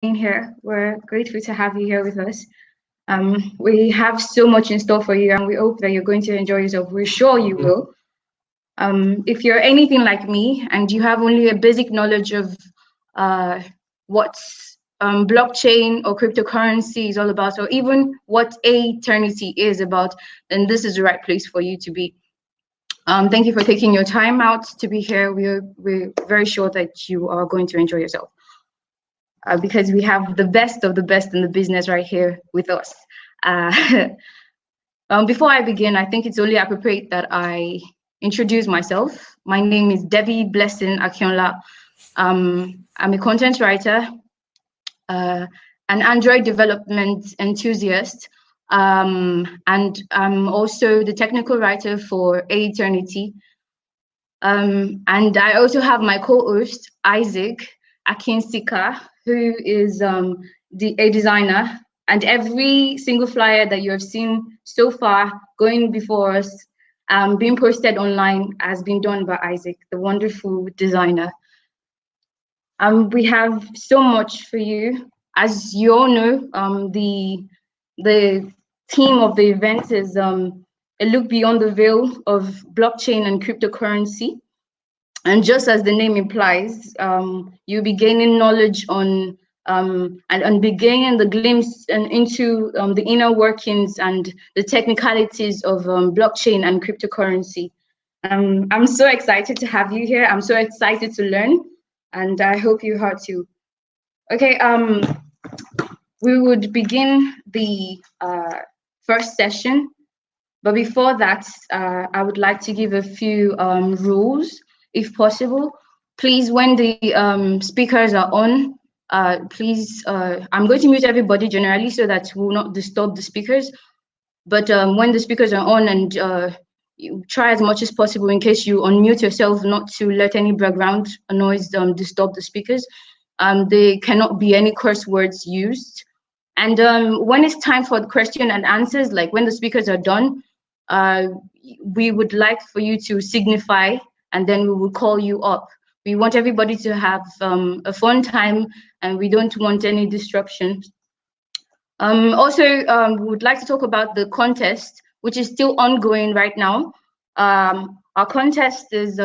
being here. We're grateful to have you here with us. We have so much in store for you, and we hope that you're going to enjoy yourself. We're sure you will. If you're anything like me and you have only a basic knowledge of what blockchain or cryptocurrency is all about, or even what aeternity is about, then this is the right place for you to be. Thank you for taking your time out to be here. We're very sure that you are going to enjoy yourself. Because we have the best of the best in the business right here with us. Before I begin, I think it's only appropriate that I introduce myself. My name is Debbie Blessing Akionla. I'm a content writer, an Android development enthusiast, and I'm also the technical writer for aeternity. And I also have my co-host, Isaac Akinsika, who is a designer, and every single flyer that you have seen so far going before us, being posted online, has been done by Isaac, the wonderful designer. We have so much for you. As you all know, the theme of the event is a look beyond the veil of blockchain and cryptocurrency. And just as the name implies, you'll be gaining knowledge on and be gaining the glimpse into the inner workings and the technicalities of blockchain and cryptocurrency. I'm so excited to have you here. I'm so excited to learn, and I hope you are too. Okay, we would begin the first session, but before that, I would like to give a few rules. If possible, please, when the speakers are on, please, I'm going to mute everybody generally so that we will not disturb the speakers. But when the speakers are on, and you try as much as possible in case you unmute yourself, not to let any background noise disturb the speakers. There cannot be any curse words used. And when it's time for the question and answers, like when the speakers are done, we would like for you to signify, and then we will call you up. We want everybody to have a fun time, and we don't want any disruptions. Also, we would like to talk about the contest, which is still ongoing right now. Our contest is,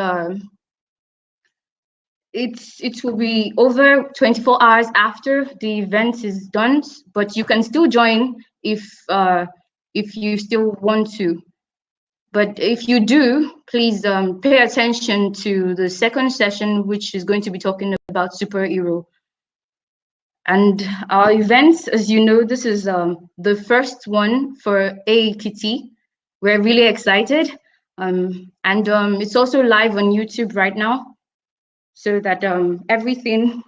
it will be over 24 hours after the event is done, but you can still join if you still want to. But if you do, please pay attention to the second session, which is going to be talking about superhero. And our events, as you know, this is the first one for aekiti. We're really excited. And it's also live on YouTube right now, so that everything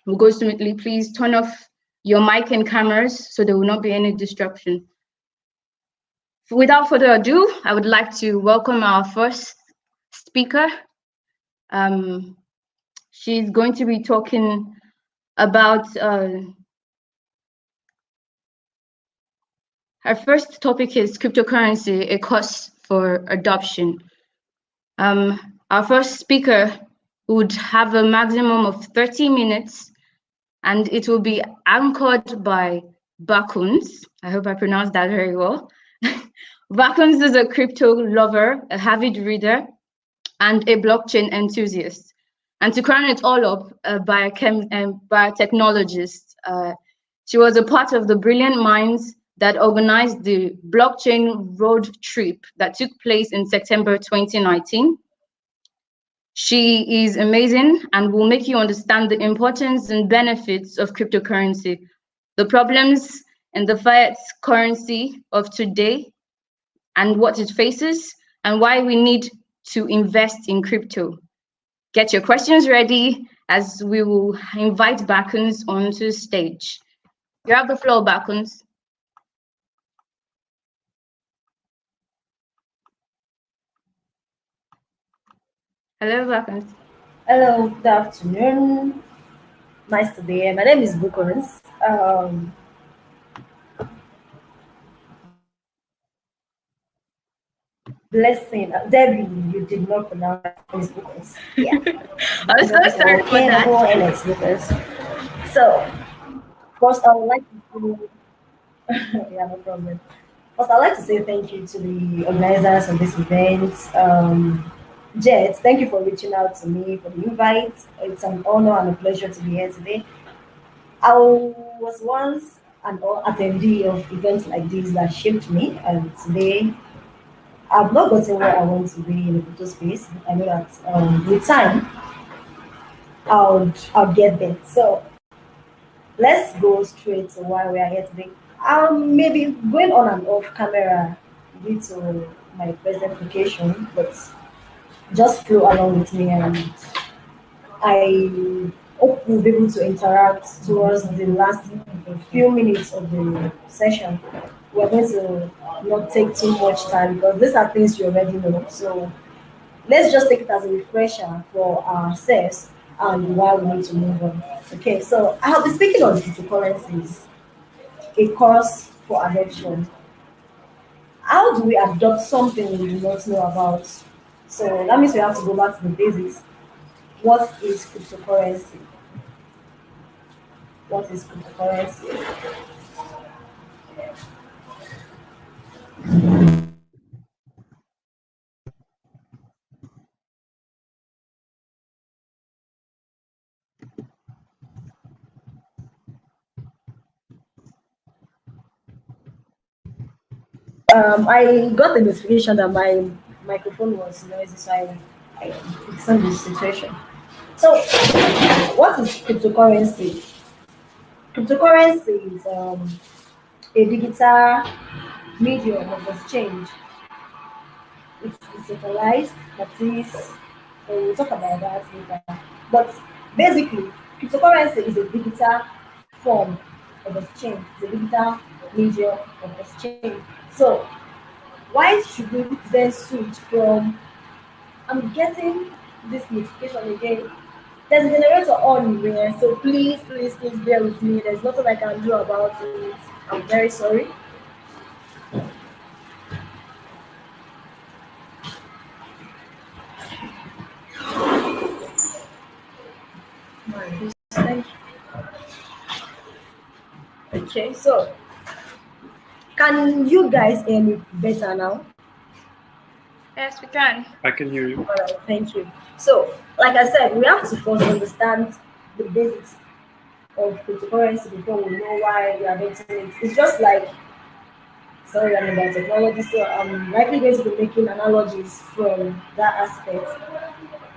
will go smoothly. Please turn off your mic and cameras so there will not be any disruption. Without further ado, I would like to welcome our first speaker. She's going to be talking about her first topic is cryptocurrency, a cause for adoption. Our first speaker would have a maximum of 30 minutes, and it will be anchored by Bakuns. I hope I pronounced that very well. Bakuns is a crypto lover, a avid reader, and a blockchain enthusiast. And to crown it all up, a biotechnologist. She was a part of the brilliant minds that organized the blockchain road trip that took place in September 2019. She is amazing and will make you understand the importance and benefits of cryptocurrency, the problems in the fiat currency of today, and what it faces, and why we need to invest in crypto. Get your questions ready, as we will invite Bakuns onto the stage. You have the floor, Bakuns. Hello, Bakuns. Hello, good afternoon. Nice to be here. My name is Bukuns. Blessing. Debbie, you did not pronounce it. Bukuns. Yeah. I'm so sorry for that. So, First, I would like to yeah, no problem. First, I'd like to say thank you to the organizers of this event. Jet, thank you for reaching out to me for the invite. It's an honor and a pleasure to be here today. I was once an attendee of events like this that shaped me, and today I've not gotten where I want to be in the photo space. I know that with time I'll get there. So let's go straight to why we are here today. Maybe going on and off camera due to my present location, but just flow along with me, and I hope we'll be able to interact towards the last few minutes of the session. We're going to not take too much time because these are things you already know. So let's just take it as a refresher for ourselves and why we need to move on. Okay, so I'll be speaking on cryptocurrencies, a course for adoption. How do we adopt something we do not know about? So that means we have to go back to the basics. What is cryptocurrency? What is cryptocurrency? I got the notification that my microphone was noisy, so I fixed the situation. So, what is cryptocurrency? Cryptocurrency is a digital medium of exchange. It's decentralized, that is, we'll talk about that later. But basically, cryptocurrency is a digital form of exchange, it's a digital medium of exchange. So, why should we then switch from I'm getting this notification again? There's a generator on here, so please bear with me. There's nothing I can do about it. I'm very sorry. My thank you. Okay, so can you guys hear me better now? Yes, we can. I can hear you. All right, thank you. So, like I said, we have to first understand the basics of cryptocurrency before we know why we are adopting it. It's just like, sorry, I'm about technology, so I'm likely going to be making analogies from that aspect.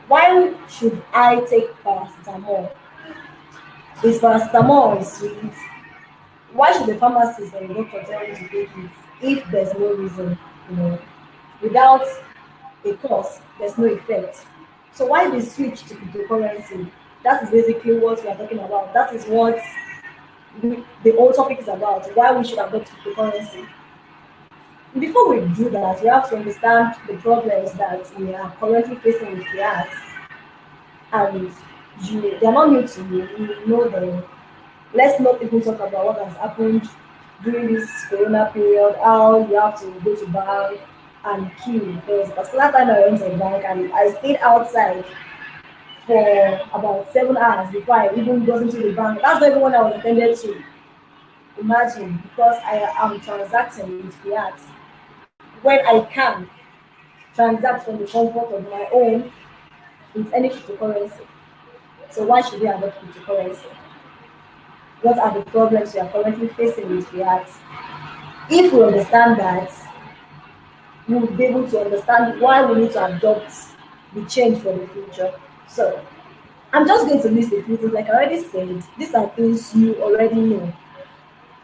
Why should I take paracetamol? Is paracetamol sweet? Why should the pharmacist or the doctor tell you to take it if there's no reason? You know, without a cause, there's no effect. So why the switch to cryptocurrency? That is basically what we are talking about. That is what the whole topic is about. Why we should adopt cryptocurrency. Before we do that, we have to understand the problems that we are currently facing with fiat, and they are not new to you. You know them. Let's not even talk about what has happened during this corona period, how you have to go to bank and queue. There was a particular time I went to a bank and I stayed outside for about 7 hours before I even got into the bank. That's not even what I was attended to. Imagine, because I am transacting with fiat when I can transact from the comfort of my own with any cryptocurrency. So why should we adopt cryptocurrency? What are the problems we are currently facing with fiat? If we understand that, we will be able to understand why we need to adopt the change for the future. So I'm just going to list a few things. Like I already said, these are things you already know.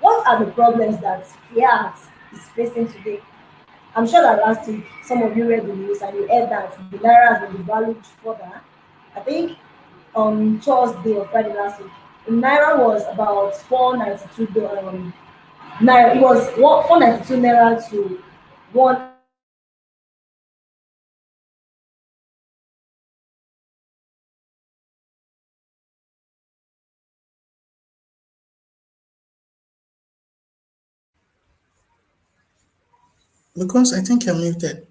What are the problems that fiat is facing today? I'm sure that last week some of you read the news and you heard that the naira has been devalued further. I think on Thursday or Friday last week, the naira was about 492 naira. It was 492 naira to one. Because I think you're muted.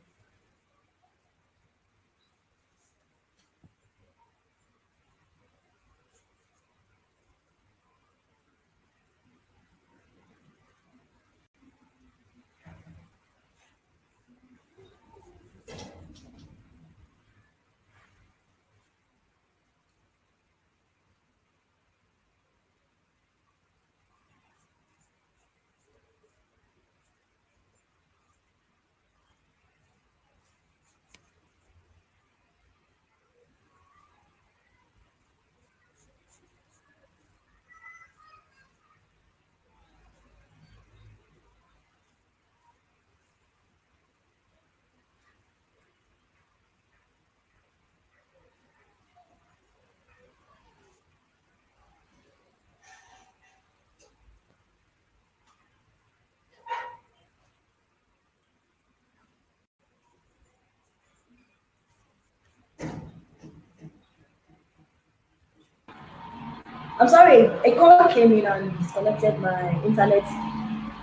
I'm sorry, a call came in and disconnected my internet.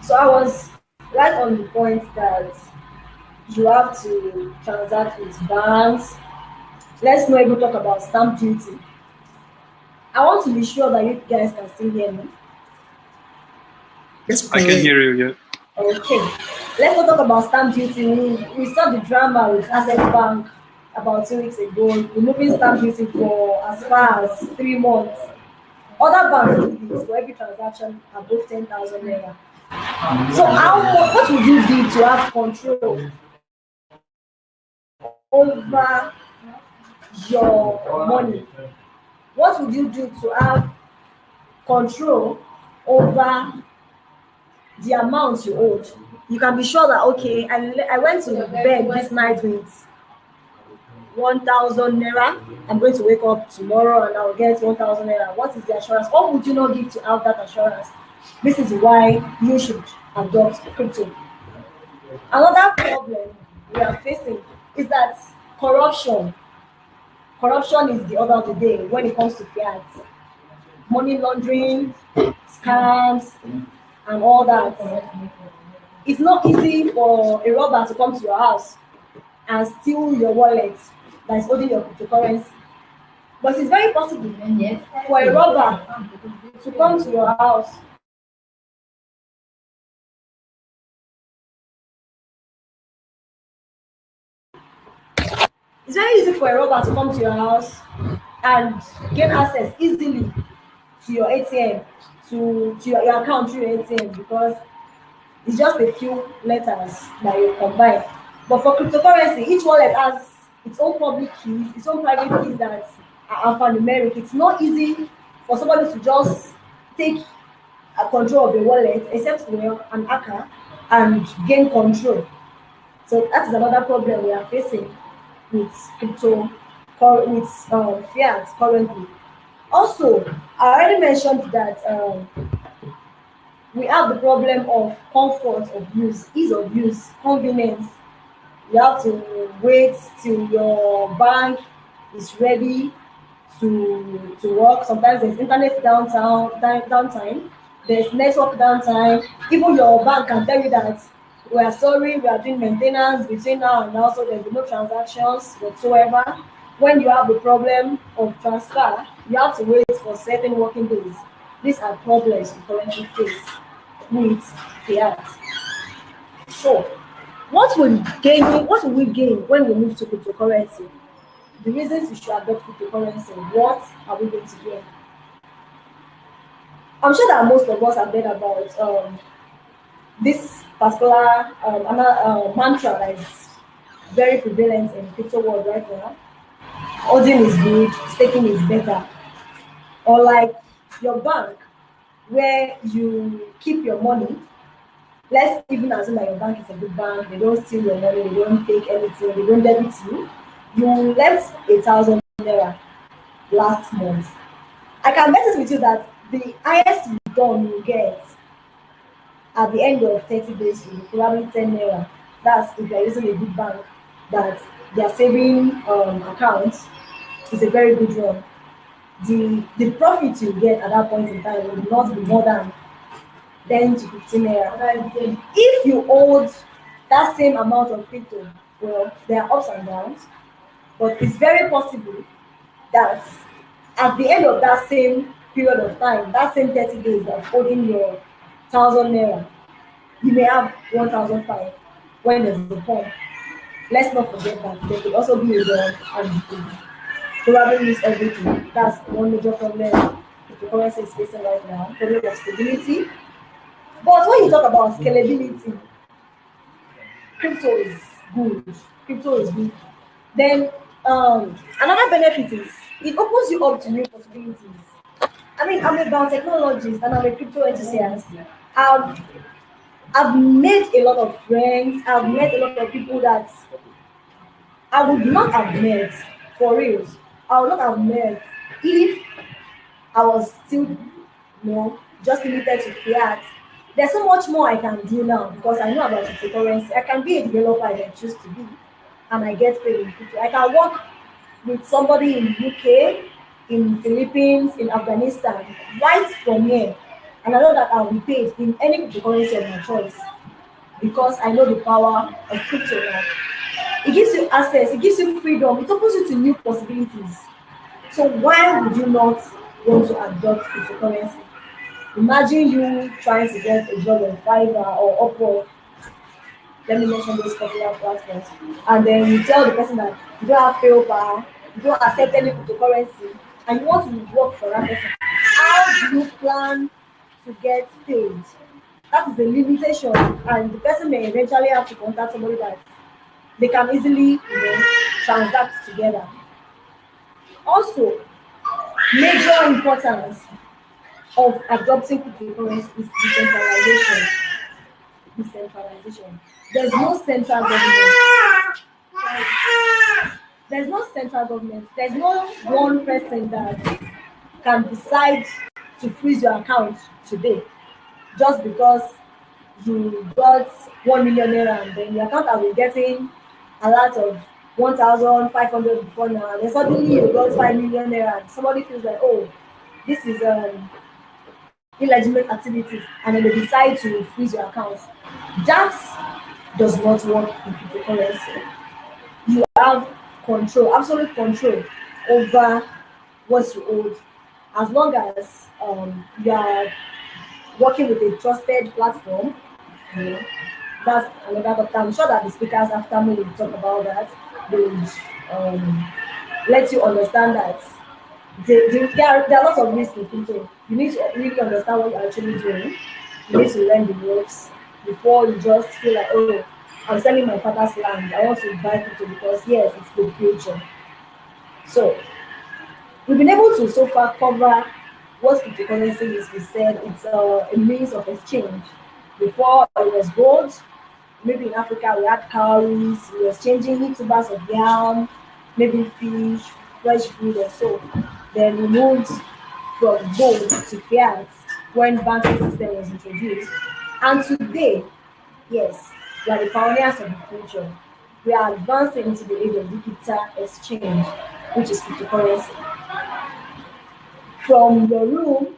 So I was right on the point that you have to transact with banks. Let's not even talk about stamp duty. I want to be sure that you guys can still hear me. Yes, I can hear you, yeah. Okay. Let's not talk about stamp duty. We saw the drama with Access Bank about 2 weeks ago, removing stamp duty for as far as 3 months. Other banks do this for every transaction above 10,000 naira. So what would you do to have control over your money? What would you do to have control over the amount you owed? You can be sure that, okay, I went to bed this night with 1,000 naira. I'm going to wake up tomorrow and I'll get 1,000 naira. What is the assurance? What would you not give to have that assurance? This is why you should adopt crypto. Another problem we are facing is that corruption. Corruption is the order of the day when it comes to fiat. Money laundering, scams, and all that. It's not easy for a robber to come to your house and steal your wallet that is holding your cryptocurrency. But it's very possible for a robber to come to your house it's very easy for a robber to come to your house and gain access easily to your ATM, to your account through your ATM, because it's just a few letters that you combine. But for cryptocurrency, each wallet has its own public keys, its own private keys that are alphanumeric. It's not easy for somebody to just take control of the wallet, except for an hacker, and gain control. So that is another problem we are facing with fiat currently. Also, I already mentioned that we have the problem of comfort of use, ease of use, convenience. You have to wait till your bank is ready to work. Sometimes there's internet downtime, there's network downtime. Even your bank can tell you that we are sorry, we are doing maintenance between now and now, so there's no transactions whatsoever. When you have the problem of transfer, you have to wait for certain working days. These are problems we currently face with fiat. So, what will we gain when we move to cryptocurrency? The reasons we should adopt cryptocurrency, what are we going to gain? I'm sure that most of us have read about this particular mantra that is very prevalent in crypto world right now. Holding is good, staking is better. Or like your bank, where you keep your money. Let's even assume that your bank is a good bank, they don't steal your money, they don't take anything, they don't debit you. You left 1,000 naira last month. I can bet it with you that the highest return you get at the end of 30 days will be probably 10 naira. That's if you're using a good bank, that their saving account is a very good one. The profit you get at that point in time will not be more than 10 to 15 naira. If you hold that same amount of crypto, well, there are ups and downs, but it's very possible that at the end of that same period of time, that same 30 days of holding your 1,000 naira, you may have 1,005 when there's a pump. Let's not forget that there could also be a drop and probably lose everything. That's one major problem the currency is facing right now, problem of stability. But when you talk about scalability, crypto is good. Crypto is good. Then another benefit is it opens you up to new possibilities. I mean, I'm a biotechnologist and I'm a crypto enthusiast. I've made a lot of friends. I've met a lot of people that I would not have met for real. I would not have met if I was still, just limited to fiat. There's so much more I can do now because I know about cryptocurrency. I can be a developer if I choose to be, and I get paid in crypto. I can work with somebody in UK in Philippines, in Afghanistan, right from here. And I know that I'll be paid in any cryptocurrency of my choice because I know the power of crypto now. It gives you access, it gives you freedom, it opens you to new possibilities. So why would you not want to adopt cryptocurrency? Imagine you trying to get a job on Fiverr or Upwork, let me mention those popular platforms, and then you tell the person that you don't have PayPal, you don't accept any cryptocurrency, and you want to work for that person. How do you plan to get paid? That is a limitation, and the person may eventually have to contact somebody that they can easily, transact together. Also, major importance of adopting cryptocurrency is decentralization. Decentralization. There's no central government. There's no central government. There's no one person that can decide to freeze your account today just because you got 1 million naira and then your account has been getting a lot of 1,500 before now. And then suddenly you got 5 million naira and somebody feels like, oh, this is illegitimate activities, and then they decide to freeze your account. That does not work in cryptocurrency. You have control, absolute control over what you hold, as long as you are working with a trusted platform. You know, that's another topic. I'm sure that the speakers after me will talk about that. They will let you understand that there are lots of risks in crypto. You need to really understand what you're actually doing. You need to learn the ropes before you just feel like, oh, I'm selling my father's land. I want to buy crypto because yes, it's the future. So we've been able to so far cover what cryptocurrency is. We said it's a means of exchange. Before it was gold. Maybe in Africa we had cowries. We were exchanging tubers of yam, maybe fish, fresh food or so. Then we moved from gold to fiat when banking system was introduced. And today, yes, we are the pioneers of the future. We are advancing into the age of digital exchange, which is cryptocurrency. From your room,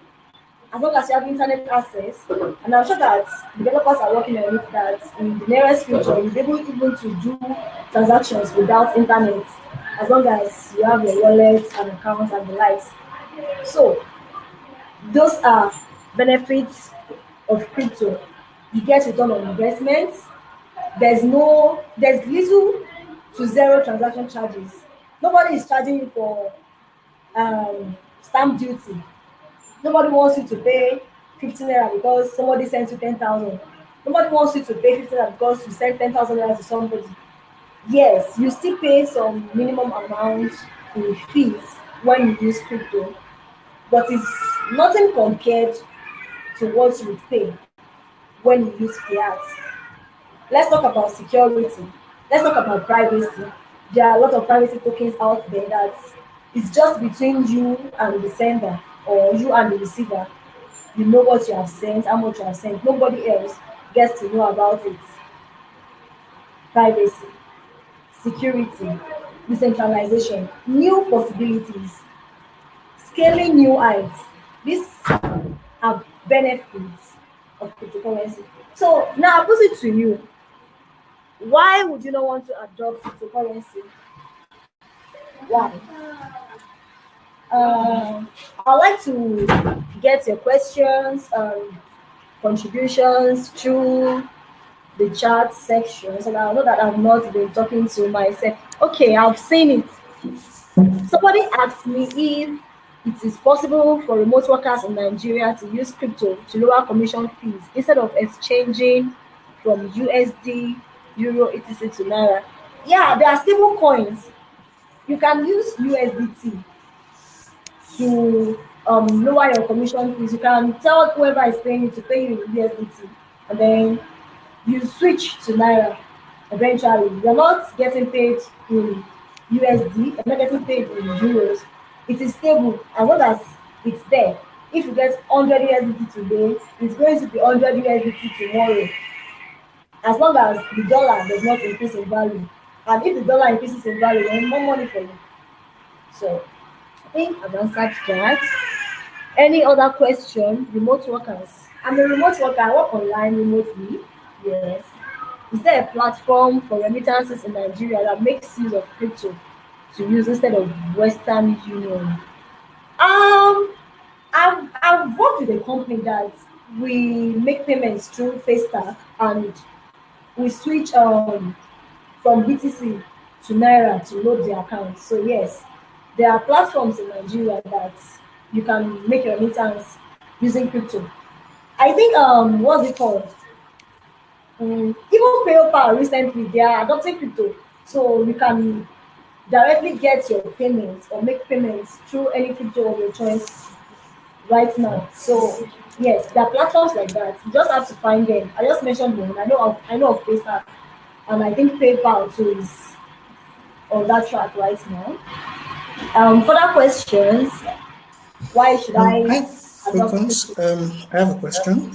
as long as you have internet access, and I'm sure that developers are working on it, that in the nearest future you'll be able even to do transactions without internet, as long as you have your wallet and accounts and the likes. So those are benefits of crypto. You get return on investments. There's little to zero transaction charges. Nobody is charging you for stamp duty. Nobody wants you to pay 15 naira because somebody sent you 10,000. Nobody wants you to pay 15 naira because you sent 10,000 naira to somebody. Yes, you still pay some minimum amount in fees when you use crypto, but it's nothing compared to what you would pay when you use fiat. Let's talk about security. Let's talk about privacy. There are a lot of privacy tokens out there that it's just between you and the sender or you and the receiver. You know what you have sent, how much you have sent. Nobody else gets to know about it. Privacy, security, decentralization, new possibilities, scaling new heights. These are benefits of cryptocurrency. So now I put it to you. Why would you not want to adopt cryptocurrency? Why? I'd like to get your questions, contributions through the chat section so that I know that I've not been talking to myself. Okay, I've seen it. Somebody asked me if it is possible for remote workers in Nigeria to use crypto to lower commission fees instead of exchanging from USD, Euro, etc. to Naira. Yeah, there are stable coins. You can use USDT to lower your commission fees. You can tell whoever is paying you to pay you in USDT, and then you switch to Naira. Eventually, you're not getting paid in USD, you're not getting paid in euros. It is stable as long as it's there. If you get 100 USDT today, it's going to be 100 USDT tomorrow, as long as the dollar does not increase in value. And if the dollar increases in value, then more money for you. So I think I've answered that. Any other question? Remote workers. I'm a remote worker. I work online remotely. Yes. Is there a platform for remittances in Nigeria that makes use of crypto to use instead of Western Union? I've worked with a company that we make payments through FaceTag and we switch from BTC to Naira to load the account. So yes, there are platforms in Nigeria that you can make your remittance using crypto. I think what's it called? Even PayPal recently they are adopting crypto, so you can directly get your payments or make payments through any crypto of your choice right now. So yes, there are platforms like that. You just have to find them. I just mentioned one. I know of PayPal, and I think PayPal too is on that track right now. Further questions. Why should I Hi, adopt Frequency. crypto? I have a question.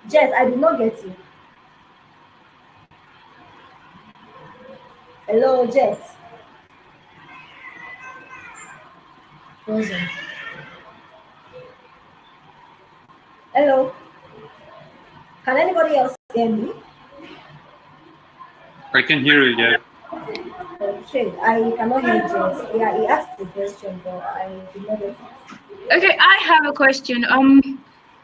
Jet, I did not get you. Hello, Jet. Frozen. Hello. Can anybody else hear me? I can hear you, yeah. Okay, I cannot hear Jet. Yeah, he asked the question, but I did not get it. Okay, I have a question.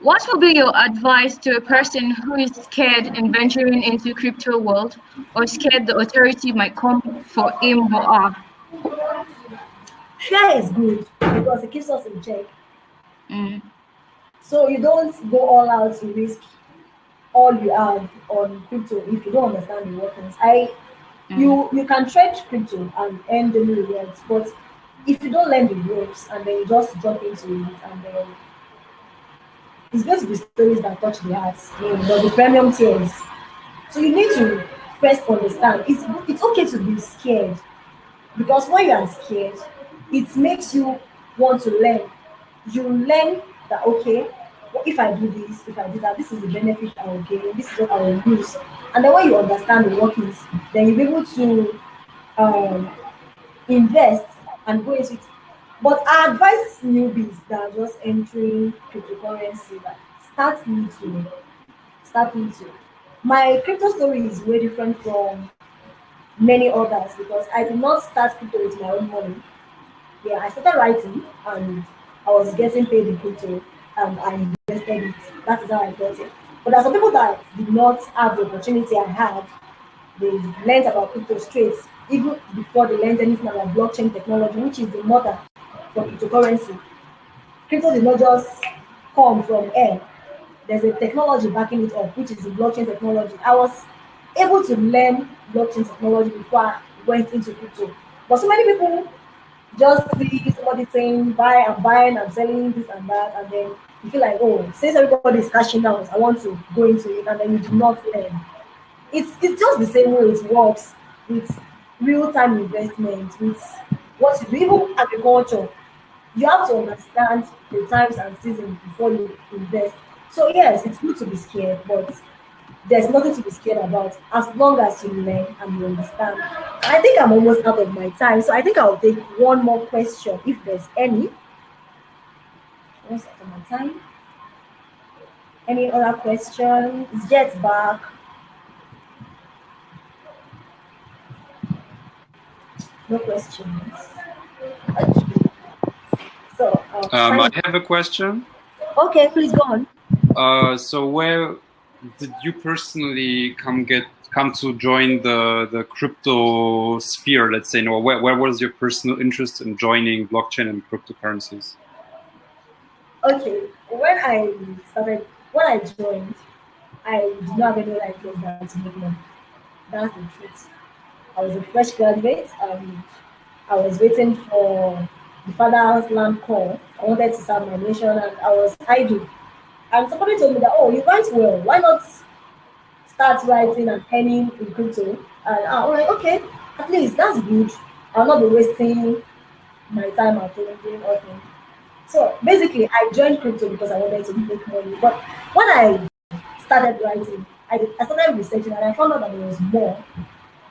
What will be your advice to a person who is scared in venturing into crypto world or scared the authority might come for him or her? Fear is good because it keeps us in check. Mm. So you don't go all out to risk all you have on crypto if you don't understand the workings. You can trade crypto and earn daily rewards, but if you don't learn the ropes and then you just jump into it and then it's going to be stories that touch the hearts, the premium tiers. So you need to first understand it's okay to be scared because when you are scared, it makes you want to learn. You learn that okay, if I do this, if I do that, this is the benefit I will gain, this is what I will lose. And then when you understand the workings, then you'll be able to um, invest and go into it. But I advise newbies that are just entering cryptocurrency that start little, start little. My crypto story is way different from many others because I did not start crypto with my own money. Yeah, I started writing and I was getting paid in crypto and I invested it. That is how I got it. But there are some people that did not have the opportunity I had. They learned about crypto straight, even before they learned anything about blockchain technology, which is the mother for cryptocurrency. Crypto did not just come from air. There's a technology backing it up, which is the blockchain technology. I was able to learn blockchain technology before I went into crypto. But so many people just see somebody saying buy, I'm buying, I'm selling this and that, and then you feel like, oh, since everybody is cashing out, I want to go into it, and then you do not learn. It's just the same way it works with real-time investment, with what you do, even agriculture. You have to understand the times and seasons before you invest. So yes, it's good to be scared, but there's nothing to be scared about as long as you learn and you understand. I think I'm almost out of my time, so I think I'll take one more question if there's any. Almost out of my time. Any other question? Is Jet back? No questions. Okay. So I have a question. okay, please go on. So where did you personally come to join the crypto sphere, let's say, or where was your personal interest in joining blockchain and cryptocurrencies? Okay, when I joined, I did not have any ideas that to make money. That's the truth. I was a fresh graduate and I was waiting for the father's land call. I wanted to serve my nation and I was idle. And somebody told me that, oh, you write well, why not start writing and earning in crypto? And I was like, okay, at least that's good. I'll not be wasting my time at home doing nothing. So basically, I joined crypto because I wanted to make money. But when I started writing, I started researching and I found out that there was more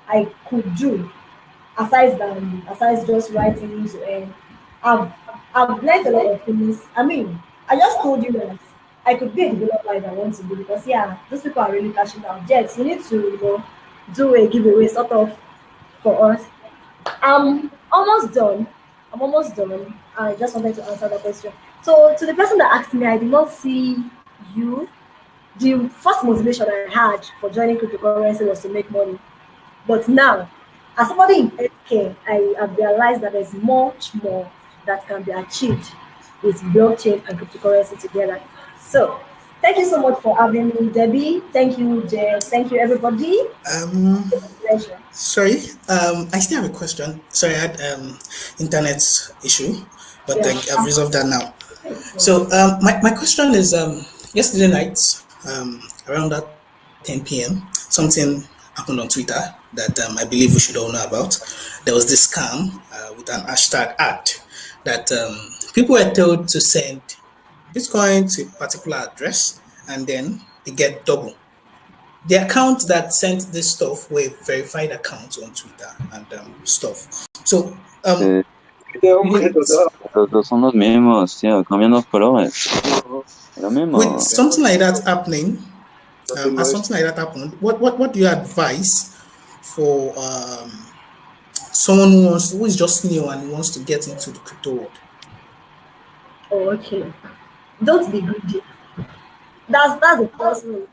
I could do aside just writing to earn. I've I've learned a lot of things. I mean, I just told you that I could be a developer if I want to be because yeah, those people are really cashing out. Jets, you need to do a giveaway sort of for us. I'm almost done. I'm almost done. I just wanted to answer the question. So to the person that asked me, I did not see you. The first motivation I had for joining cryptocurrency was to make money. But now, as somebody in healthcare, I have realized that there's much more that can be achieved with blockchain and cryptocurrency together. So, thank you so much for having me, Debbie. Thank you, Jay. Thank you, everybody. Pleasure. Sorry, I still have a question. Sorry, I had internet issue, but Yeah. I've resolved that now. So my question is yesterday night around that 10 p.m. something happened on Twitter that I believe we should all know about. There was this scam with an hashtag ad that people were told to send Bitcoin to a particular address and then they get double. The account that sent this stuff were verified accounts on Twitter and stuff. So Son los mismos, tío, cambian los colores. Lo mismo. with something like that happening, as something like that happened, what do you advise for someone who is just new and wants to get into the crypto world? Oh, okay. Don't be greedy. That's the first rule.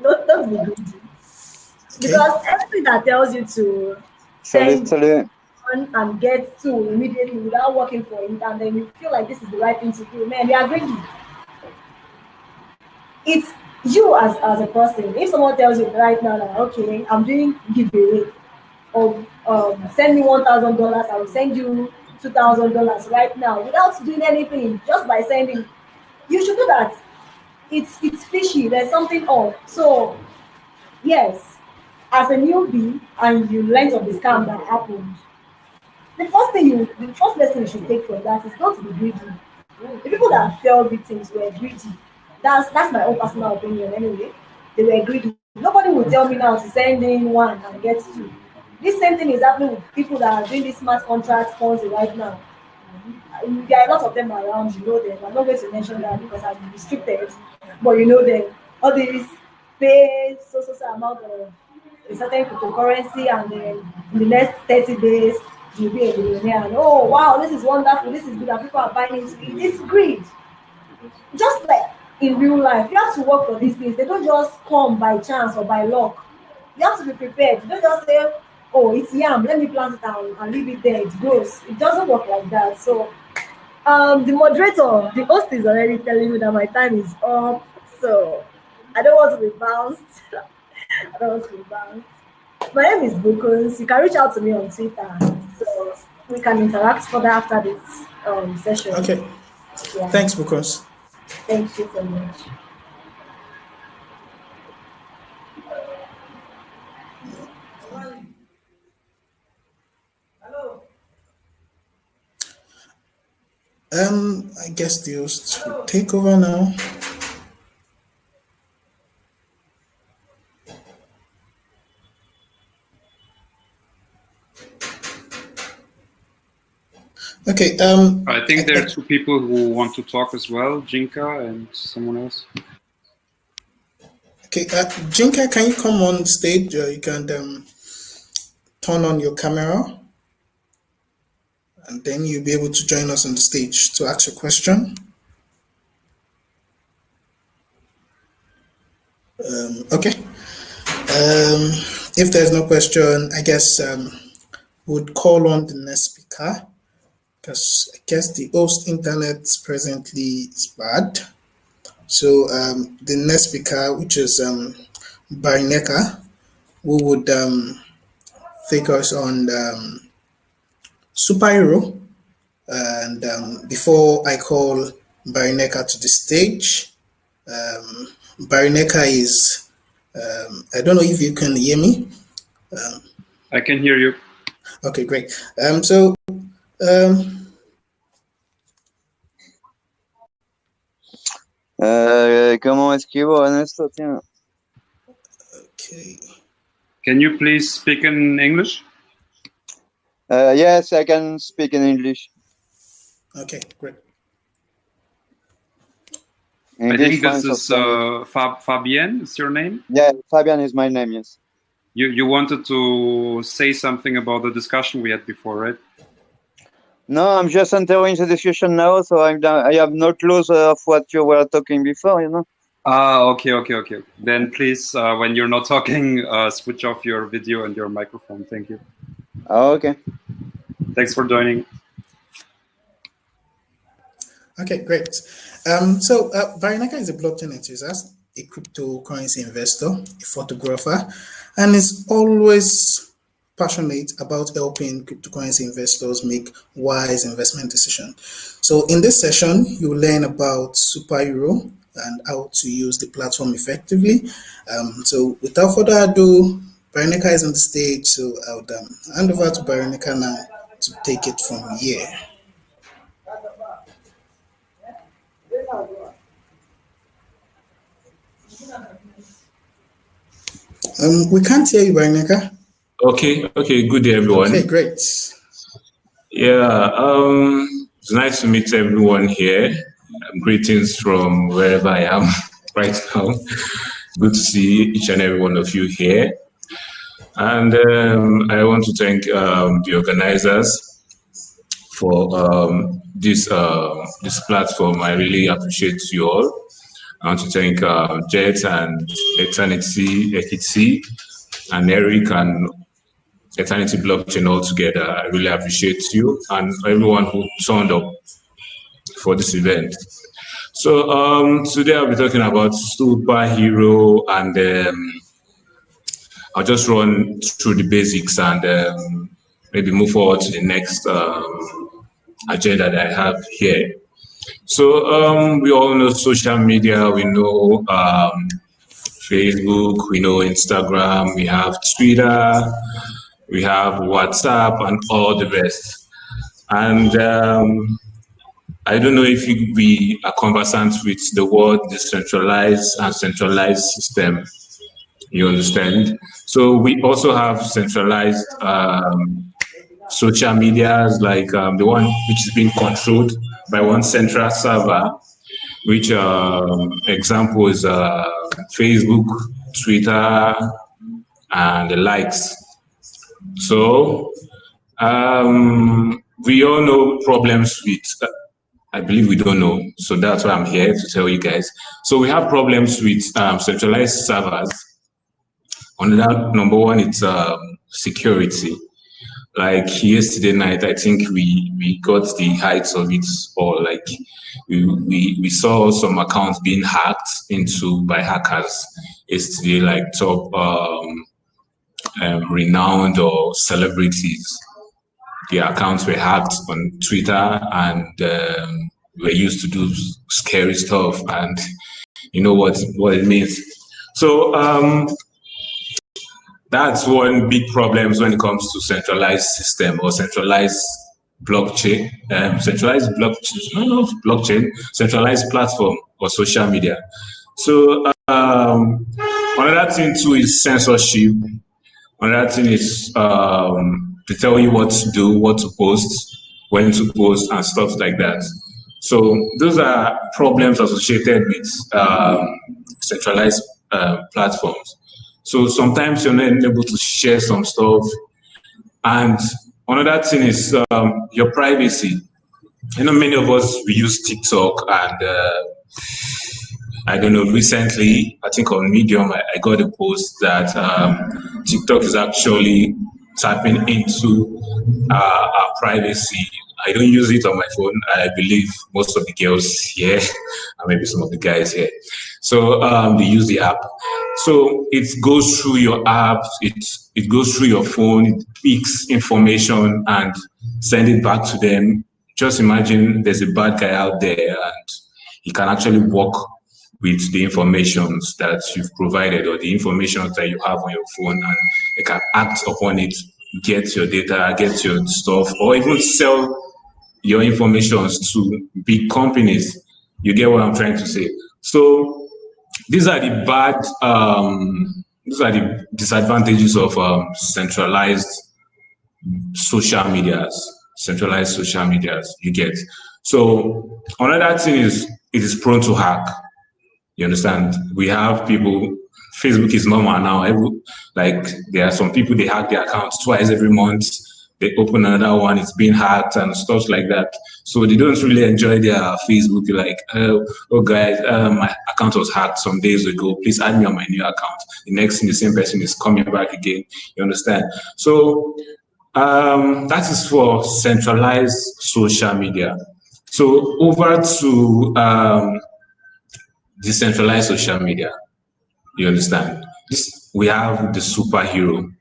don't be greedy. Okay. Because everything that tells you to send one and get two immediately without working for it, and then you feel like this is the right thing to do, man, they are greedy. It's you as a person. If someone tells you right now that okay, I'm doing giveaway of send me $1,000, I will send you $2,000 right now without doing anything, just by sending, you should do that. It's fishy. There's something off. So yes, as a newbie and you learn of the scam that happened, the first lesson you should take from that is not to be greedy. The people that fell victims were greedy. That's my own personal opinion anyway. They were greedy. Nobody will tell me now to send in one and get two. This same thing is happening with people that are doing this smart contract Ponzi right now. There are a lot of them around, you know them. I'm not going to mention that because I'm restricted, but you know them. All these pay so amount of a certain cryptocurrency, and then in the next 30 days you'll be a millionaire. And oh wow, this is wonderful, this is good, and people are buying into it. It's greed. Just like in real life, you have to work for these things. They don't just come by chance or by luck. You have to be prepared. You don't just say, oh, it's yam, let me plant it and leave it there, it grows. It doesn't work like that. So the moderator, the host is already telling me that my time is up. So I don't want to be bounced. I don't want to be bounced. My name is Bukos. You can reach out to me on Twitter. So we can interact further after this session. Okay. Yeah. Thanks, Bukos. Thank you so much. I guess the host will take over now. Okay. I think there are two people who want to talk as well, Jinka and someone else. Okay, Jinka, can you come on stage? You can turn on your camera, and then you'll be able to join us on the stage to ask a question. Okay. If there's no question, I guess we'd call on the next speaker, because I guess the host internet presently is bad. So the next speaker, which is Barineka, who would take us on superhero. And before I call Barineka to the stage, Barineka is, I don't know if you can hear me. I can hear you. Okay, great. ¿Cómo escribo en esto, tío? Okay. Can you please speak in English? Yes, I can speak in English. Okay, great. I think Fine, this is Fabienne, is your name? Yeah, Fabian is my name, yes. You wanted to say something about the discussion we had before, right? No, I'm just entering the discussion now, so I have no clue of what you were talking before, you know. Ah, okay. Then please, when you're not talking, switch off your video and your microphone. Thank you. Oh, okay. Thanks for joining. Okay, great. Barinaka is a blockchain enthusiast, a cryptocurrency investor, a photographer, and is always passionate about helping cryptocurrency investors make wise investment decisions. So in this session, you will learn about Superhero and how to use the platform effectively. So without further ado, Barinaka is on the stage, so I'll hand over to Barinaka now to take it from here. We can't hear you, Barinaka. Okay, good day, everyone. Okay, great. Yeah, it's nice to meet everyone here. Greetings from wherever I am right now. Good to see each and every one of you here. And I want to thank the organizers for this platform. I really appreciate you all. I want to thank Jet and Ekiti and Eric and Eternity Blockchain all together. I really appreciate you and everyone who turned up for this event. So today I'll be talking about Superhero, and I'll just run through the basics and maybe move forward to the next agenda that I have here. So we all know social media, we know Facebook, we know Instagram, we have Twitter, we have WhatsApp and all the rest. And I don't know if we are conversant with the word decentralized and centralized system. You understand? So we also have centralized social medias, like the one which is being controlled by one central server, which example is Facebook, Twitter, and the likes. So we all know problems with, I believe we don't know, so that's why I'm here to tell you guys. So we have problems with centralized servers. On that, number one, it's security. Like yesterday night, I think we got the heights of it, or like we saw some accounts being hacked into by hackers yesterday, like top renowned or celebrities. Their accounts were hacked on Twitter and were used to do scary stuff, and you know what it means. So that's one big problem when it comes to centralized system or centralized blockchain, centralized platform or social media. So another thing too is censorship. Another thing is to tell you what to do, what to post, when to post, and stuff like that. So those are problems associated with centralized platforms. So sometimes you're not able to share some stuff. And another thing is your privacy. You know, many of us, we use TikTok, and I don't know, recently, I think on Medium, I got a post that TikTok is actually tapping into our privacy. I don't use it on my phone. I believe most of the girls here, and maybe some of the guys here. So they use the app. So it goes through your app, it goes through your phone, it picks information and send it back to them. Just imagine there's a bad guy out there and he can actually work with the information that you've provided or the information that you have on your phone, and they can act upon it, get your data, get your stuff, or even sell your information to big companies. You get what I'm trying to say? So these are the bad these are the disadvantages of centralized social medias. Centralized social medias, you get. So another thing is it is prone to hack. You understand? We have people. Facebook is normal now. Like there are some people, they hack their accounts twice every month. They open another one, it's being hacked and stuff like that. So they don't really enjoy their Facebook. They're like, oh guys, my account was hacked some days ago. Please add me on my new account. The next thing, the same person is coming back again. You understand? So that is for centralized social media. So over to decentralized social media. You understand? We have the superhero.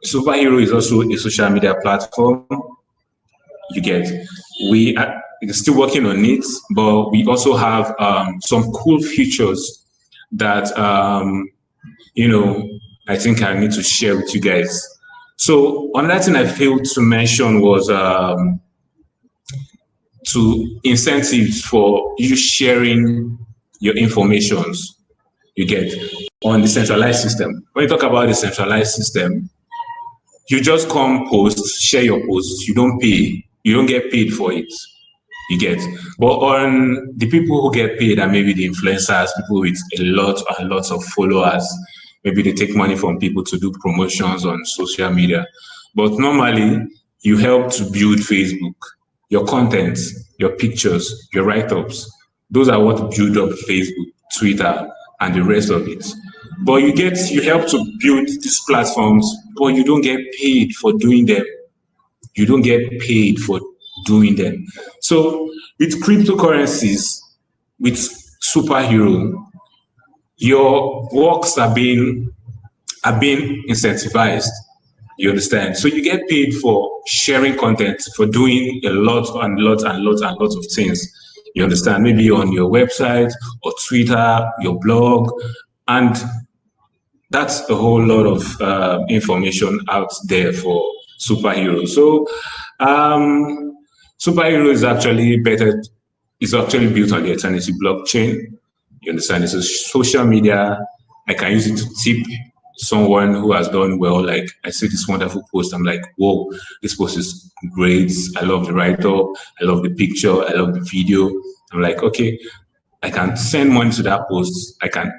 Superhero is also a social media platform. You get. We are still working on it, but we also have some cool features that you know, I think I need to share with you guys. So another thing I failed to mention was to incentives for you sharing your informations. You get on the centralized system. When you talk about the centralized system, you just come post, share your posts. You don't pay. You don't get paid for it. You get. But on the people who get paid are maybe the influencers, people with a lot and lots of followers. Maybe they take money from people to do promotions on social media. But normally, you help to build Facebook. Your content, your pictures, your write-ups. Those are what build up Facebook, Twitter, and the rest of it. But you help to build these platforms, but you don't get paid for doing them. You don't get paid for doing them. So with cryptocurrencies, with superhero, your works are being incentivized. You understand? So you get paid for sharing content, for doing a lot and lots and lots and lots of things. You understand? Maybe on your website or Twitter, your blog, and that's a whole lot of information out there for superhero. So superhero is actually better. It's actually built on the aeternityekiti blockchain. You understand? It's a social media. I can use it to tip someone who has done well. Like I see this wonderful post, I'm like, whoa, this post is great. I love the write-up. I love the picture. I love the video. I'm like, okay, I can send money to that post. I can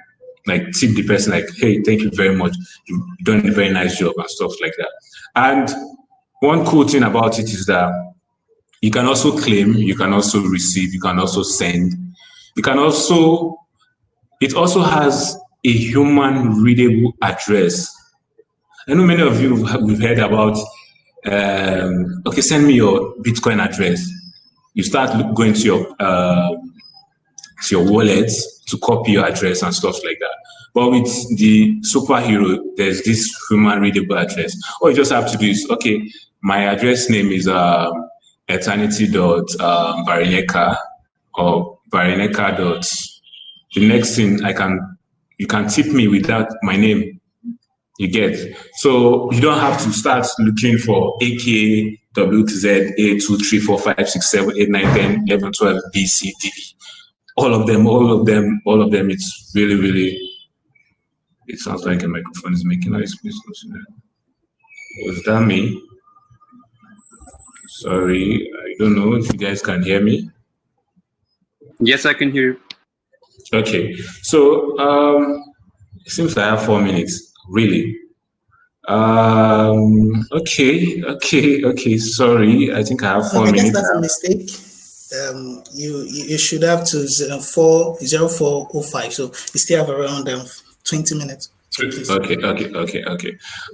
like tip the person like, hey, thank you very much. You've done a very nice job and stuff like that. And one cool thing about it is that you can also claim, you can also receive, you can also send. You can also, it also has a human readable address. I know many of you we've heard about, okay, send me your Bitcoin address. You start going to your wallet to copy your address and stuff like that. But with the superhero, there's this human readable address. All you just have to do is, okay, my address name is eternity.barineka or barineka. The next thing you can tip me without my name. You get. So you don't have to start looking for AK, WTZ, A, 2, 3, 4, 5, 6, 7, 8, 9, 10, 11, 12, B, C, D. All of them, it's really, really, it sounds like a microphone is making noise. Was that me? Sorry, I don't know if you guys can hear me. Yes, I can hear you. Okay, so it seems I have 4 minutes, really. Okay, sorry, I think I have 4 minutes. I guess that's a mistake. You should have to 04:05, so you still have around 20 minutes. So okay.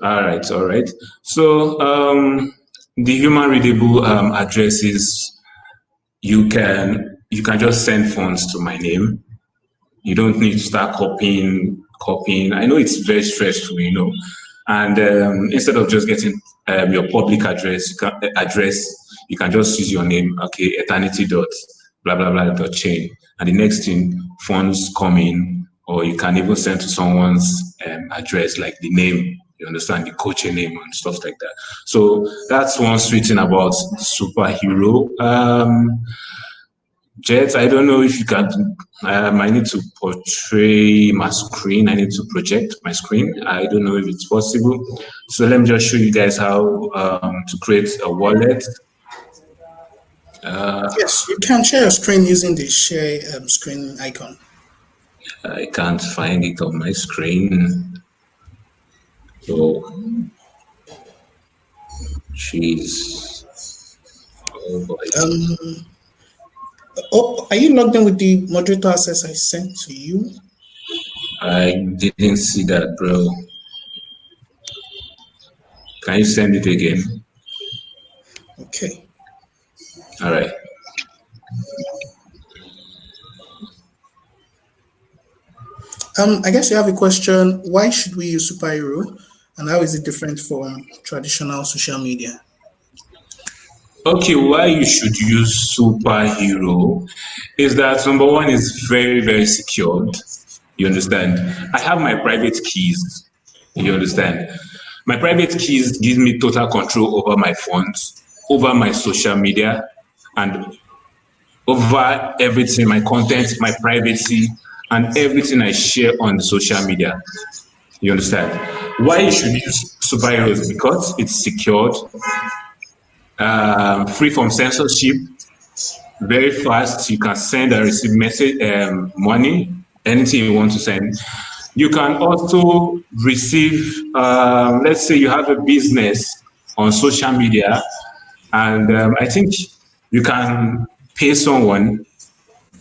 All right. So the human readable addresses, you can just send funds to my name. You don't need to start copying. I know it's very stressful, you know. And instead of just getting your public address, you can just use your name, okay, aeternity.chain. And the next thing, funds come in, or you can even send to someone's address, like the name, you understand, the coaching name and stuff like that. So that's one sweet thing about superhero. Jet, I don't know if you can. I need to portray my screen. I need to project my screen. I don't know if it's possible. So let me just show you guys how to create a wallet. Yes, you can share your screen using the share screen icon. I can't find it on my screen. So, jeez. Oh boy. Oh, are you logged in with the moderator access I sent to you? I didn't see that, bro. Can you send it again? Okay. All right. I guess you have a question. Why should we use superhero, and how is it different from traditional social media? Okay, why you should use superhero is that number one is very, very secured. You understand? I have my private keys. You understand? My private keys give me total control over my funds, over my social media, and over everything, my content, my privacy, and everything I share on the social media. You understand? Why you should use superheroes? Because it's secured, free from censorship, very fast. You can send and receive message, money, anything you want to send. You can also receive, let's say you have a business on social media, and I think you can pay someone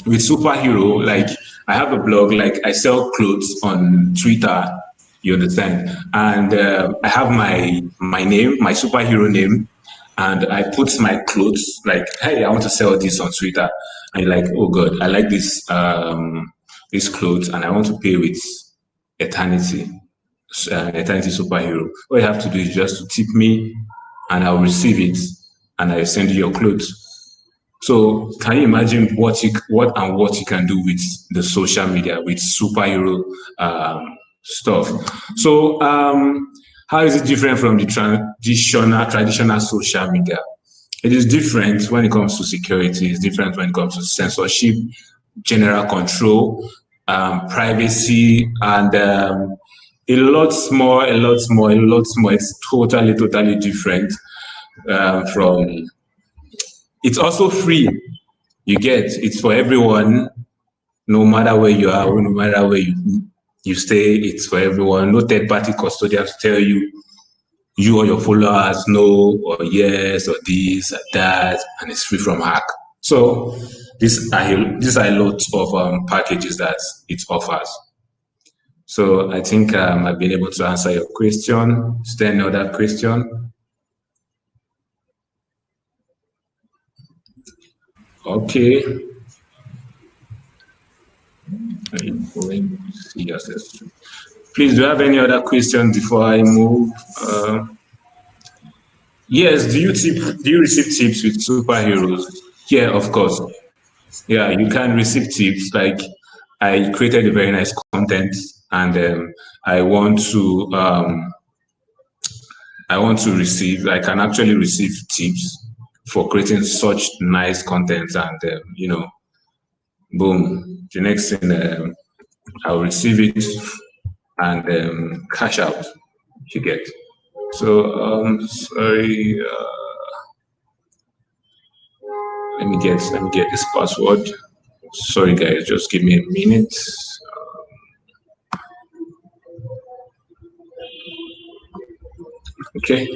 with superhero. Like I have a blog, like I sell clothes on Twitter. You understand? And I have my name, my superhero name, and I put my clothes like, hey, I want to sell this on Twitter. And you're like, oh God, I like this this clothes, and I want to pay with Eternity, Eternity superhero. All you have to do is just to tip me, and I'll receive it, and I'll send you your clothes. So can you imagine what you can do with the social media, with superhero stuff? So how is it different from the traditional social media? It is different when it comes to security. It's different when it comes to censorship, general control, privacy, and a lot more. It's totally different from. It's also free. You get it's for everyone, no matter where you are, no matter where you stay. It's for everyone. No third-party custodian to tell you or your followers no or yes or this or that, and it's free from hack. So these are a lot of packages that it offers. So I think I've been able to answer your question. Is there any other question? Okay. Please, do you have any other questions before I move? Yes, do you receive tips with superheroes? Yeah, of course. Yeah, you can receive tips. Like I created a very nice content, and I want to receive. I can actually receive tips for creating such nice content, and boom, the next thing I'll receive it and cash out. You get. So sorry. Let me get this password. Sorry guys, just give me a minute. Okay.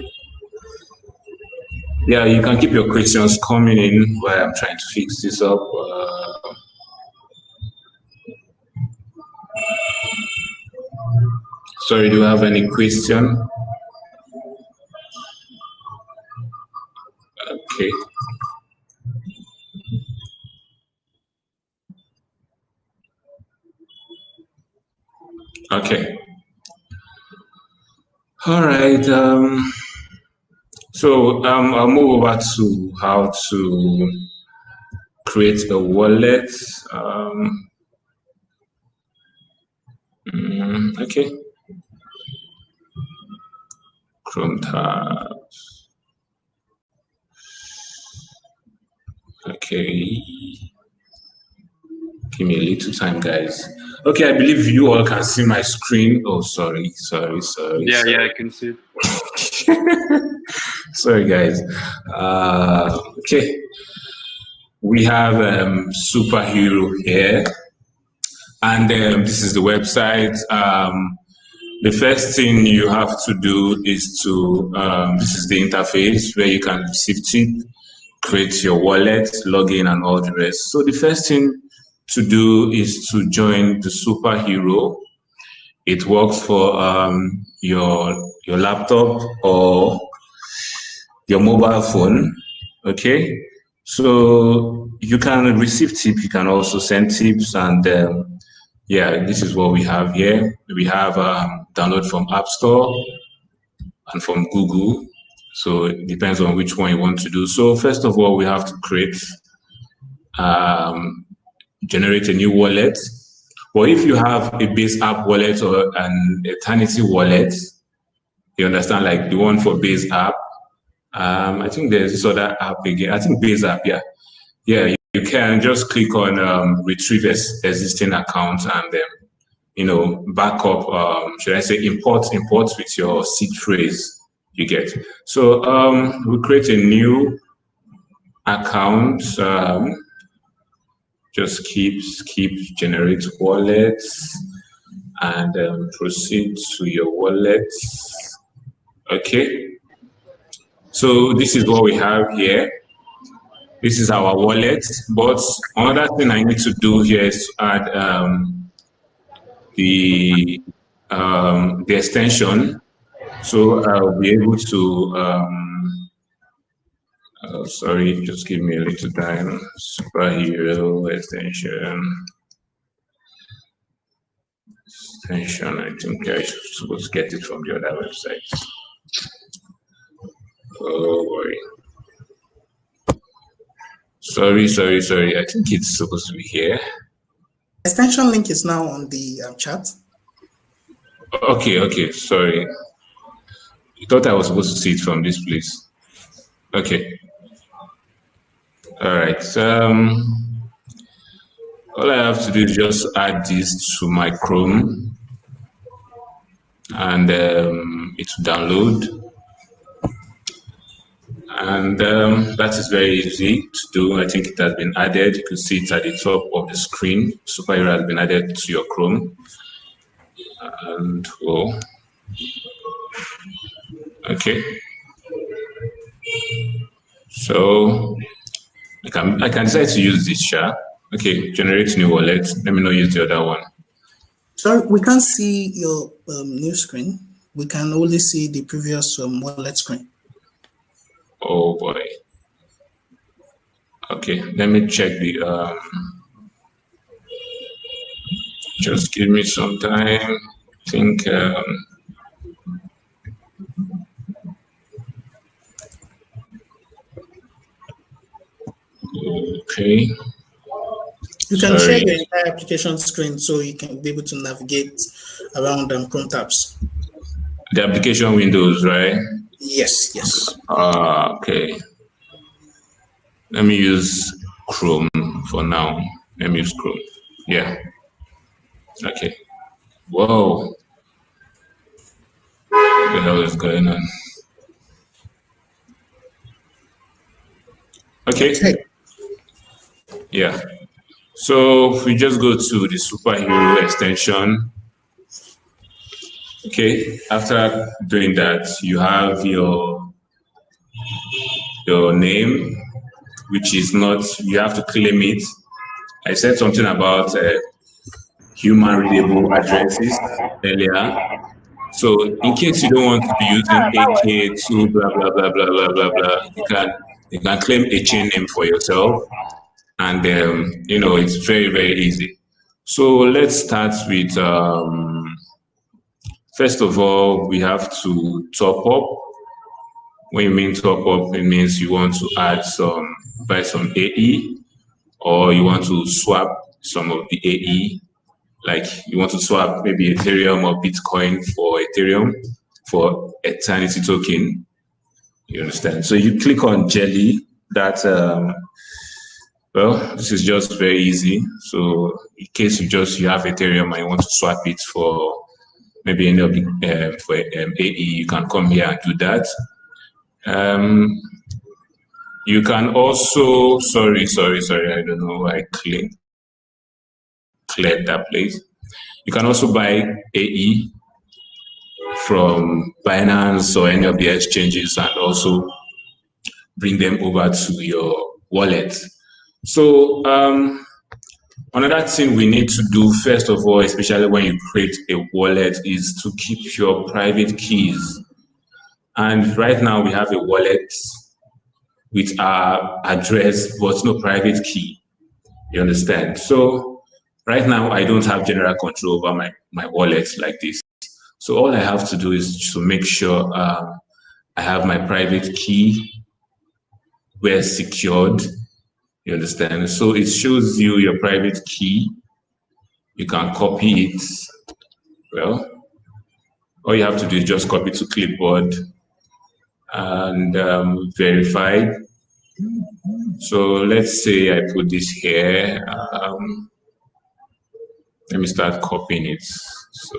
Yeah, you can keep your questions coming in while I'm trying to fix this up. Sorry, do you have any question? Okay. Okay. All right. So I'll move over to how to create a wallet. Okay. Chrome tab. Okay. Give me a little time, guys. Okay, I believe you all can see my screen. Oh, sorry. Yeah, I can see it. Sorry, guys. Okay. We have Superhero here. And this is the website. The first thing you have to do is to, this is the interface where you can receive tip, create your wallet, log in, and all the rest. So the first thing to do is to join the Superhero. It works for your laptop or your mobile phone, okay? So you can receive tips, you can also send tips, and yeah, this is what we have here. We have download from App Store and from Google. So it depends on which one you want to do. So first of all, we have to create, generate a new wallet. Or if you have a base app wallet or an Eternity wallet, you understand, like the one for base app. I think there's this other app again. I think base app, yeah. Yeah, you can just click on retrieve existing account and then, you know, backup, should I say import with your seed phrase you get. So we create a new account, just keep generate wallets and proceed to your wallet. Okay. So this is what we have here. This is our wallet, but another thing I need to do here is to add the extension. So I'll be able to, sorry, just give me a little time. Superhero extension. I think I should supposed to get it from the other website. Oh boy. Sorry. I think it's supposed to be here. Extension link is now on the chat. Okay. Sorry. I thought I was supposed to see it from this place. Okay. All right. All I have to do is just add this to my Chrome, and it will download. And that is very easy to do. I think it has been added. You can see it at the top of the screen. Superhero has been added to your Chrome. And oh, okay. So I can decide to use this share. Okay, generate new wallet. Let me not use the other one. Sorry, we can't see your new screen. We can only see the previous wallet screen. Oh boy. Okay, let me check the just give me some time. I think okay. You can share your entire application screen so you can be able to navigate around Chrome tabs. The application windows, right? Yes. Okay. Let me use Chrome for now. Let me use Chrome. Yeah. Okay. Whoa. What the hell is going on? Okay. Yeah. So if we just go to the Superhero extension. Okay, after doing that, you have your name, which is not, you have to claim it. I said something about human readable addresses earlier. So in case you don't want to be using AK2, blah, blah, blah, blah, blah, blah, blah, you can claim a chain name for yourself. And, you know, it's very, very easy. So let's start with, first of all, we have to top up. When you mean top up, it means you want to add buy some AE, or you want to swap some of the AE. Like you want to swap maybe Ethereum or Bitcoin for Ethereum for Eternity token. You understand? So you click on Jelly, that Well, this is just very easy. So in case you have Ethereum and you want to swap it for maybe any of the for AE, you can come here and do that. You can also, sorry, I don't know why I cleared that place. You can also buy AE from Binance or any of the exchanges and also bring them over to your wallet. So another thing we need to do, first of all, especially when you create a wallet, is to keep your private keys. And right now we have a wallet with our address, but no private key. You understand? So right now I don't have general control over my wallet like this. So all I have to do is to make sure I have my private key well secured. You understand? So it shows you your private key. You can copy it. Well, all you have to do is just copy to clipboard and verify. So let's say I put this here. Let me start copying it. So,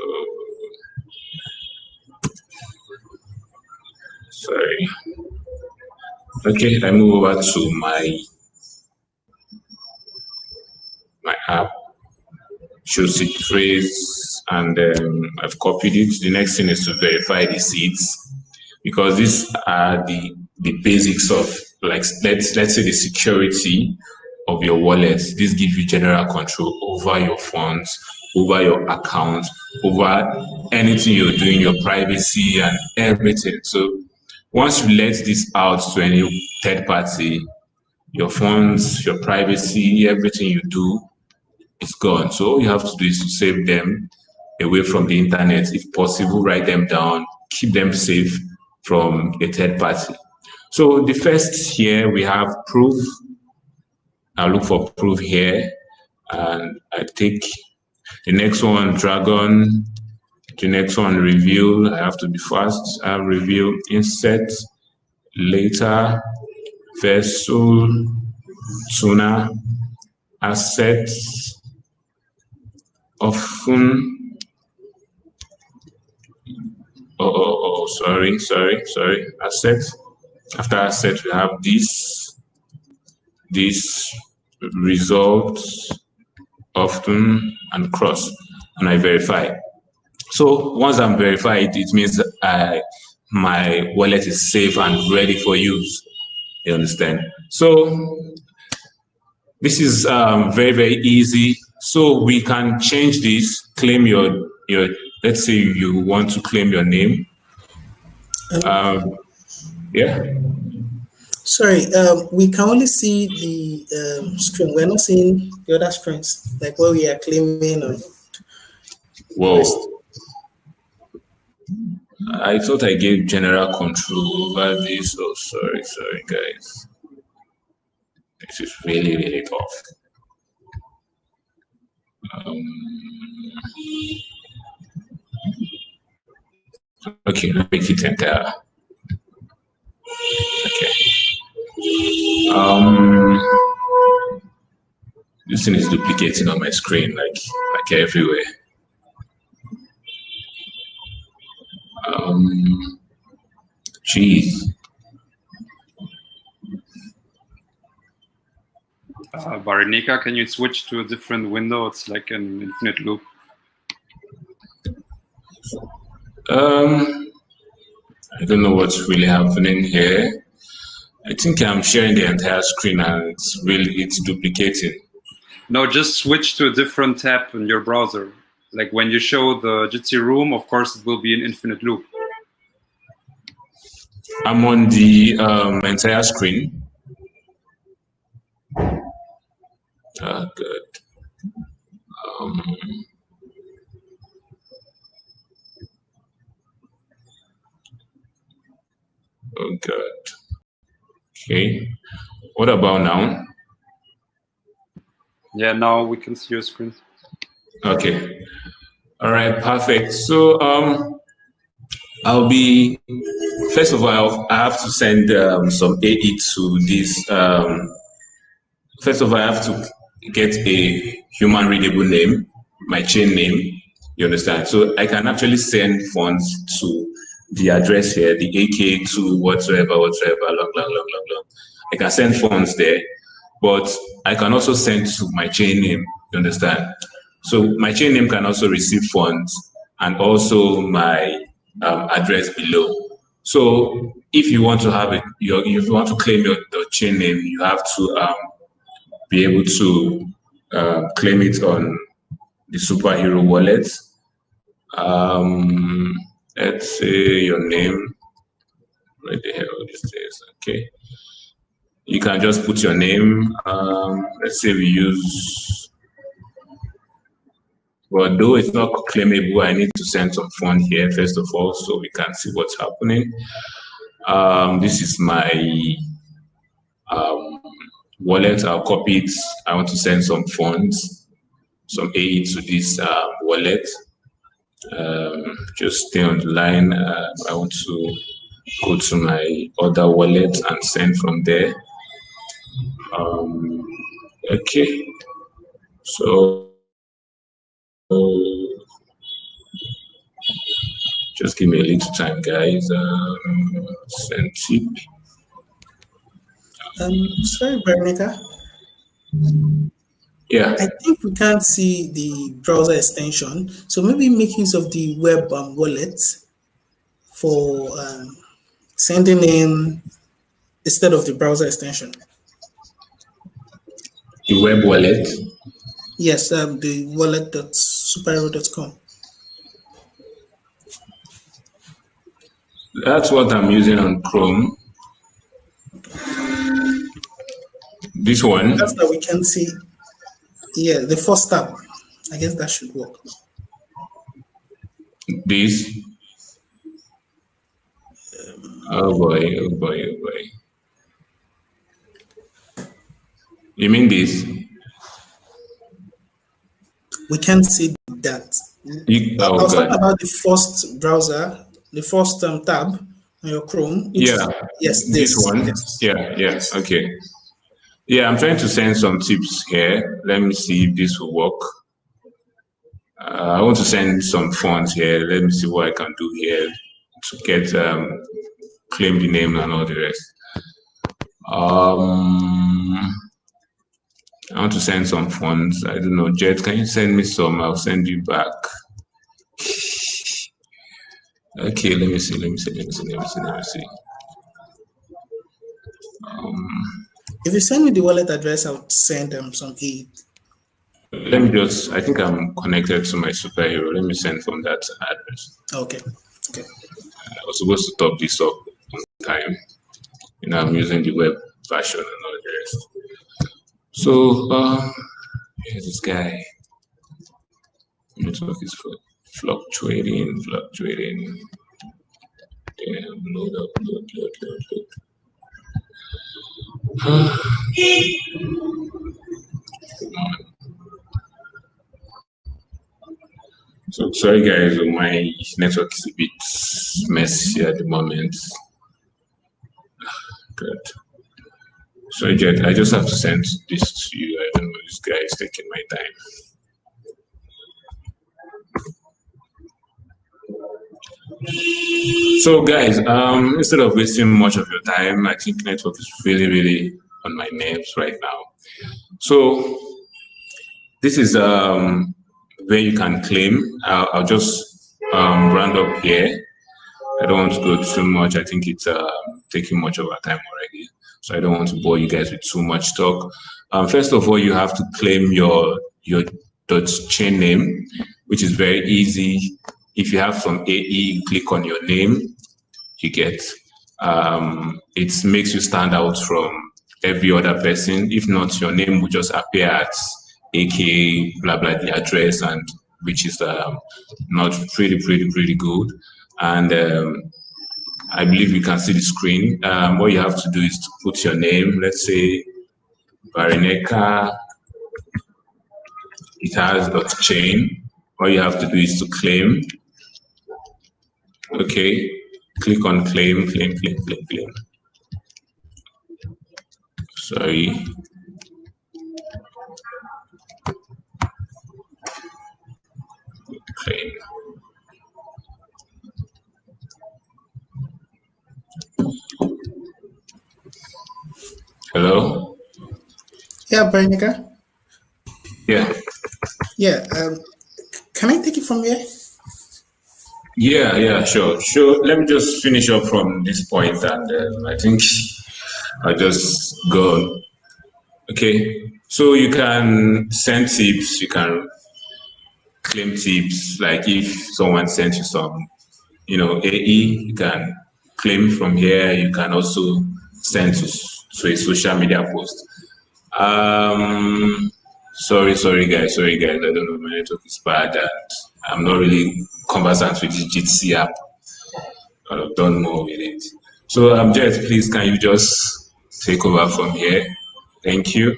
sorry. Okay, I move over to my app, choose seed phrase, and I've copied it. The next thing is to verify the seeds, because these are the basics of, like, let's say the security of your wallet. This gives you general control over your funds, over your account, over anything you're doing, your privacy and everything. So once you let this out to any third party, your funds, your privacy, everything you do is gone. So all you have to do is to save them away from the internet. If possible, write them down, keep them safe from a third party. So the first here, we have proof. I'll look for proof here, and I take the next one, dragon. The next one, reveal. I have to be fast. Reveal, insert, later, vessel, tuna, assets, often. Sorry. Assets. After assets, we have this results, often, and cross, and I verify. So once I'm verified, it means my wallet is safe and ready for use. You understand? So this is very, very easy. So we can change this, claim your let's say you want to claim your name. Yeah. Sorry, we can only see the screen. We're not seeing the other screens, like where we are claiming. Whoa. I thought I gave general control over this. Oh, sorry, guys. This is really, really tough. Okay, let me make it entire. Okay. This thing is duplicating on my screen, like everywhere. Geez. Baranika, can you switch to a different window? It's like an infinite loop. I don't know what's really happening here. I think I'm sharing the entire screen and it's duplicating. No, just switch to a different tab in your browser. Like when you show the Jitsi room, of course, it will be an infinite loop. I'm on the entire screen. Good. Oh, good. Okay. What about now? Yeah, now we can see your screen. Okay. All right, perfect. So I'll be, first of all, I have to send some AE to this first of all, I have to get a human readable name, my chain name, you understand? So I can actually send funds to the address here, the AK to whatsoever, long. I can send funds there, but I can also send to my chain name, you understand? So my chain name can also receive funds and also my address below. So if you want to have it, if you want to claim your chain name, you have to be able to claim it on the superhero wallet. Let's say your name. Where the hell this is? Okay. You can just put your name. Let's say we use, well, though it's not claimable, I need to send some fund here first of all, so we can see what's happening. This is my wallet. I'll copy it. I want to send some funds, some aid to this wallet. Just stay on the line. I want to go to my other wallet and send from there. Okay, so just give me a little time, guys. Send tip. Sorry, Veronica. Yeah. I think we can't see the browser extension, so maybe make use of the web wallet for sending in instead of the browser extension. The web wallet? Yes, the wallet.superhero.com. That's what I'm using on Chrome. This one? That's how we can see. Yeah, the first tab. I guess that should work. This? Oh boy, oh boy, oh boy. You mean this? We can't see that. I was talking about the first browser, the first tab on your Chrome. Yeah. Yes, this one. Yes. Yeah, yes, okay. Yeah, I'm trying to send some tips here. Let me see if this will work. I want to send some funds here. Let me see what I can do here to get claim the name and all the rest. I want to send some funds. I don't know, Jet, can you send me some? I'll send you back. Okay, let me see. If you send me the wallet address, I'll send them some aid. Let me just, I think I'm connected to my superhero. Let me send from that address. Okay. Okay. I was supposed to top this up on time. You know, I'm using the web version and all the rest. So, here's this guy. Network is fluctuating. Damn, load. So sorry guys, my network is a bit messy at the moment. Good. Sorry Jet, I just have to send this to you. I don't know, this guy is taking my time. So guys, instead of wasting much of your time, I think network is really on my nerves right now. So this is where you can claim. I'll just round up here. I don't want to go too much. I think it's taking much of our time already, so I don't want to bore you guys with too much talk. First of all, you have to claim your .chain name, which is very easy. If you have some AE, you click on your name, you get. It makes you stand out from every other person. If not, your name will just appear as AK blah blah the address, and which is not pretty good. And I believe you can see the screen. What you have to do is to put your name. Let's say Veronica. It has .chain. All you have to do is to claim. Okay, click on claim. Sorry. claim. Hello? Yeah, Veronica. Yeah. Yeah. Can I take it from here? Yeah, sure. Sure. Let me just finish up from this point, and I think I'll just go on. Okay. So you can send tips, you can claim tips, like if someone sent you some, AE, you can claim from here. You can also send to a social media post. Sorry guys. I don't know, my network is bad and I'm not really conversant with the Jitsi app. I've done more with it. So Jet, please, can you just take over from here? Thank you.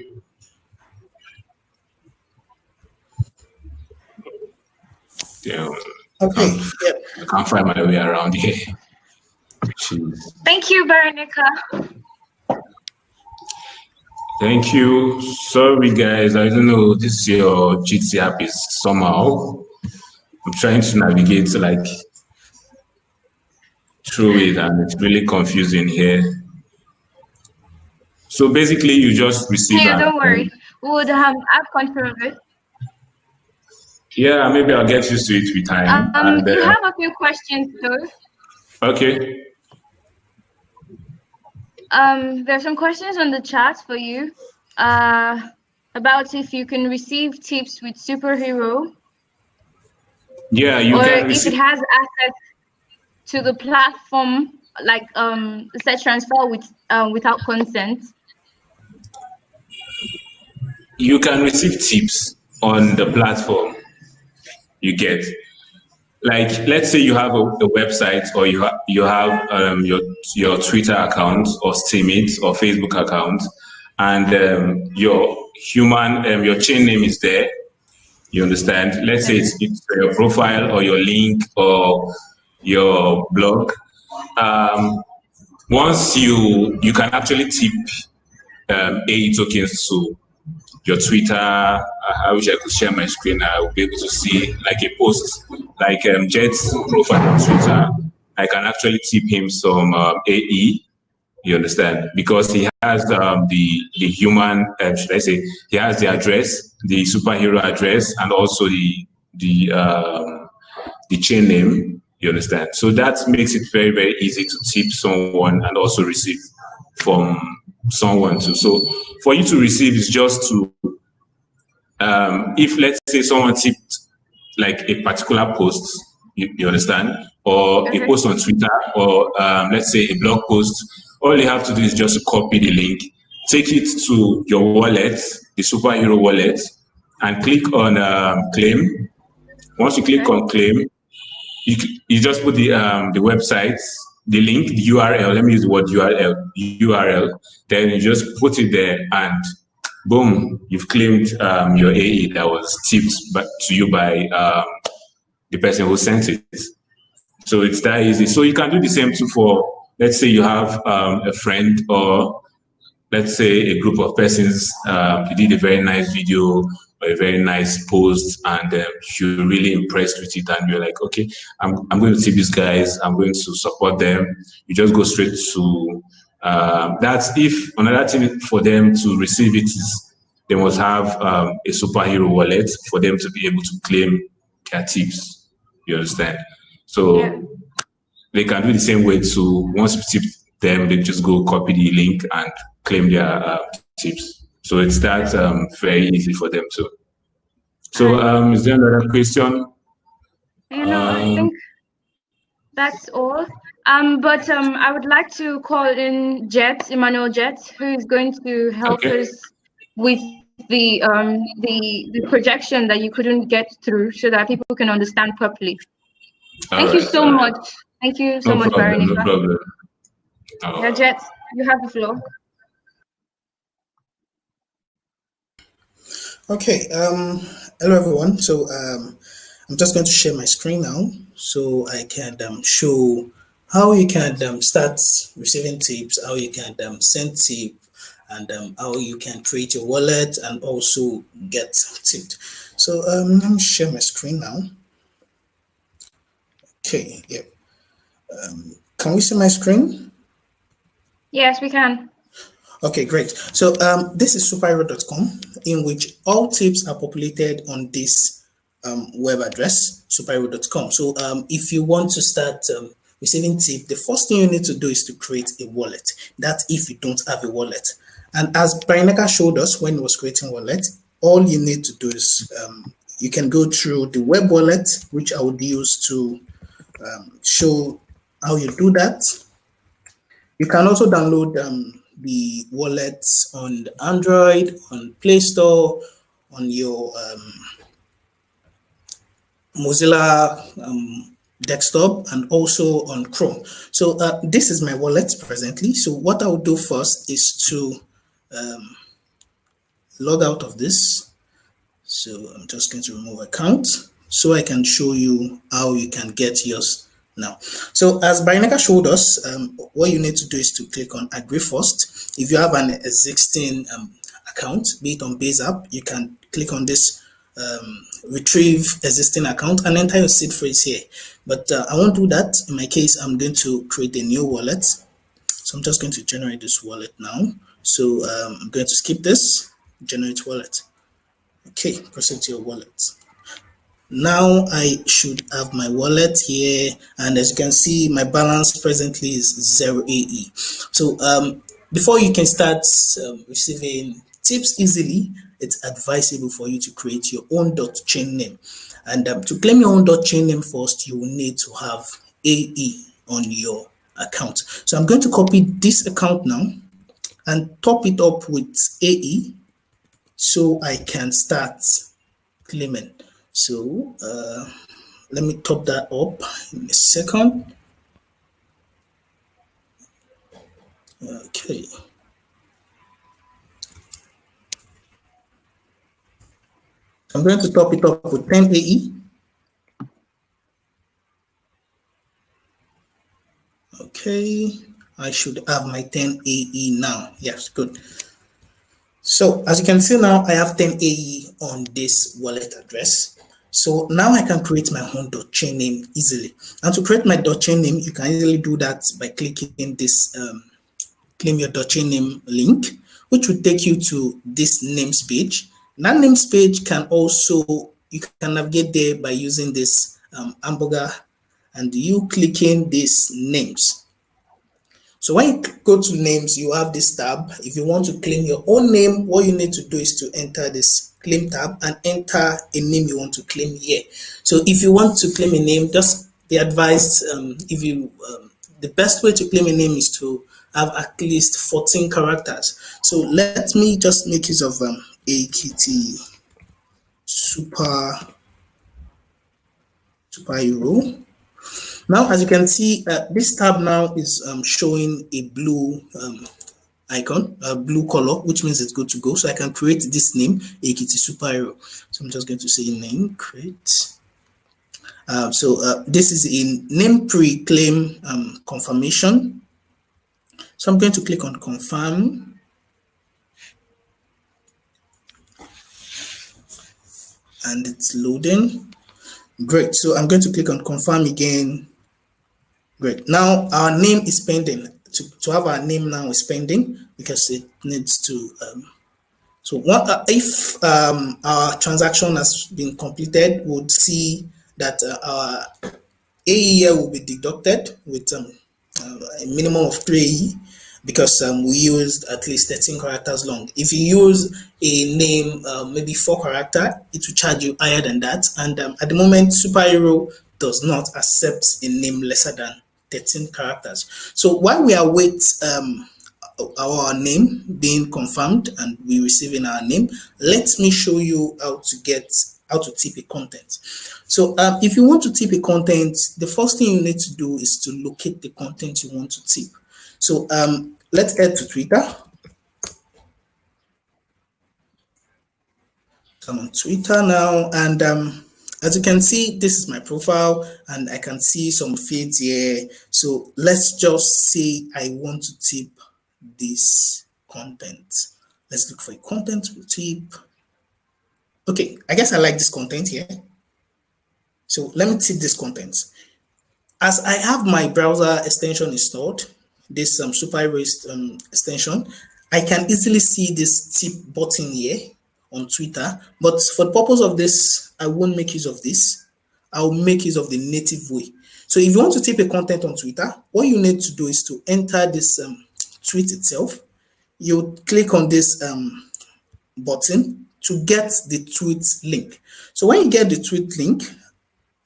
Yeah, Okay. I can't find my way around here. Jeez. Thank you, Veronica. Thank you. Sorry, guys. I don't know. This your Jitsi app is somehow. I'm trying to navigate through it, and it's really confusing here. So basically, you just receive. Yeah, don't worry. We would have control of it. Yeah, maybe I'll get used to it with time. You have a few questions, though. Okay. There's some questions on the chat for you. About if you can receive tips with Superhero. Yeah, you can. Or if it has access to the platform, like set transfer without consent. You can receive tips on the platform you get. Like, let's say you have a website, or you have your Twitter account, or Steemit, or Facebook account, and your chain name is there. You understand? Let's say it's your profile or your link or your blog. Once you can actually tip AE tokens to your Twitter. I wish I could share my screen. I will be able to see like a post, like Jet's profile on Twitter. I can actually tip him some AE. You understand? Because he has the human, should I say, he has the address, the superhero address, and also the chain name. You understand? So that makes it very, very easy to tip someone and also receive from someone too. So for you to receive is just to, if let's say someone tipped like a particular post, you understand, or a post on Twitter, or let's say a blog post, all you have to do is just copy the link, take it to your wallet, the superhero wallet, and click on claim. Once you click on claim, you just put the website, the link, the URL. Let me use the word URL. Then you just put it there, and boom, you've claimed your AE that was tipped to you by the person who sent it. So it's that easy. So you can do the same too for, let's say you have a friend, or let's say a group of persons. You did a very nice video or a very nice post, and you're really impressed with it, and you're like, okay, I'm going to tip these guys, I'm going to support them. You just go straight to that's if another thing for them to receive it is they must have a superhero wallet for them to be able to claim their tips. You understand? So they can do the same way too. Once you tip them, they just go copy the link and claim their tips. So it's that very easy for them too. So is there another question? I think that's all. But I would like to call in Emmanuel Jet, who is going to help us with the projection that you couldn't get through, so that people can understand properly. Thank you so much. Thank you so much, Veronica. No problem. Yeah, Jet, you have the floor. Okay. Hello, everyone. So I'm just going to share my screen now, so I can show how you can start receiving tips, how you can send tip, and how you can create your wallet and also get tipped. So let me share my screen now. Okay, yeah. Can we see my screen? Yes, we can. Okay, great. So this is superhero.com, in which all tips are populated on this web address, superhero.com. So if you want to start receiving tip, the first thing you need to do is to create a wallet. That's if you don't have a wallet. And as Barineka showed us when he was creating wallet, all you need to do is you can go through the web wallet, which I would use to show how you do that. You can also download the wallets on the Android, on Play Store, on your Mozilla desktop, and also on Chrome. So this is my wallet presently. So what I'll do first is to log out of this. So I'm just going to remove account so I can show you how you can get yours now. So as Barineka showed us, what you need to do is to click on agree first. If you have an existing account, be it on Base app, you can click on this retrieve existing account and enter your seed phrase here. But I won't do that. In my case, I'm going to create a new wallet. So I'm just going to generate this wallet now. So I'm going to skip this, generate wallet. Okay, proceed to your wallet. Now I should have my wallet here, and as you can see, my balance presently is 0 AE. So before you can start receiving tips easily, it's advisable for you to create your own .chain name. And to claim your own .chain name first, you will need to have AE on your account. So I'm going to copy this account now and top it up with AE so I can start claiming. So let me top that up in a second. Okay. I'm going to top it up with 10 AE. Okay, I should have my 10 AE now. Yes, good. So as you can see now, I have 10 AE on this wallet address. So now I can create my own .chain name easily. And to create my .chain name, you can easily do that by clicking this claim your .chain name link, which will take you to this names page. That names page can also, you can navigate there by using this hamburger and you clicking these names. So when you go to names, you have this tab. If you want to claim your own name, what you need to do is to enter this claim tab and enter a name you want to claim here. So if you want to claim a name, just be advised, the best way to claim a name is to have at least 14 characters. So let me just make use of aekiti superhero. Now, as you can see, this tab now is showing a blue icon, a blue color, which means it's good to go. So I can create this name, ækiti superhero. So I'm just going to say name, create. This is a name pre-claim confirmation. So I'm going to click on confirm. And it's loading. Great. So I'm going to click on confirm again. Great. Now our name is pending. To have our name now is pending because it needs to. If our transaction has been completed, we'll see that our AE will be deducted with a minimum of 3 AE because we used at least 13 characters long. If you use a name, maybe 4 characters, it will charge you higher than that. And at the moment, Superhero does not accept a name lesser than 13 characters. So while we await our name being confirmed and we receiving our name, let me show you how to tip a content. So if you want to tip a content, the first thing you need to do is to locate the content you want to tip. So let's head to Twitter. I'm on Twitter now, and as you can see, this is my profile, and I can see some feeds here. So let's just say I want to tip this content. Let's look for a content to tip. Okay, I guess I like this content here. So let me tip this content. as I have my browser extension installed, this superhero extension, I can easily see this tip button here on Twitter. But for the purpose of this, I won't make use of this. I'll make use of the native way. So if you want to tip a content on Twitter, what you need to do is to enter this tweet itself. You click on this button to get the tweet link. So when you get the tweet link,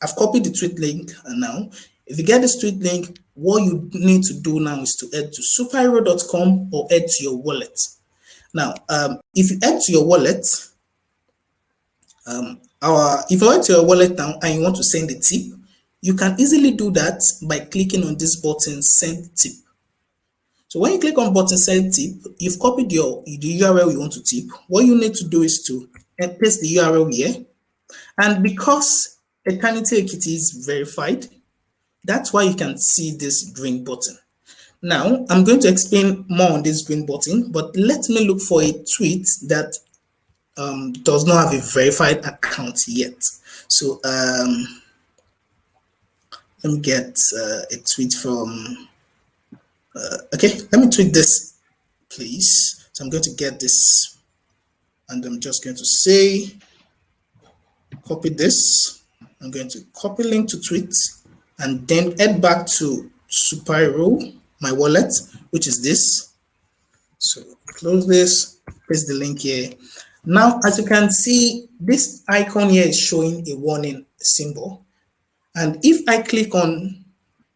I've copied the tweet link now. If you get this tweet link, what you need to do now is to head to superhero.com or head to your wallet. Now, if you head to your wallet, if you head to your wallet now and you want to send a tip, you can easily do that by clicking on this button, send tip. So when you click on button send tip, you've copied the URL you want to tip. What you need to do is to paste the URL here. And because aeternityekiti is verified, that's why you can see this green button. Now, I'm going to explain more on this green button, but let me look for a tweet that does not have a verified account yet. So let me get a tweet from, okay, let me tweet this, please. So I'm going to get this, and I'm just going to say, copy this. I'm going to copy link to tweet, and then head back to Superhero, my wallet, which is this. So close this, paste the link here. Now, as you can see, this icon here is showing a warning symbol. And if I click on,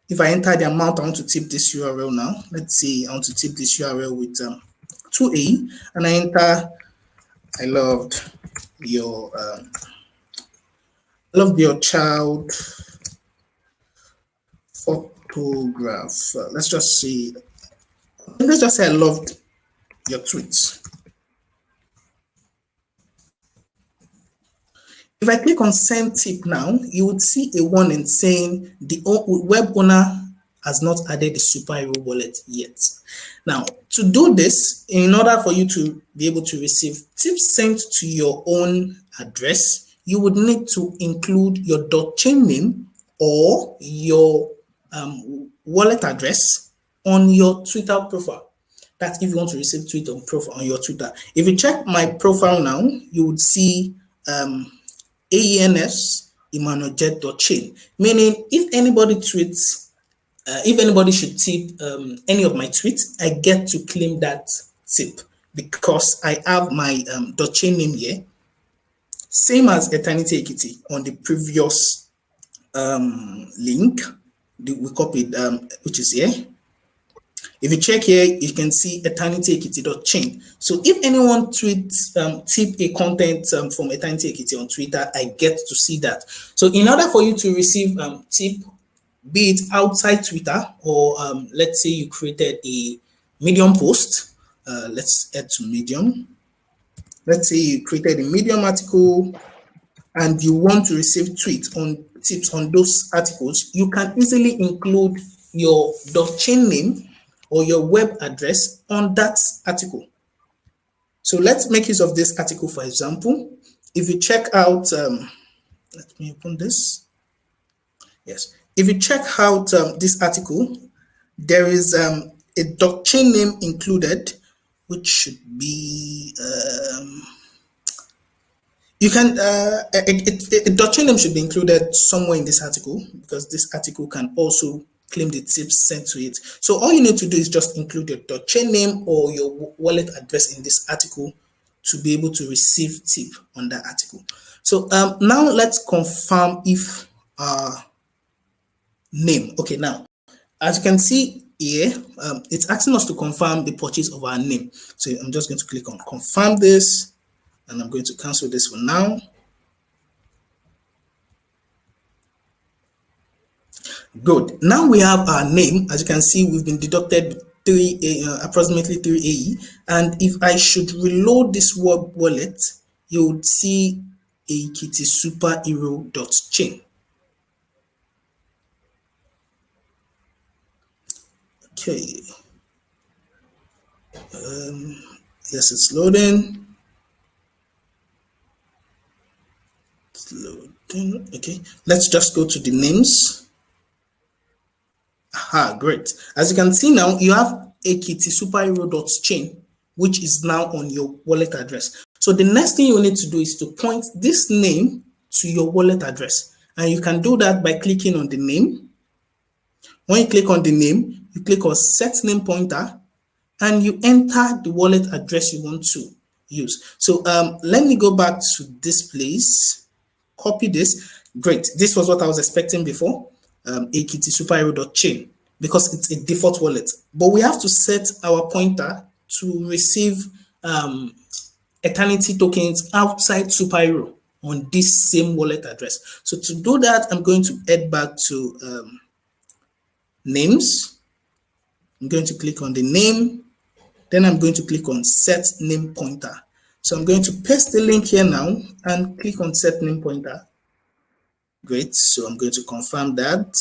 if I enter the amount I want to tip this URL now, let's see, I want to tip this URL with 2A, and I enter, I loved your child photograph. Let's just say I loved your tweets. If I click on send tip now, you would see a warning saying the web owner has not added the superhero wallet yet. Now, to do this, in order for you to be able to receive tips sent to your own address, you would need to include your .chain name or your wallet address on your Twitter profile. That's if you want to receive tweet on profile on your Twitter. If you check my profile now, you would see aenernityekiti.chain, meaning if anybody tweets, if anybody should tip any of my tweets, I get to claim that tip because I have my .chain name here, same as aeternityekiti on the previous link we copied, which is here. If you check here, you can see aeternityekiti.chain. So if anyone tweets tip a content from aeternityekiti on Twitter, I get to see that. So in order for you to receive tip, be it outside Twitter or let's say you created a Medium post, let's add to Medium. Let's say you created a Medium article and you want to receive tips on those articles, you can easily include your .chain name or your web address on that article. So let's make use of this article, for example. If you check out, let me open this. Yes, if you check out this article, there is a .chain name included, which should be, you can, a .chain name should be included somewhere in this article because this article can also claim the tips sent to it. So all you need to do is just include your .chain name or your wallet address in this article to be able to receive tip on that article. So now let's confirm if name. Okay, now as you can see here, it's asking us to confirm the purchase of our name. So I'm just going to click on confirm this, and I'm going to cancel this for now. Good. Now we have our name. As you can see, we've been deducted approximately 3 AE. And if I should reload this web wallet, you would see aekiti superhero.chain. Okay. Yes, it's loading. It's loading. Okay. Let's just go to the names. Great. As you can see now, you have ækiti superhero.chain, which is now on your wallet address. So the next thing you need to do is to point this name to your wallet address. And you can do that by clicking on the name. When you click on the name, you click on set name pointer and you enter the wallet address you want to use. So let me go back to this place, copy this. Great. This was what I was expecting before, ækiti superhero.chain, because it's a default wallet. But we have to set our pointer to receive Eternity tokens outside superhero on this same wallet address. So to do that, I'm going to head back to names. I'm going to click on the name. Then I'm going to click on set name pointer. So I'm going to paste the link here now and click on set name pointer. Great. So I'm going to confirm that.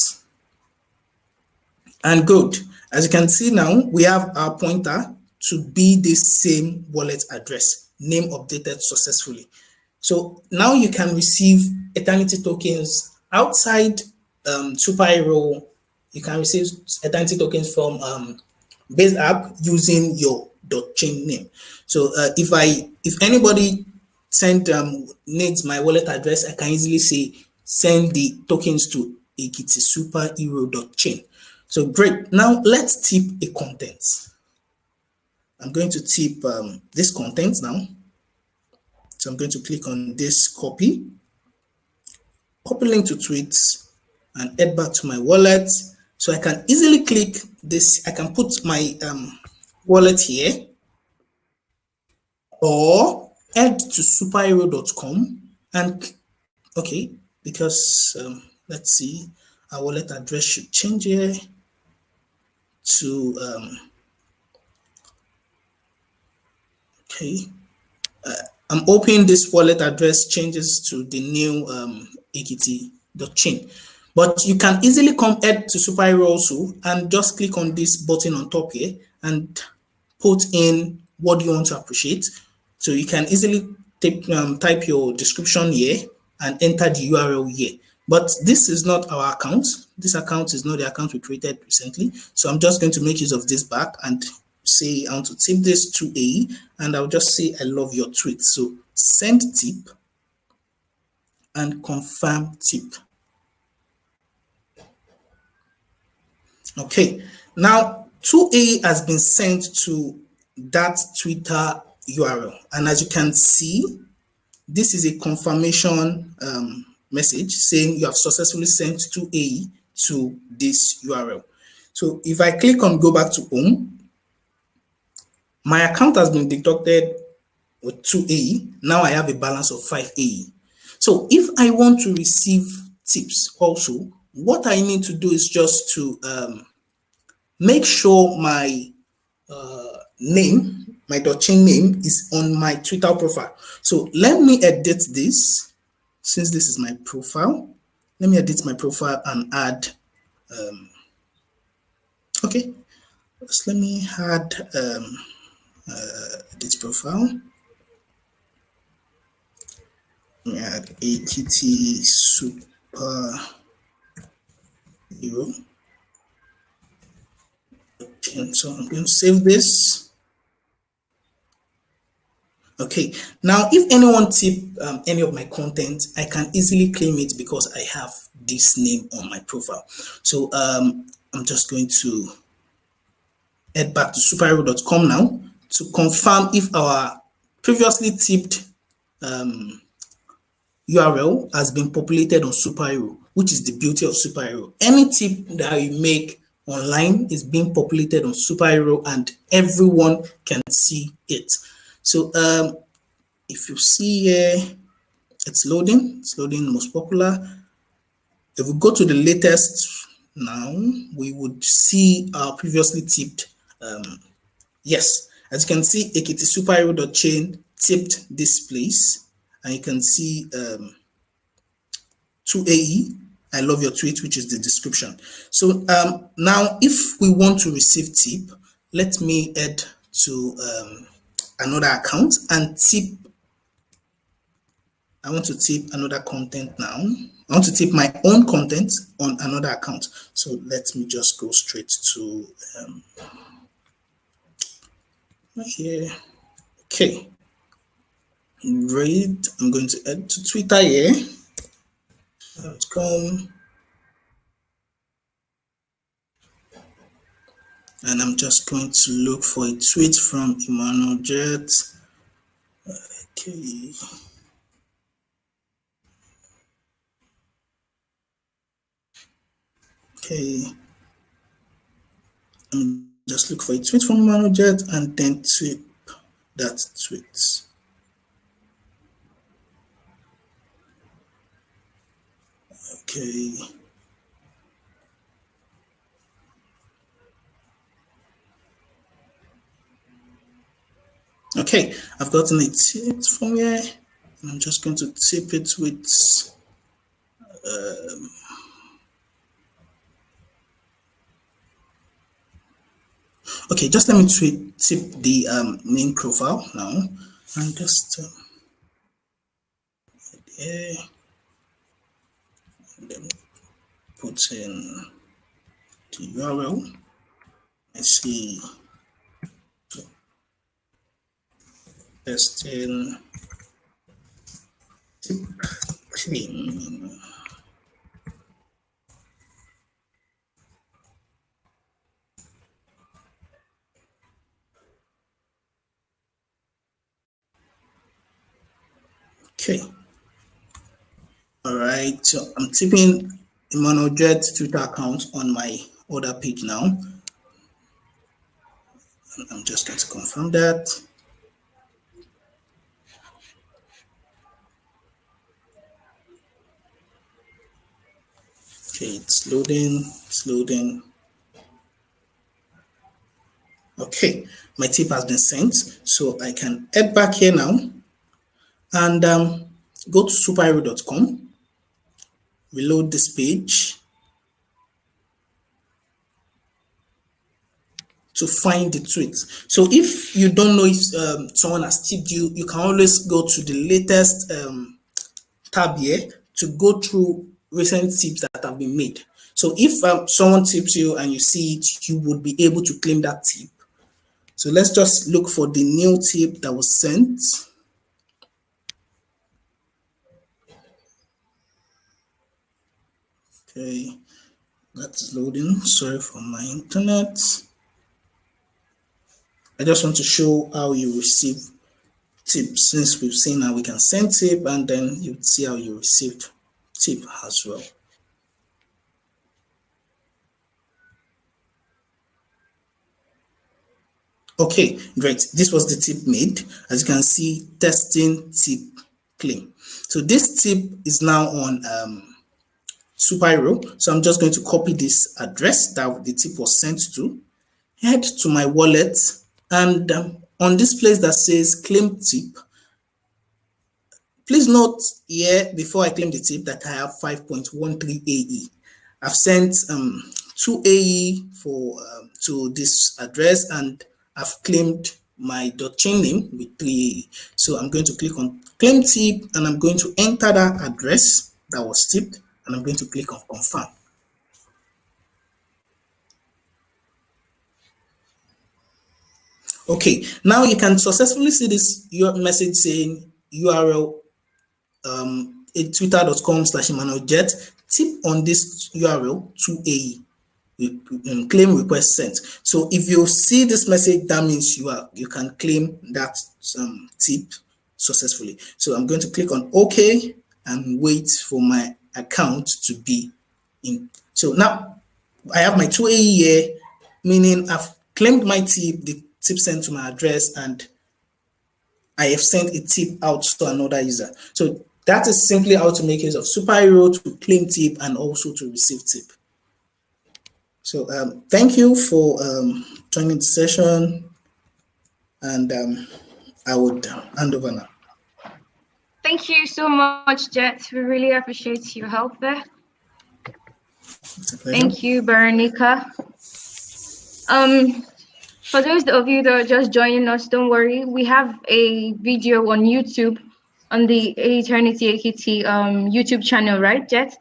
And good. As you can see now, we have our pointer to be the same wallet address. Name updated successfully. So now you can receive Eternity tokens outside superhero. You can receive Eternity tokens from Base app using your .chain name. So if anybody needs my wallet address, I can easily say send the tokens to ækiti superhero.chain. So great. Now let's tip a content. I'm going to tip this content now. So I'm going to click on this copy link to tweets, and head back to my wallet. So I can easily click this. I can put my wallet here, or head to superhero.com and okay, because let's see, our wallet address should change here to okay. I'm hoping this wallet address changes to the new aekiti.chain. But you can easily come head to superhero also and just click on this button on top here and put in what you want to appreciate. So you can easily type your description here and enter the URL here. But this is not our account. This account is not the account we created recently. So I'm just going to make use of this back and say I want to tip this to AE, and I'll just say I love your tweet. So send tip and confirm tip. Okay, now 2A has been sent to that Twitter URL, and as you can see, this is a confirmation message saying you have successfully sent 2A to this URL. So if I click on go back to home, my account has been deducted with 2A. Now I have a balance of 5A. So if I want to receive tips also, what I need to do is just to make sure my name, my .chain name is on my Twitter profile. So let me edit this. Since this is my profile, let me edit my profile and add, okay, so let me add this profile. Let me add ækiti superhero. So I'm going to save this. Okay, now if anyone tip any of my content, I can easily claim it because I have this name on my profile. So I'm just going to head back to superhero.com now to confirm if our previously tipped URL has been populated on superhero, which is the beauty of superhero. Any tip that you make online is being populated on superhero and everyone can see it. So if you see here, it's loading most popular. If we go to the latest now, we would see our previously tipped. Yes, as you can see, ækiti superhero.chain tipped this place, and you can see 2AE, I love your tweet, which is the description. So now if we want to receive tip, let me head to another account and tip I want to tip another content now. I want to tip my own content on another account. So let me just go straight to here. Okay. Great. I'm going to add to Twitter here. .com. And I'm just going to look for a tweet from Emmanuel Jet. Okay. Okay. Just look for a tweet from Emmanuel Jet and then tweet that tweet. Okay. Okay, I've gotten a tip from here, and I'm just going to tip it with okay, just let me tip the main profile now, and just here, and then put in the URL. Let's see. Testing tip clean. Okay. All right. So I'm tipping Emmanuel Jet's Twitter account on my other page now. And I'm just going to confirm that. Okay, it's loading. Okay, my tip has been sent, so I can head back here now and go to superhero.com, reload this page to find the tweet. So if you don't know if someone has tipped you, you can always go to the latest tab here to go through recent tips that have been made. So if someone tips you and you see it, you would be able to claim that tip. So let's just look for the new tip that was sent. Okay, that's loading. Sorry for my internet. I just want to show how you receive tips, since we've seen how we can send tip, and then you see how you received tip as well. Okay, great. This was the tip made. As you can see, testing tip claim. So this tip is now on Superhero. So I'm just going to copy this address that the tip was sent to, head to my wallet, and on this place that says claim tip, please note here before I claim the tip that I have 5.13 AE. I've sent 2 AE for to this address, and I've claimed my .chain name with 3 AE. So I'm going to click on claim tip, and I'm going to enter that address that was tipped, and I'm going to click on confirm. Okay, now you can successfully see this message saying URL twitter.com/EmmanuelJet, tip on this URL 2AE. Claim request sent. So if you see this message, that means you can claim that tip successfully. So I'm going to click on OK and wait for my account to be in. So now I have my 2AE here, meaning I've claimed my tip, the tip sent to my address, and I have sent a tip out to another user. So that is simply how to make use of Superhero to claim tip and also to receive tip. So thank you for joining the session, and I would hand over now. Thank you so much, Jet. We really appreciate your help there. Thank you, Veronica. For those of you that are just joining us, don't worry. We have a video on YouTube on the aeternityekiti YouTube channel, right, Jet?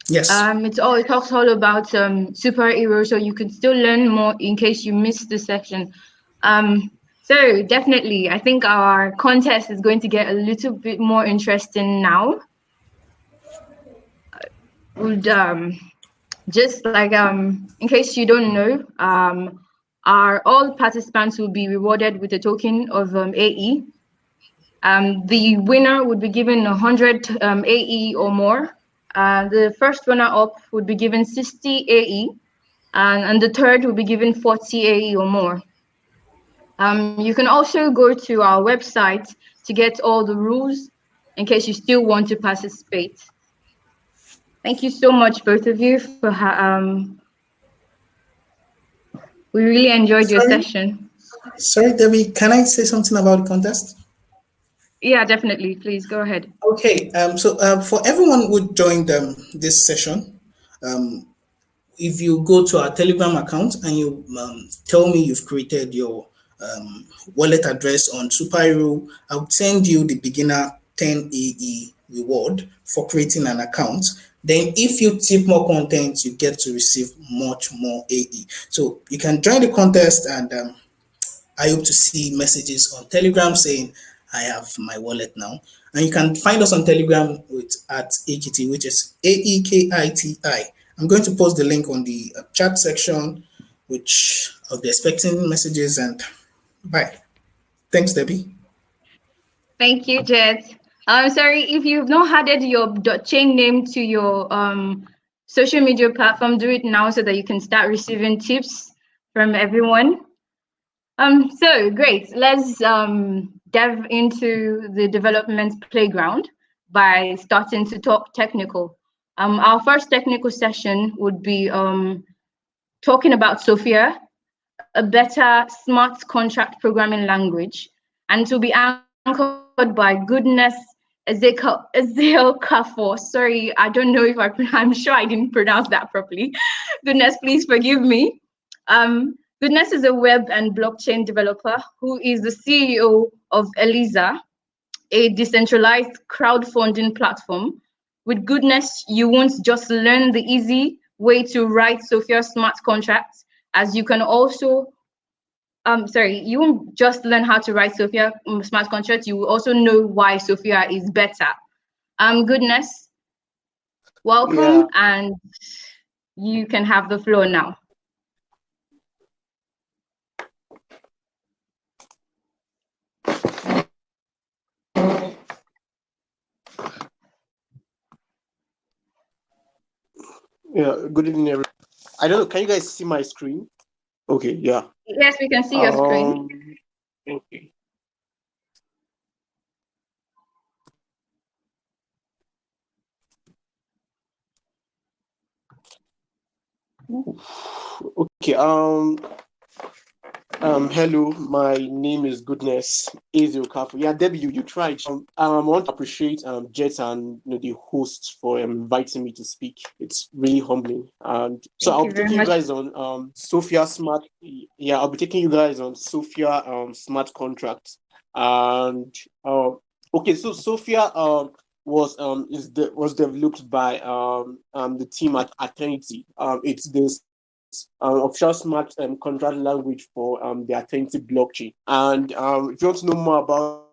Yes. It talks all about superheroes, so you can still learn more in case you missed the section. So definitely, I think our contest is going to get a little bit more interesting now. Would just like in case you don't know, all participants will be rewarded with a token of AE. The winner would be given 100 AE or more. The first runner-up would be given 60 AE, and the third will be given 40 AE or more. You can also go to our website to get all the rules in case you still want to participate. Thank you so much, both of you, for we really enjoyed your session. Sorry, Debbie, can I say something about the contest? Yeah, definitely. Please go ahead. Okay, so for everyone who joined this session, if you go to our Telegram account and you tell me you've created your wallet address on Superhero, I'll send you the beginner 10 AE reward for creating an account. Then if you tip more content, you get to receive much more AE. So you can join the contest, and I hope to see messages on Telegram saying, I have my wallet now. And you can find us on Telegram with @aekiti, which is AEKITI. I'm going to post the link on the chat section, which I'll be expecting messages, and bye. Thanks, Debbie. Thank you, Jet. I'm sorry if you've not added your .chain name to your social media platform, do it now so that you can start receiving tips from everyone. So great. Let's delve into the development playground by starting to talk technical. Our first technical session would be talking about Sophia, a better smart contract programming language, and to be anchored by Goodness Ezekiel. Sorry, I don't know if I'm sure I didn't pronounce that properly. Goodness, please forgive me. Goodness is a web and blockchain developer who is the CEO of Eliza, a decentralized crowdfunding platform. With Goodness, you won't just learn the easy way to write Sophia smart contracts, as you can also you won't just learn how to write Sophia smart contracts, you will also know why Sophia is better. Goodness, welcome, and you can have the floor now. Yeah, good evening, everyone. I don't know, can you guys see my screen? Okay, yeah. Yes, we can see your screen. Okay. Okay, hello, my name is Goodness Ezekiel. Yeah, Debbie, you tried. I want to appreciate Jet and the host for inviting me to speak. It's really humbling. And so I'll be taking you guys on Sophia Smart. Yeah, I'll be taking you guys on Sophia smart contracts. And okay, so Sophia was developed by the team at Aeternity. It's this official smart contract language for the aeternity blockchain. And if you want to know more about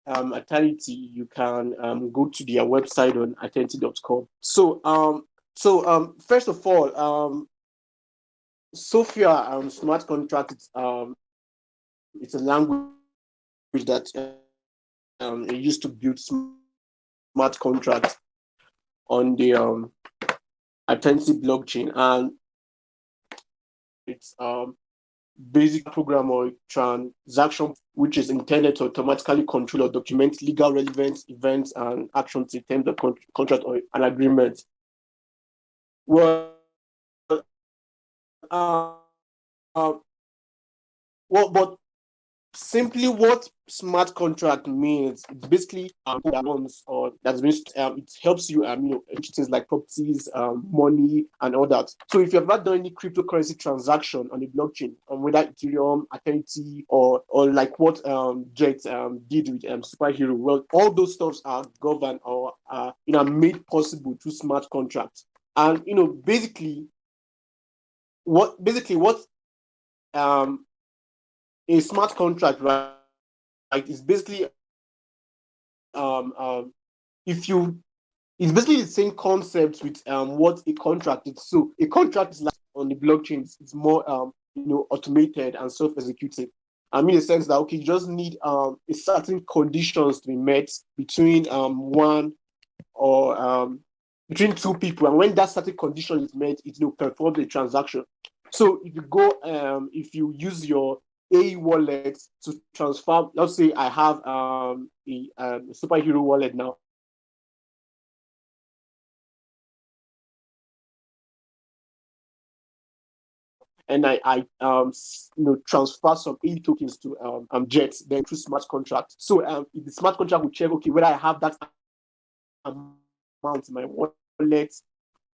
aeternity, you can go to their website on aeternity.com. So first of all, Sophia smart contract it's a language that it used to build smart contracts on the aeternity blockchain, and it's basic program or transaction which is intended to automatically control or document legal relevant events and actions in terms of contract or an agreement. Well, but simply what smart contract means, it's basically or that's means it helps you things like properties, money and all that. So if you have not done any cryptocurrency transaction on the blockchain, whether Ethereum, Aeternity, or like what Jet did with Superhero, well, all those stuffs are governed or made possible through smart contracts. And basically what a smart contract, right, is basically if you it's basically the same concept with what a contract is. So a contract is like on the blockchain, it's more automated and self-executing. I mean, in the sense that okay, you just need a certain conditions to be met between one or between two people, and when that certain condition is met, it performs a transaction. So if you go, if you use your A wallet to transfer, let's say I have a superhero wallet now, and I transfer some A tokens to Jet, then through smart contract. So if the smart contract will check, okay, whether I have that amount in my wallet,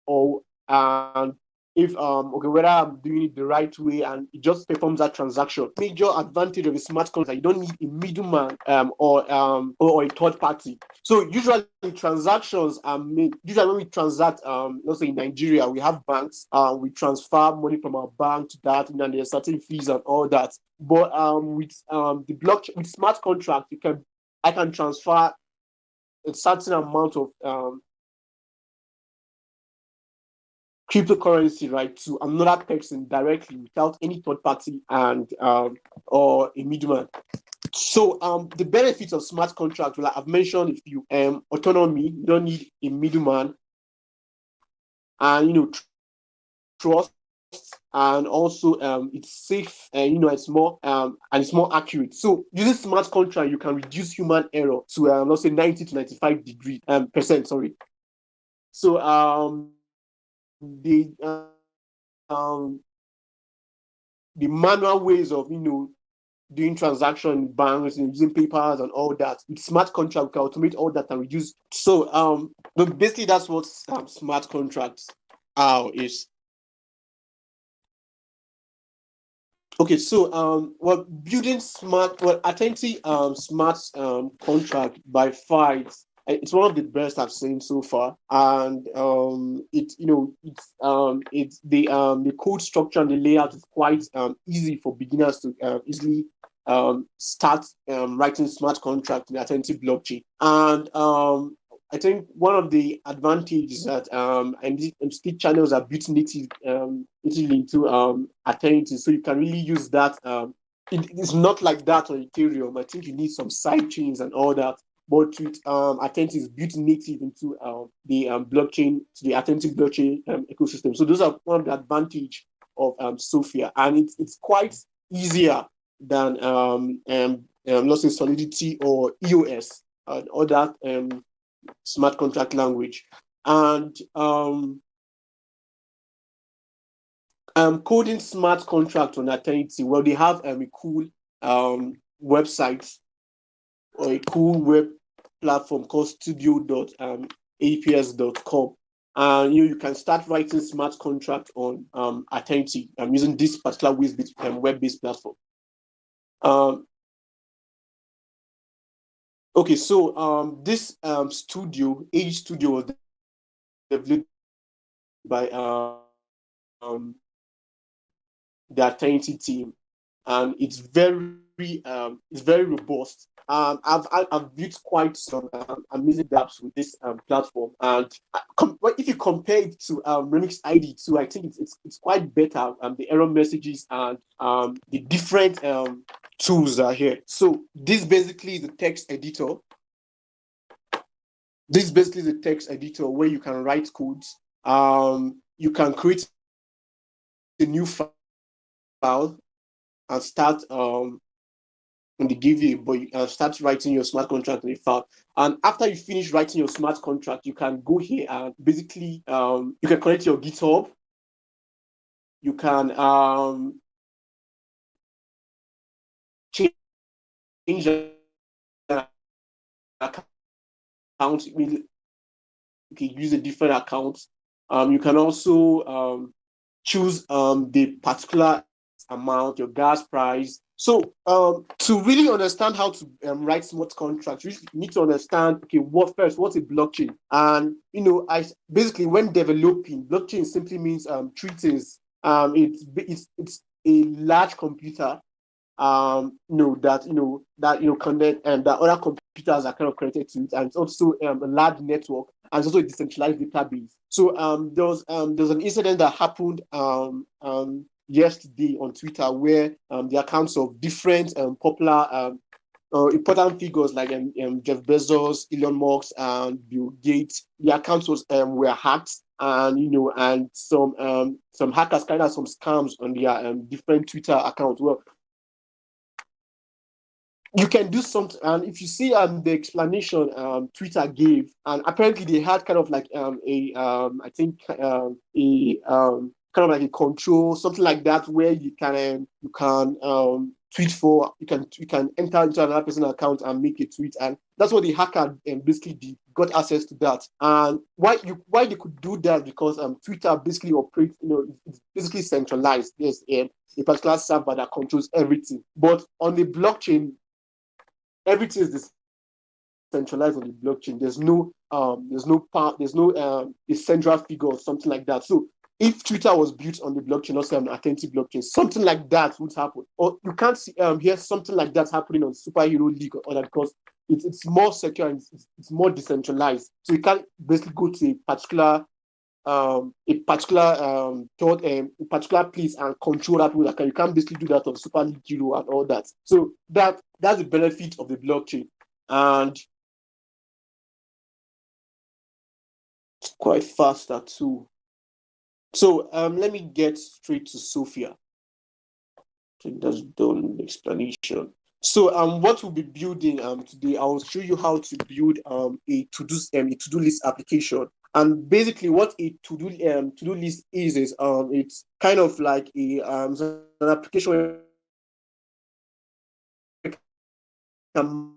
or if whether I'm doing it the right way, and it just performs that transaction. Major advantage of a smart contract, you don't need a middleman or a third party. So usually transactions are made. Usually when we transact, let's say in Nigeria, we have banks. We transfer money from our bank to that, and then there's certain fees and all that. But with the blockchain, with smart contract, I can transfer a certain amount of cryptocurrency, right, to another person directly without any third party and or a middleman. So the benefits of smart contract, well, I've mentioned a few. Autonomy, you don't need a middleman, and trust, and also it's safe, and it's more accurate. So using smart contract, you can reduce human error to let's say 90 to 95% sorry. So the manual ways of doing transaction in banks and using papers and all that, with smart contract we can automate all that and reduce. So basically that's what smart contracts is. Okay, so building authentic smart contract by far, it's one of the best I've seen so far, and it's the code structure and the layout is quite easy for beginners to easily start writing smart contract in the authentic blockchain. And I think one of the advantages that and speed channels are built native into Aeternity, so you can really use that. It's not like that on Ethereum. I think you need some side chains and all that. But with Aeternity is built native into the blockchain, to the Authentic blockchain ecosystem. So those are one of the advantage of Sophia, and it's quite easier than let's say Solidity or EOS and other smart contract language. And coding smart contract on Aeternity, well, they have a cool website or a cool web platform called studio.aps.com. And you can start writing smart contract on Aeternity using this particular web-based platform. Okay, so this studio, Age Studio, was developed by the Aeternity team, and it's very robust. I've built quite some amazing apps with this platform, and if you compare it to Remix ID 2, I think it's quite better. The error messages and the different tools are here. So this basically is the text editor. This is basically the text editor where you can write codes. You can create a new file and start on the give but you start writing your smart contract in a file. And after you finish writing your smart contract, you can go here and basically you can connect your GitHub. You can change an account, you can use a different account. You can also choose the particular amount, your gas price. So to really understand how to write smart contracts, you need to understand, okay, what's a blockchain? And I basically, when developing, blockchain simply means three things. It's a large computer that connect and that other computers are kind of connected to it, and it's also a large network, and it's also a decentralized database. So there was an incident that happened yesterday on Twitter where the accounts of different popular important figures like Jeff Bezos, Elon Musk, and Bill Gates, the accounts were hacked, and some hackers carried out some scams on their different Twitter accounts. Well, you can do something, and if you see the explanation Twitter gave, and apparently they had kind of like I think kind of like a control, something like that, where you can tweet for, you can enter into another person's account and make a tweet, and that's what the hacker basically did, got access to that. And why they could do that, because Twitter basically operates, it's basically centralized. There's a particular server that controls everything, but on the blockchain, everything is decentralized on the blockchain. There's no a central figure or something like that. So if Twitter was built on the blockchain, also an authentic blockchain, something like that would happen. Or you can't hear something like that happening on superheroleague or that, because it's more secure and it's more decentralized. So you can't basically go to a particular place and control that people. You can't basically do that on Super League Hero and all that. So that's the benefit of the blockchain, and it's quite faster too. So let me get straight to Sophia. I think that's done the explanation. So what we'll be building today, I'll show you how to build a to-do list application. And basically, what a to-do list is it's kind of like an application where you can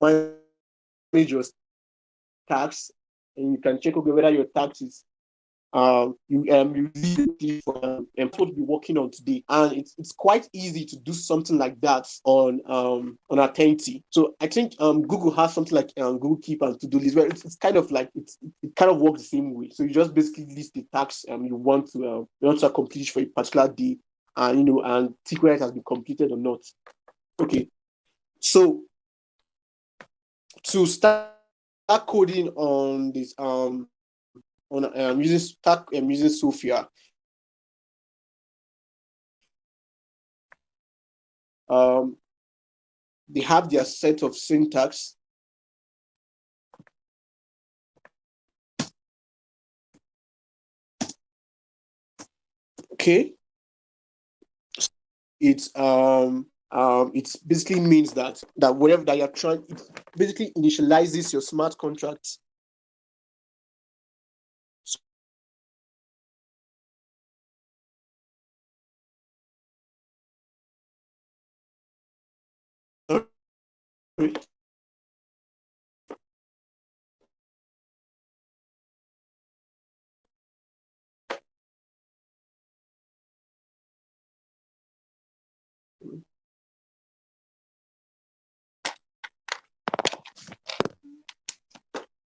manage your tax, and you can check over whether your taxes you leave for what to be working on today. And it's quite easy to do something like that on æternity. So I think Google has something like Google Keep and to-do list, where it's kind of like it kind of works the same way. So you just basically list the tasks you want to accomplish for a particular day, and tick whether it has been completed or not. Okay, so to start coding on this using Sophia. They have their set of syntax. Okay. It basically means that whatever that you're trying, it basically initializes your smart contracts.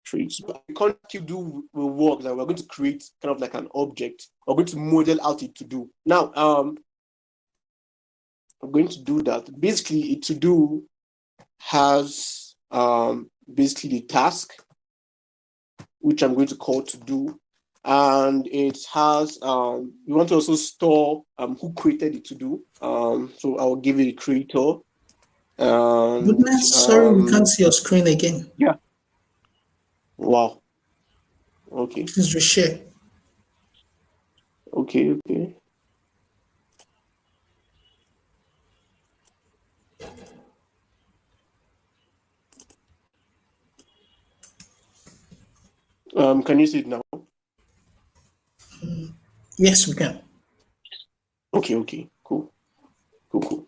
Trees. But the contract you do will work that we're going to create kind of like an object. We're going to model out it to do. Now, I'm going to do that. Basically, a to do has basically the task, which I'm going to call to do, and it has we want to also store who created it to do. So I'll give it a creator. Goodness, sorry, we can't see your screen again. Yeah. Wow. Okay. Please reshare. Okay. Can you see it now? Yes, we can. Okay. Cool.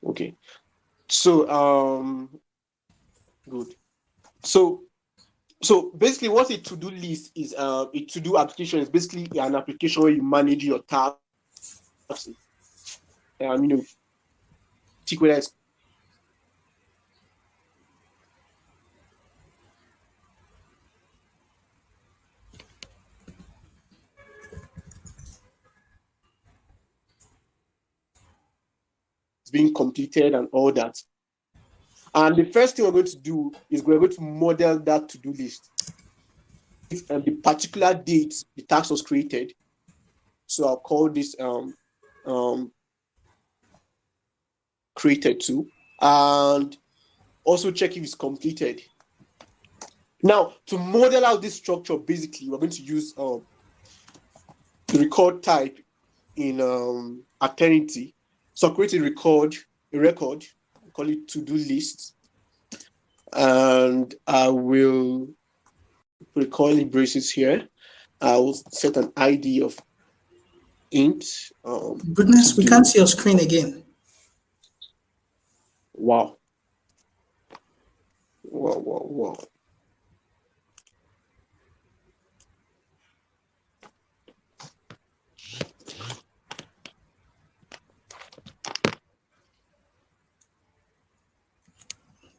Okay. So good. So basically, what a to-do list is, a to-do application is basically an application where you manage your tasks. Check whether it's being completed and all that. And the first thing we're going to do is we're going to model that to-do list. The particular date the task was created. So I'll call this created to, and also check if it's completed. Now, to model out this structure, basically, we're going to use the record type in aeternity. So I'll create a record, call it to-do list, and I will put curly braces here. I will set an ID of int. Goodness, we can't see your screen again. Wow.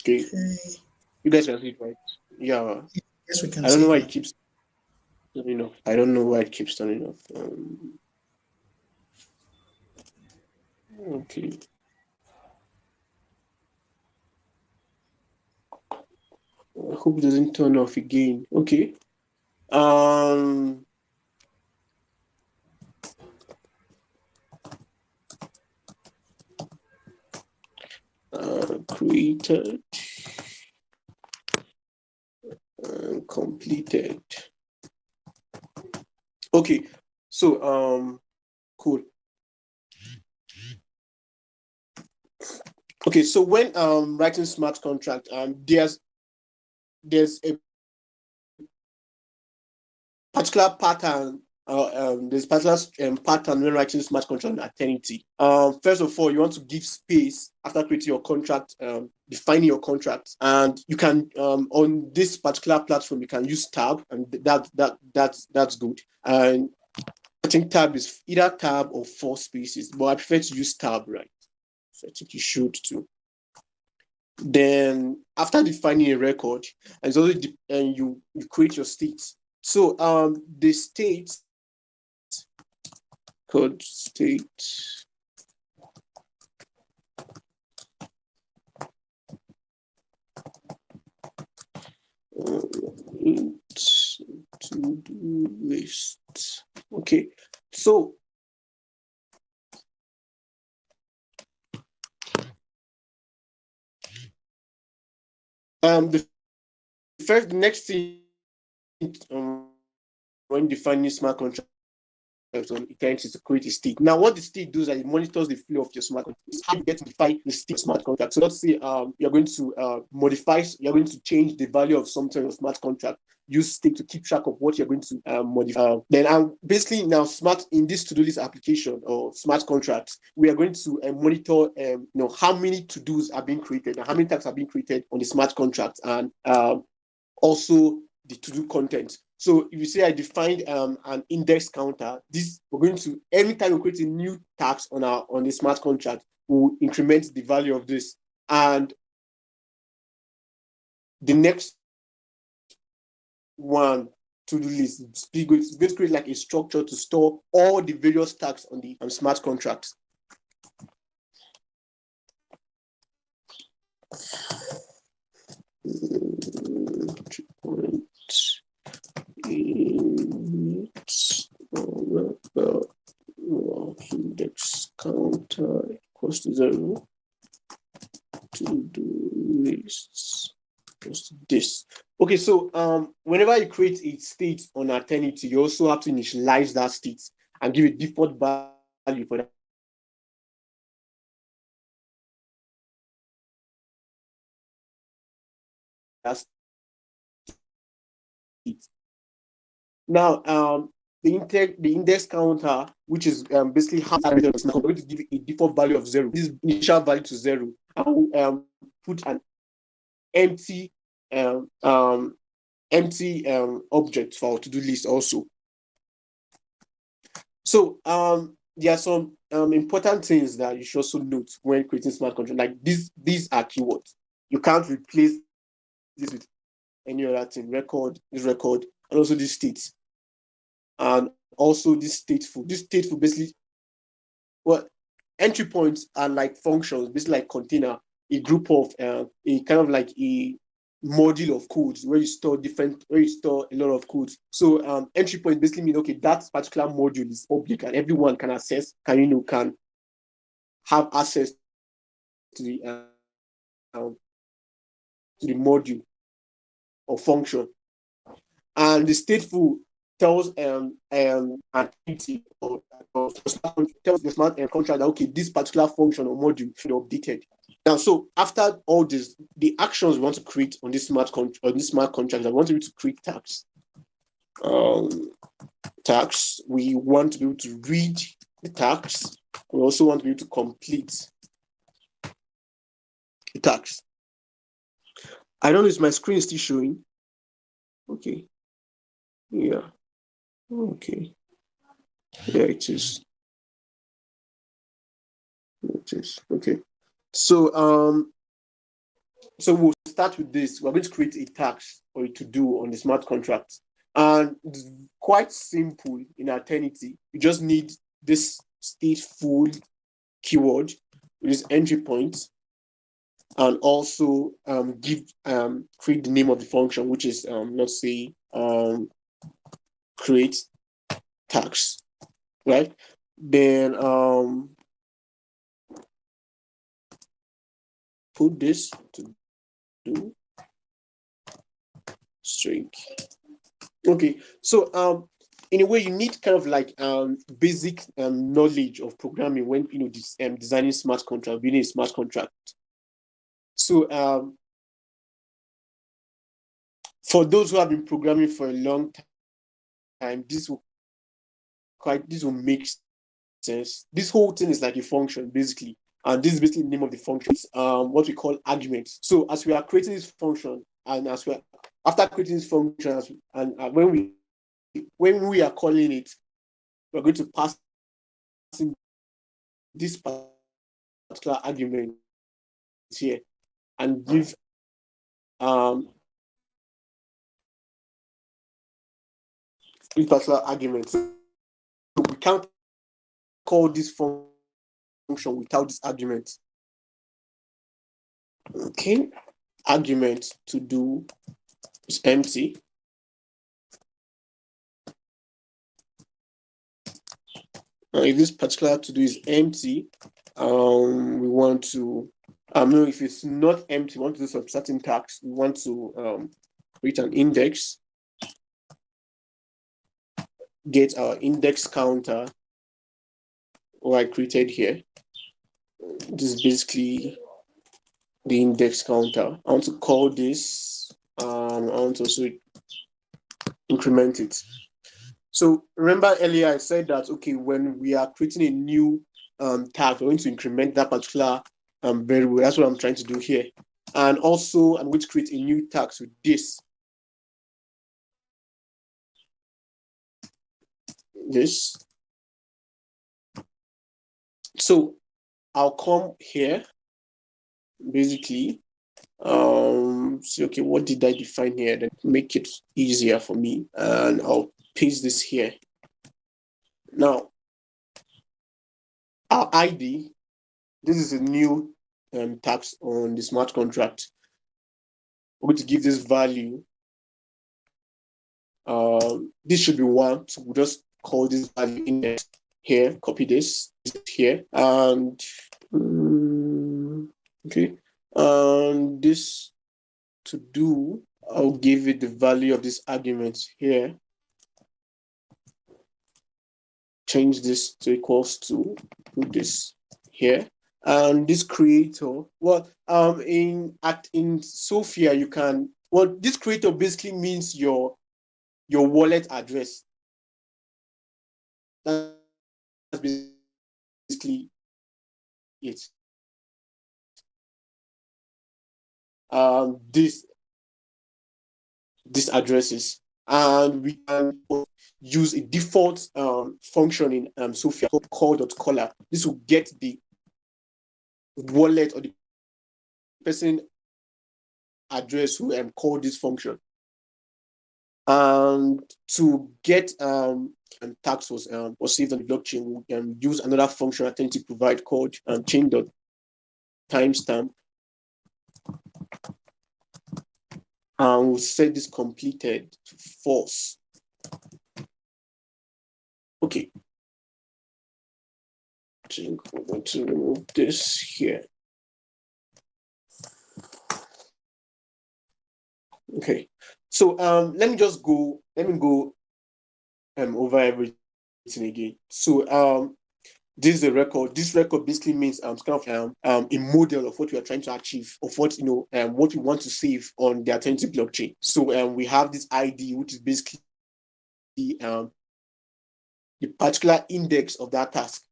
Okay. You guys can see it, right? Yeah. Yes, we can. I don't know why it keeps turning off. I don't know why it keeps turning off. Okay. I hope it doesn't turn off again. Okay. Created and completed. Okay, so cool. Okay, so when writing smart contract, there's a particular pattern. There's particular pattern when writing smart contract on aeternity. First of all, you want to give space after creating your contract, defining your contract, and you can on this particular platform you can use tab, and that's good. And I think tab is either tab or 4 spaces, but I prefer to use tab, right? So I think you should too. Then after defining a record, and also you create your state. So the state code state to-do list. Okay, so the next thing when defining smart contract on aeternity is to create a state. Now, what the state does is it monitors the flow of your smart contract. It's how you get to define the state smart contract. So let's say you're going to you're going to change the value of some sort of smart contract. Use state to keep track of what you're going to modify. Then basically now in this to-do list application or smart contracts, we are going to monitor how many to-dos are being created and how many tasks are being created on the smart contract, and also the to-do content. So if you say I defined an index counter, we're going to, every time we create a new task on the smart contract, we'll increment the value of this. And the next one to-do list is going to create like a structure to store all the various tasks on the smart contracts. Index counter equals to 0. To-do lists equals to this. Okay, so whenever you create a state on aeternity, you also have to initialize that state and give a default value for that state. Now, the index counter, which is basically how I'm going to give a default value of 0. This initial value to 0. I will put an empty object for our to-do list also. So there are some important things that you should also note when creating smart contract. Like these are keywords. You can't replace this with any other thing. This record, and also this state. And also this stateful. This stateful basically, well, entry points are like functions, basically like container, a group of a kind of like a module of codes where you store a lot of codes. So entry point basically mean, okay, that particular module is public and everyone can access, can have access to the module or function. And the stateful tells activity or tells the smart contract that, okay, this particular function or module should be updated. Now, so after all this, the actions we want to create on this smart contract, I want to be able to create tags. Tags. We want to be able to read the tags. We also want to be able to complete the tags. I don't know if my screen is still showing. Okay. Yeah. Okay. There it is. It is. Okay. So so we'll start with this. We're going to create a task or a to-do on the smart contract. And it's quite simple in Aeternity. You just need this stateful keyword with this entry point, and also create the name of the function, which is let's say create tags, right? Then put this to do string. Okay, so in a way you need kind of like basic knowledge of programming when designing smart contract, building a smart contract. So for those who have been programming for a long time, this will make sense. This whole thing is like a function basically, and this is basically the name of the function. What we call arguments. So as we are creating this function, and after creating this function, and when we are calling it, we're going to pass in this particular argument here and give this particular argument. So we can't call this function without this argument. Okay, argument to do is empty. If this particular to do is empty, we want to, no, if it's not empty, we want to do some certain tags. We want to create an index, get our index counter, or I created here. This is basically the index counter. I want to call this, I want to also increment it. So remember earlier I said that, okay, when we are creating a new tag, we're going to increment that particular variable. That's what I'm trying to do here. And also I'm going to create a new tag with this. So I'll come here, basically, see, okay, what did I define here that make it easier for me? And I'll paste this here. Now, our ID, this is a new tax on the smart contract. We're going to give this value. This should be 1, so we'll just call this value index here, copy this here, and okay, and this to do, I'll give it the value of this argument here. Change this to equals to, put this here, and this creator. Well, in Sophia you can. Well, this creator basically means your wallet address. that's basically it. This addresses, and we can use a default function in Sophia called call.caller. This will get the wallet or the person address who called this function. And to get tax was saved on the blockchain, we can use another function aeternity provide called chain.timestamp. And we'll set this completed to false. Okay. I think we're going to remove this here. Okay. So let me go over everything again. So this is a record. This record basically means kind of a model of what we are trying to achieve, of what what we want to save on the authentic blockchain. So we have this ID, which is basically the particular index of that task.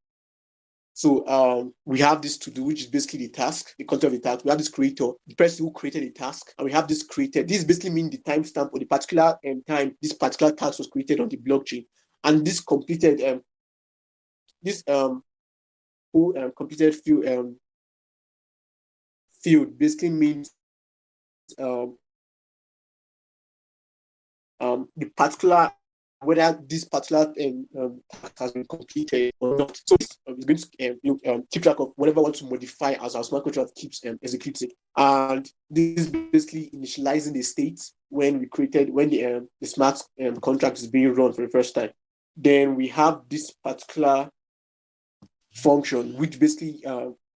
So we have this to do, which is basically the task, the content of the task. We have this creator, the person who created the task, and we have this created. This basically means the timestamp or the particular time this particular task was created on the blockchain, and this completed who completed field basically means the particular whether this particular task has been completed or not. So it's going to keep track of whatever we want to modify as our smart contract keeps executing. And this is basically initializing the state when the smart contract is being run for the first time. Then we have this particular function which basically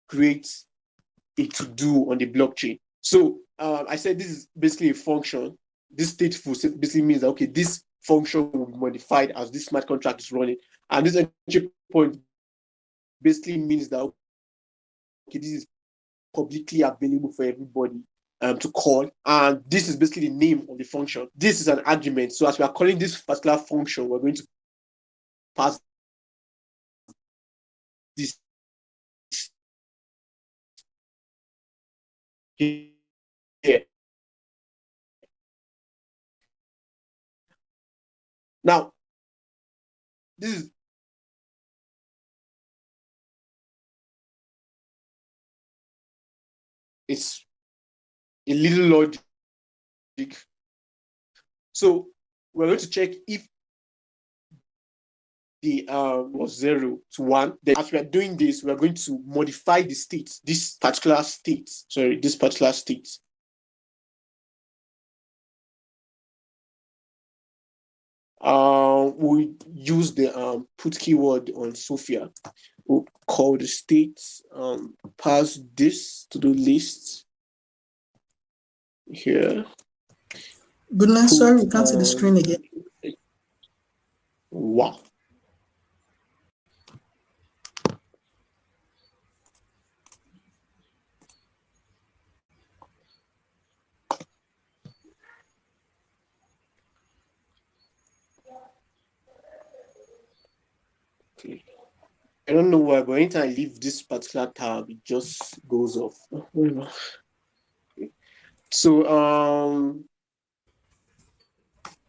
creates a to-do on the blockchain. So I said this is basically a function. This stateful basically means that, okay, this function will be modified as this smart contract is running. And this entry point basically means that, okay, this is publicly available for everybody to call. And this is basically the name of the function. This is an argument. So as we are calling this particular function, we're going to pass this here. Now, this is it's a little logic. So we're going to check if the was 0 to 1. Then as we are doing this, we are going to modify the state, this particular state. We use the put keyword on Sophia. We'll call the state, pass this to the list here. Goodness, sorry, we can't see the screen again. Wow. Okay. I don't know why, but anytime I leave this particular tab, it just goes off. Okay. So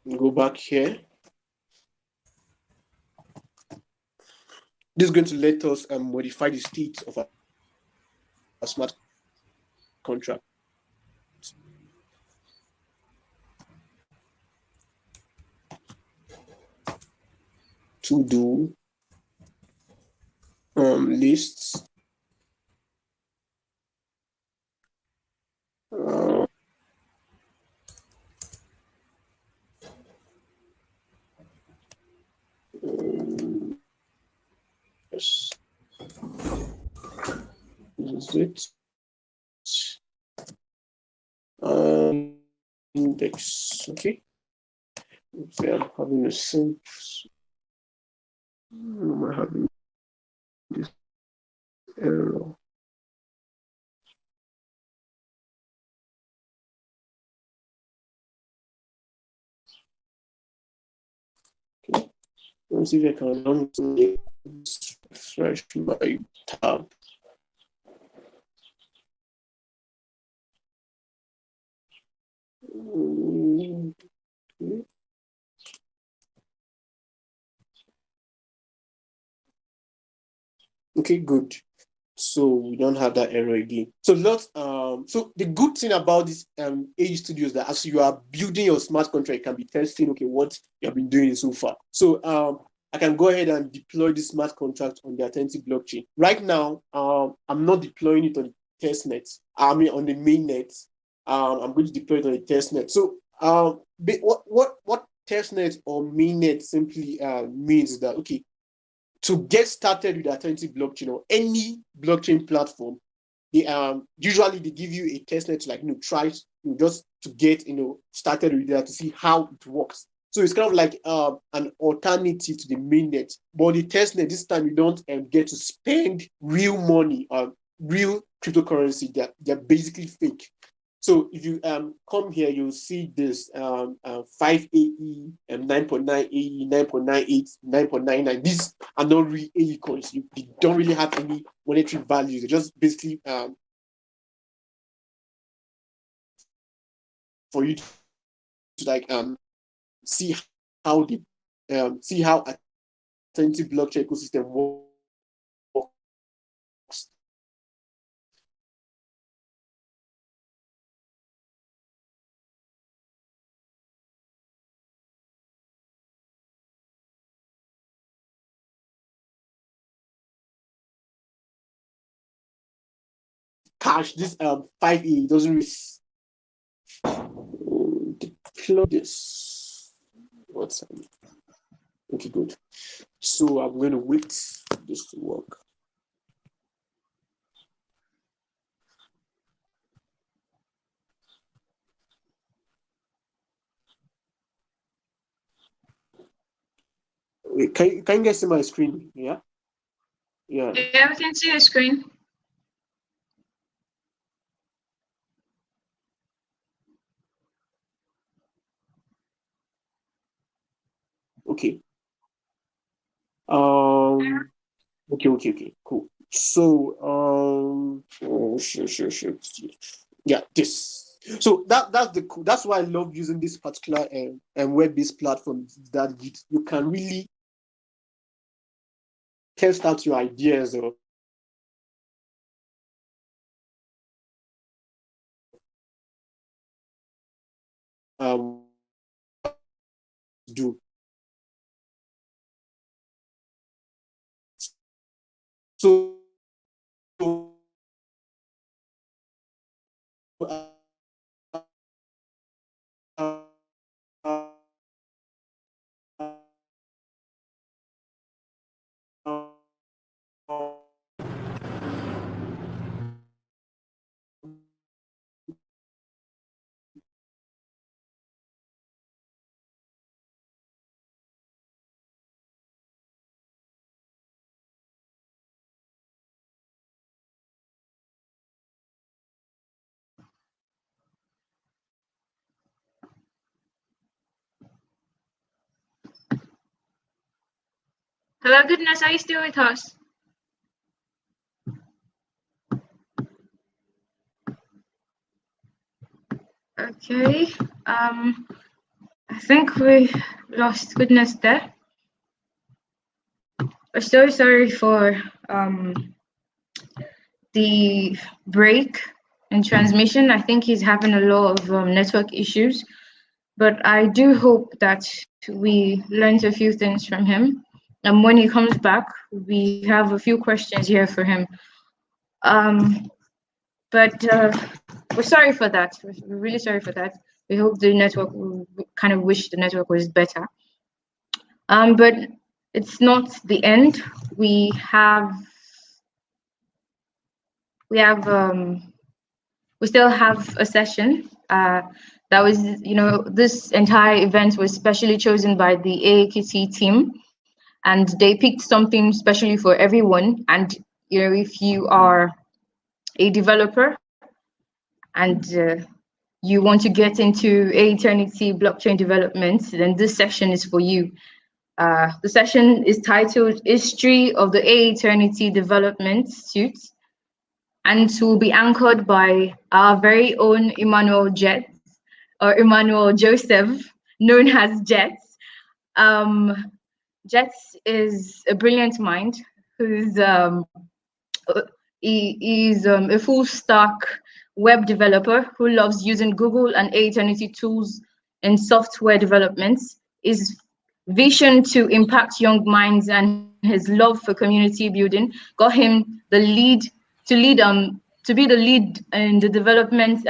go back here. This is going to let us modify the state of a smart contract. To do lists. Yes. This is it. Index. Okay. If I'm having a sync. Am I having this error? Okay. Let's see if I can refresh my tab. Okay, good. So we don't have that error again. So so the good thing about this AE Studio is that as you are building your smart contract, you can be testing what you have been doing so far. So I can go ahead and deploy this smart contract on the Authentic blockchain. Right now, I'm not deploying it on the test net. I mean on the main net. I'm going to deploy it on the test net. So what test net or main net simply means that to get started with Authentic blockchain or any blockchain platform, they usually they give you a testnet to try just to get started with that to see how it works. So it's kind of like an alternative to the mainnet. But the testnet this time you don't get to spend real money on real cryptocurrency. They're basically fake. So if you come here, you'll see this 5 AE, 9.9 AE, 9.98, 9.99. These are not real AE coins. They don't really have any monetary values. They're just basically for you to see how the Authentic blockchain ecosystem works. Cash this 5E doesn't really deploy this. What's okay, good. So I'm going to wait for this to work. Wait, can you guys see my screen? Yeah. Yeah, we can see your screen. Okay. Okay, cool. So yeah, this. So that's why I love using this particular web-based platform, that you can really test out your ideas or do. So Hello, Goodness, are you still with us? Okay, I think we lost Goodness there. We're so sorry for the break in transmission. I think he's having a lot of network issues, but I do hope that we learned a few things from him. And when he comes back, we have a few questions here for him. But we're sorry for that. We're really sorry for that. We hope the network, we kind of wish the network was better. But it's not the end. We still have a session. That was, this entire event was specially chosen by the aekiti team, and they picked something specially for everyone. And if you are a developer and you want to get into aeternity blockchain development, then this session is for you. The session is titled History of the Aeternity Development Suite, and it will be anchored by our very own Emmanuel Joseph, known as Jets. Jets is a brilliant mind who's he's a full stack web developer who loves using Google and aeternity tools in software developments. His vision to impact young minds and his love for community building got him to be the lead in the development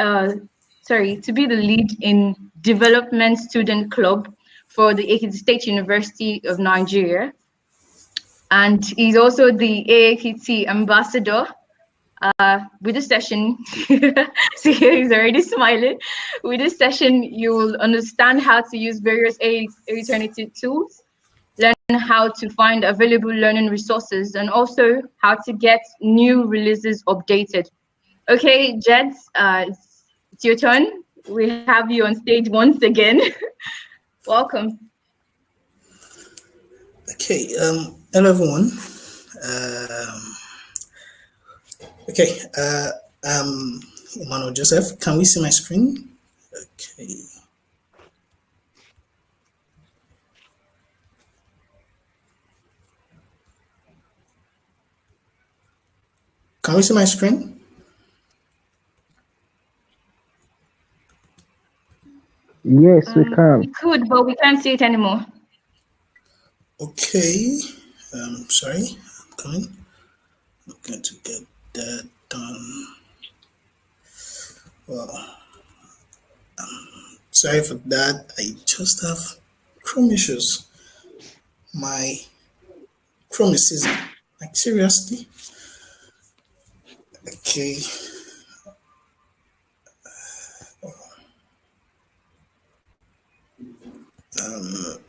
development student club for the Ekiti State University of Nigeria. And he's also the aekiti ambassador. With this session, see, he's already smiling. With this session, you will understand how to use various aeternity tools, learn how to find available learning resources, and also how to get new releases updated. Okay, Jeds, it's your turn. We have you on stage once again. Welcome. Okay, hello everyone. Okay, Emmanuel Joseph, can we see my screen? Okay. Can we see my screen? Yes, we can. We could, but we can't see it anymore. Okay, sorry, I'm coming. I'm going to get that done. Well, sorry for that. I just have Chrome issues. My Chrome is seizing. Like, seriously? Okay.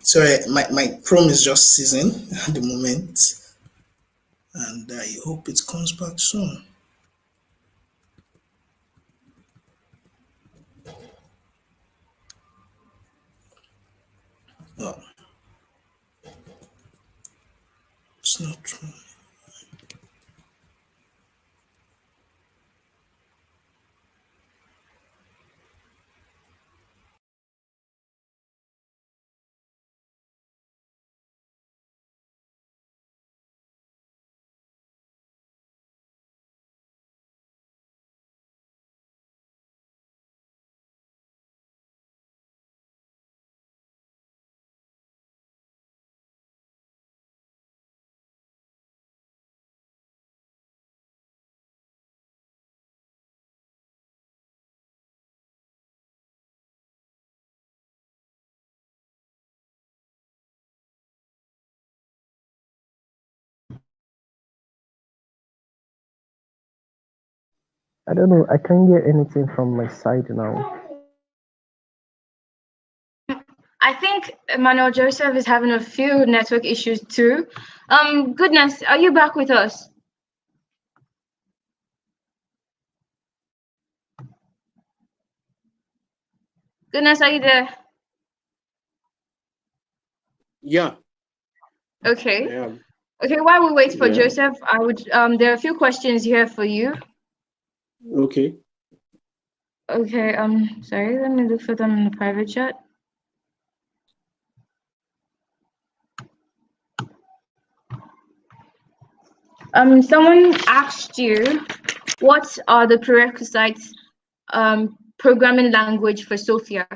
Sorry, my Chrome is just seizing at the moment, and I hope it comes back soon. Oh, it's not true. I don't know. I can't get anything from my side now. I think Emmanuel Joseph is having a few network issues too. Goodness, are you back with us? Goodness, are you there? Yeah. Okay. Yeah. Okay, while we wait for Yeah. Joseph, I would there are a few questions here for you. Okay. Okay, sorry, let me look for them in the private chat. Someone asked you, what are the prerequisites programming language for Sophia?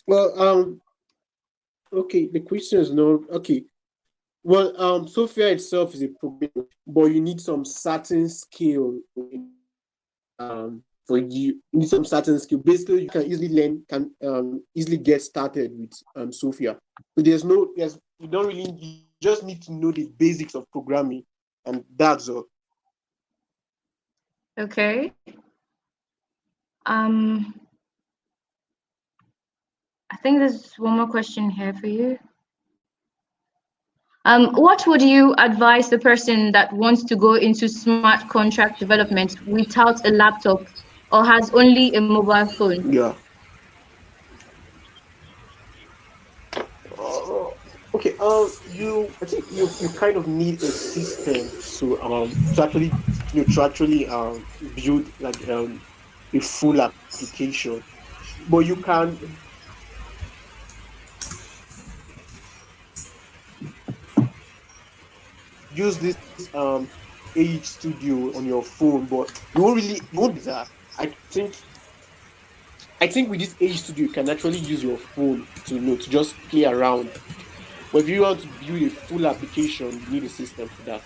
Well, okay, the question is no, okay. Well, Sophia itself is a programming, but you need some certain skill. For you need some certain skill. Basically, you can easily learn, easily get started with Sophia. So you don't really, you just need to know the basics of programming, and that's all. Okay. I think there's one more question here for you. What would you advise the person that wants to go into smart contract development without a laptop or has only a mobile phone? Yeah. Okay. I think you kind of need a system to actually build like a full application, but you can use this Age Studio on your phone, but you won't be that. I think with this Age Studio you can actually use your phone to just play around. But if you want to build a full application, you need a system for that.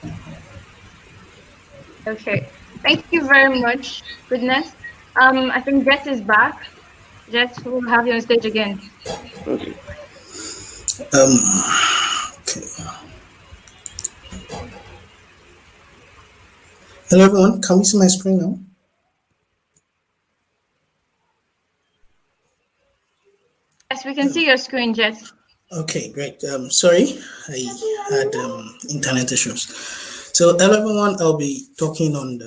Okay, thank you very much. Goodness. I think Jess is back. Jess, we'll have you on stage again. Okay. Okay. Hello, everyone. Can we see my screen now? Yes, we can see your screen, Jess. Okay, great. Sorry, I had internet issues. So, hello, everyone. I'll be talking on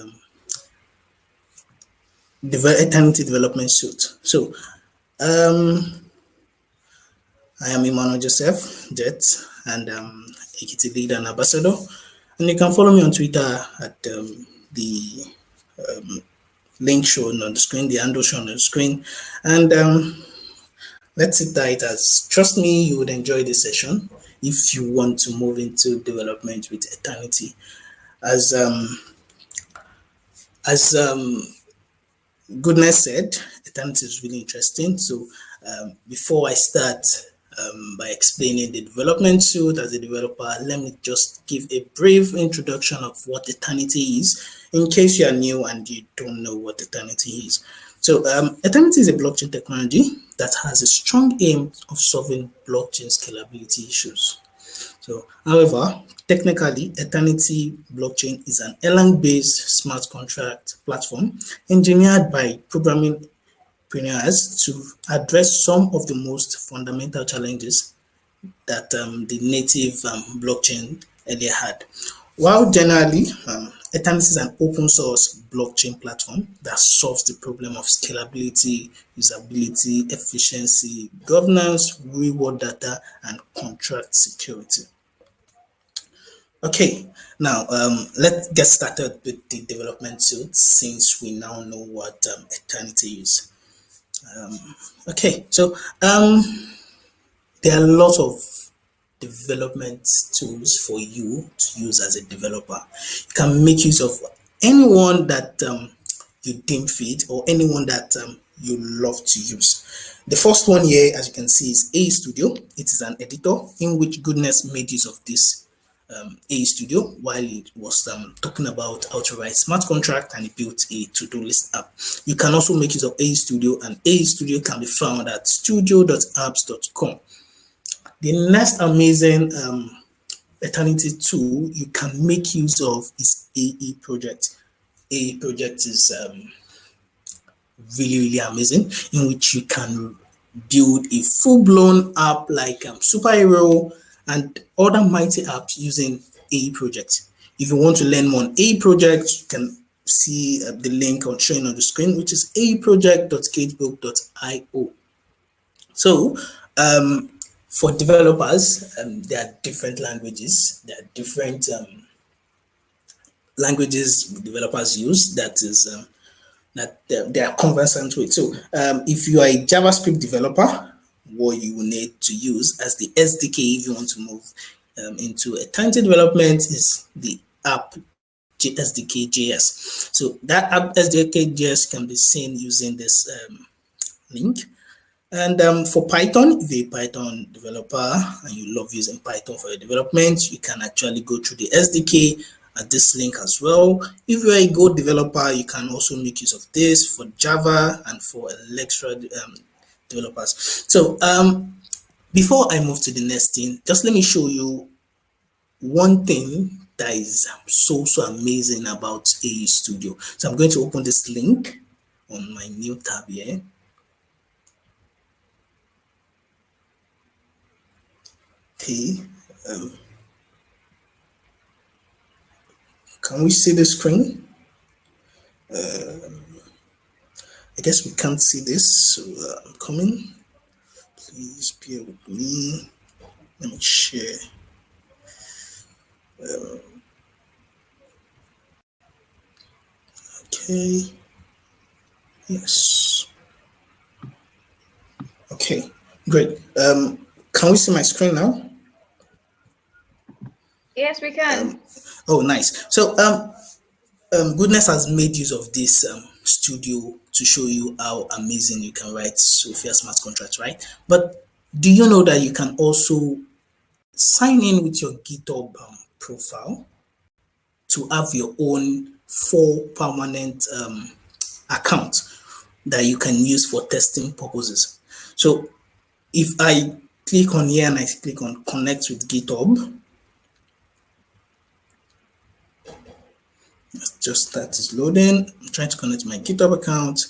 the Eternity Development Suite. So, I am Emmanuel Joseph, Jet, and ækiti lead and ambassador. And you can follow me on Twitter at the link shown on the screen, the handle shown on the screen. And let's sit tight, as trust me, you would enjoy this session if you want to move into development with Eternity. As Goodness said, Eternity is really interesting. So before I start by explaining the development suite as a developer, let me just give a brief introduction of what Eternity is, in case you are new and you don't know what Eternity is. So Eternity is a blockchain technology that has a strong aim of solving blockchain scalability issues. So, however, technically, Eternity blockchain is an Erlang-based smart contract platform engineered by programming pioneers to address some of the most fundamental challenges that the native blockchain earlier had. While generally, Eternity is an open source blockchain platform that solves the problem of scalability, usability, efficiency, governance, reward data, and contract security. Okay, now let's get started with the development suite, since we now know what Eternity is. Okay, so there are a lot of development tools for you to use as a developer. You can make use of anyone that you deem fit, or anyone that you love to use. The first one here, as you can see, is A Studio. It is an editor in which Goodness made use of this A Studio while it was talking about how to write smart contract, and he built a to-do list app. You can also make use of A Studio, and A Studio can be found at studio.apps.com. The next amazing Eternity tool you can make use of is AE Project. AE Project is really amazing, in which you can build a full-blown app like Superhero and other mighty apps using AE Project. If you want to learn more on AE Project, you can see the link showing on the screen, which is aeproject.skatebook.io. So for developers, there are different languages. There are different languages developers use that is that they are conversant with. So if you are a JavaScript developer, what you will need to use as the SDK if you want to move into Eternity development is the app SDK.js. So that app SDK.js can be seen using this link. And for Python, if you're a Python developer and you love using Python for your development, you can actually go through the SDK at this link as well. If you're a Go developer, you can also make use of this for Java and for Electra developers. So before I move to the next thing, just let me show you one thing that is so amazing about AE Studio. So I'm going to open this link on my new tab here. Okay. Can we see the screen? I guess we can't see this, so I'm coming. Please bear with me. Let me share. Okay. Yes. Okay, great. Can we see my screen now? Yes, we can. Oh, nice. So, Goodness has made use of this studio to show you how amazing you can write Sophia smart contracts, right? But do you know that you can also sign in with your GitHub profile to have your own 4 permanent accounts that you can use for testing purposes? So if I click on here and I click on connect with GitHub, just that is loading. I'm trying to connect my GitHub account.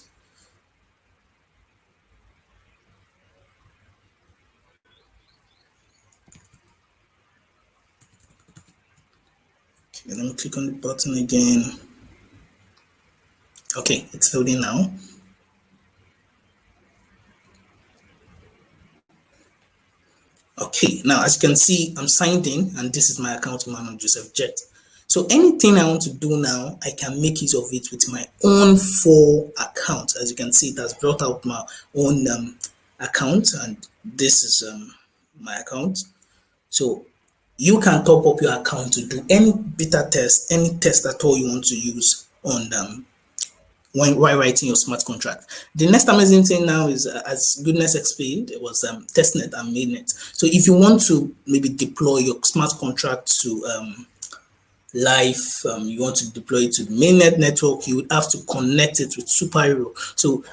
Okay, let me click on the button again. Okay, it's loading now. Okay, now as you can see, I'm signed in and this is my account manager, Joseph Jet. So anything I want to do now, I can make use of it with my own 4 accounts. As you can see, it has brought out my own account, and this is my account. So you can top up your account to do any beta test, any test at all you want to use on while writing your smart contract. The next amazing thing now is, as Goodness explained, it was testnet and mainnet. So if you want to maybe deploy your smart contract to live, you want to deploy it to the mainnet network, you would have to connect it with Superhero. So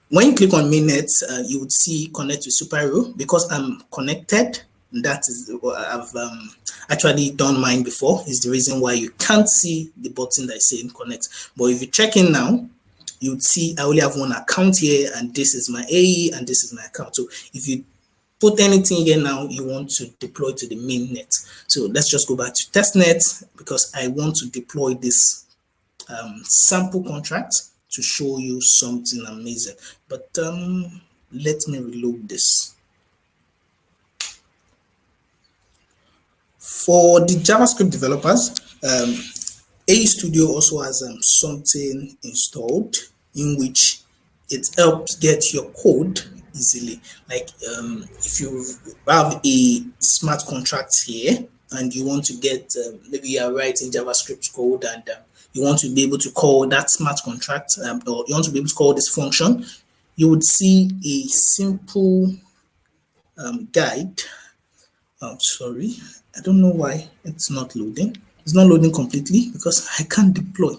when you click on mainnet, you would see connect with Superhero. Because I'm connected, that is what I've actually done mine before, is the reason why you can't see the button that is saying connect. But if you check in now, you would see I only have 1 account here, and this is my AE and this is my account. So if you put anything here now, you want to deploy to the mainnet. So let's just go back to testnet, because I want to deploy this sample contract to show you something amazing. But let me reload this. For the JavaScript developers, AE Studio also has something installed in which it helps get your code easily. Like if you have a smart contract here and you want to get, maybe you are writing JavaScript code and you want to be able to call that smart contract, or you want to be able to call this function, you would see a simple guide. Oh, sorry, I don't know why it's not loading. It's not loading completely because I can't deploy.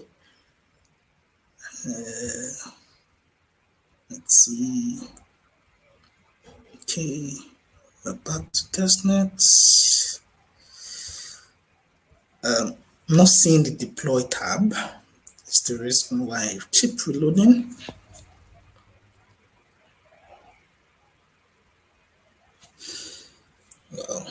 Let's see. Okay, we're back to testnet. I'm not seeing the deploy tab. It's the reason why I keep reloading. Well,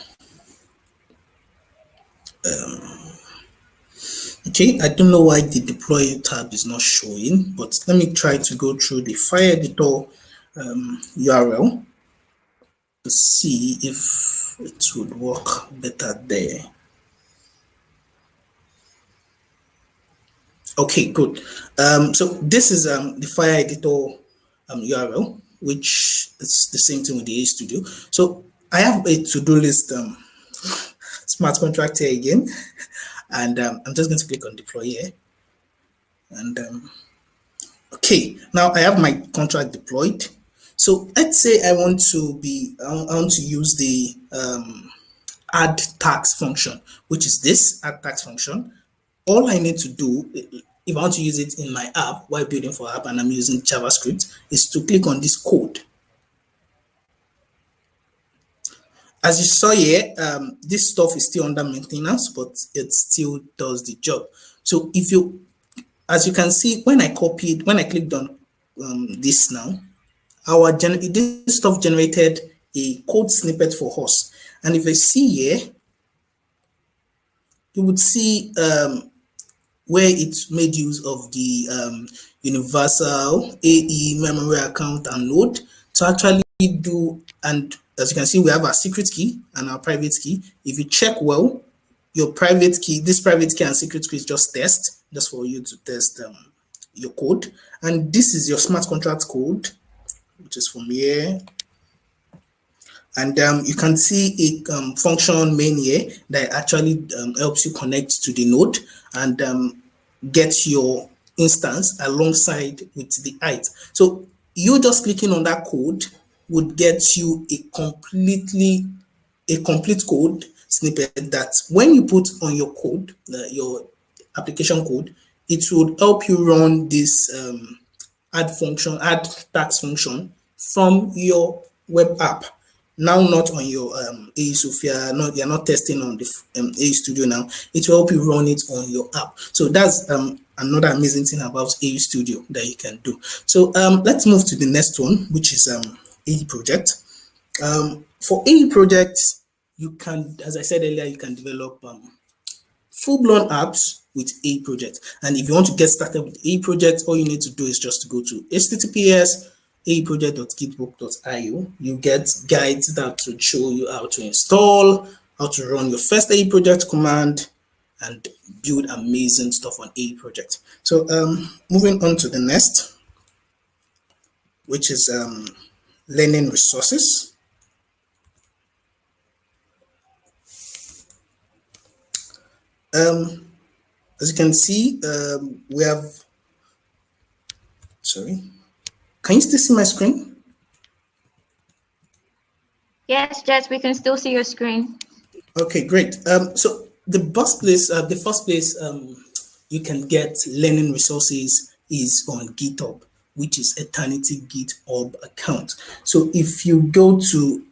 okay, I don't know why the deploy tab is not showing, but let me try to go through the file editor URL to see if it would work better there. Okay, good. So this is the file editor URL, which is the same thing with the AE Studio. So I have a to-do list smart contract here again, and I'm just going to click on deploy here. And okay, now I have my contract deployed. So let's say I want to use the add tags function, which is this add tags function. All I need to do, if I want to use it in my app while building for app and I'm using JavaScript, is to click on this code. As you saw here, this stuff is still under maintenance, but it still does the job. So if you, as you can see, when I clicked on this now, this stuff generated a code snippet for us. And if I see here, you would see where it's made use of the universal AE memory account and node to actually do, and as you can see, we have our secret key and our private key. If you check well, your private key, this private key and secret key is just test, just for you to test your code. And this is your smart contract code, which is from here. And you can see a function main here that actually helps you connect to the node and get your instance alongside with the height. So you just clicking on that code would get you a complete code snippet that when you put on your code, your application code, it would help you run this add tags function from your web app. Now, not on your AE Sophia, you're not testing on the AE Studio now. It will help you run it on your app. So that's another amazing thing about AE Studio that you can do. So let's move to the next one, which is AE Project. For AE Projects, you can, as I said earlier, you can develop full-blown apps with AE Project. And if you want to get started with AE Project, all you need to do is just to go to https://aeproject.gitbook.io. You get guides that will show you how to install, how to run your first AE Project command, and build amazing stuff on AE Project. So moving on to the next, which is learning resources. As you can see, we have, sorry, can you still see my screen? Yes, Jess, we can still see your screen. Okay, great. So the first place you can get learning resources is on GitHub, which is Eternity GitHub account. So if you go to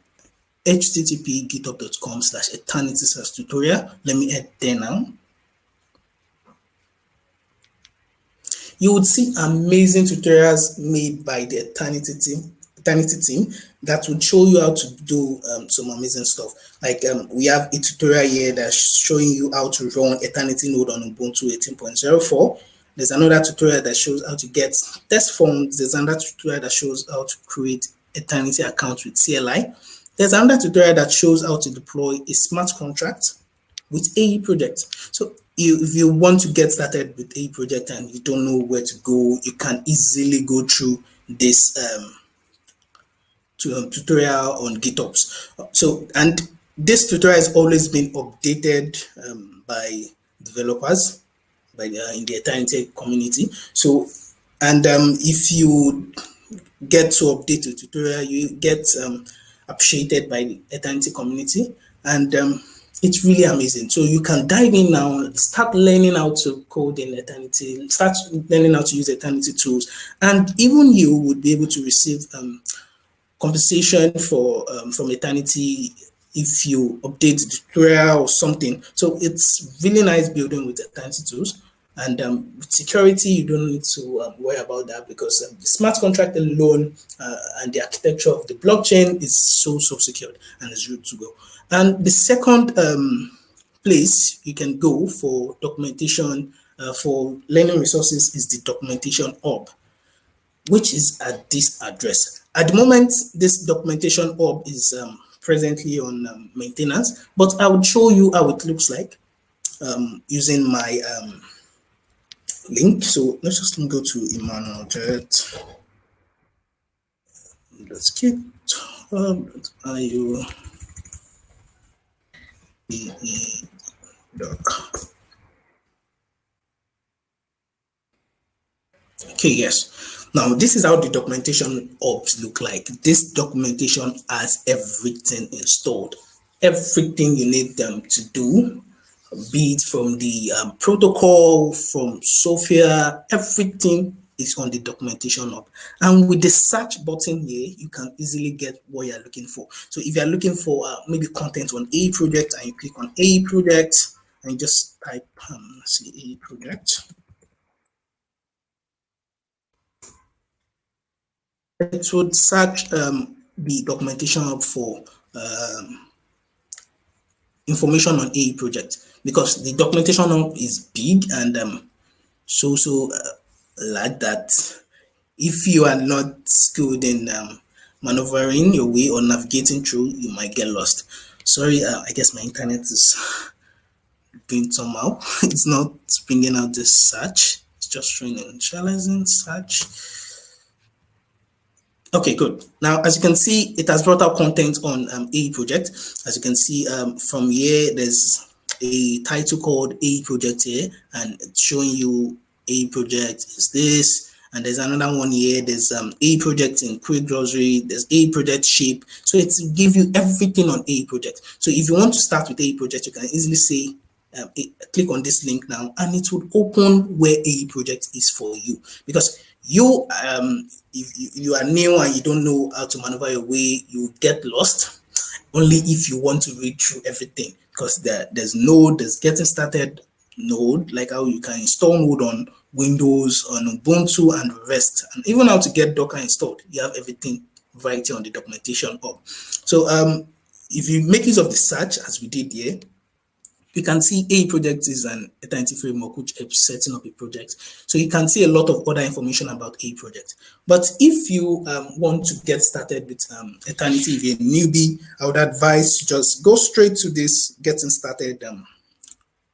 http://github.com/eternity/tutorial, let me add there now. You would see amazing tutorials made by the Eternity team that would show you how to do some amazing stuff. Like we have a tutorial here that's showing you how to run Eternity node on Ubuntu 18.04. There's another tutorial that shows how to get test forms. There's another tutorial that shows how to create Eternity accounts with CLI. There's another tutorial that shows how to deploy a smart contract with AE Project. So if you want to get started with AE Project and you don't know where to go, you can easily go through this tutorial on GitHub. So, and this tutorial has always been updated by developers in the Eternity community. So, and if you get to update the tutorial, you get appreciated by the Eternity community, and it's really amazing. So you can dive in now, start learning how to code in Eternity, start learning how to use Eternity tools, and even you would be able to receive compensation for from Eternity if you update the tutorial or something. So it's really nice building with Eternity tools. And with security, you don't need to worry about that, because the smart contract alone and the architecture of the blockchain is so secured and is good to go. And the second place you can go for documentation for learning resources is the documentation hub, which is at this address. At the moment, this documentation hub is presently on maintenance, but I would show you how it looks like using my link. So let's just go to Emmanuel Jet. Let's get doc. Okay, yes. Now this is how the documentation hubs look like. This documentation has everything installed, everything you need them to do, be it from the protocol, from Sophia, everything is on the documentation hub. And with the search button here, you can easily get what you're looking for. So if you're looking for maybe content on AE Project, and you click on AE Project and just type AE Project, it would search the documentation hub for information on AE Project. because the documentation is big and so like that. If you are not good in maneuvering your way or navigating through, you might get lost. Sorry, I guess my internet is doing somehow. It's not bringing out this search. It's just showing initializing search. Okay, good. Now, as you can see, it has brought out content on AE project. As you can see from here, there's a title called AE project here, and it's showing you AE project is this. And there's another one here. There's AE project in Quick Grocery. There's AE project shape. So it's give you everything on AE project. So if you want to start with AE project, you can easily say, click on this link now, and it would open where AE project is for you. Because you, if you are new and you don't know how to maneuver your way, you get lost. Only if you want to read through everything, because there's Node, there's getting started Node, like how you can install Node on Windows, on Ubuntu, and rest, and even how to get Docker installed. You have everything right here on the documentation up. So if you make use of the search as we did here, you can see AE project is an Eternity framework which helps setting up a project. So you can see a lot of other information about AE project. But if you want to get started with Eternity, if you're a newbie, I would advise you just go straight to this getting started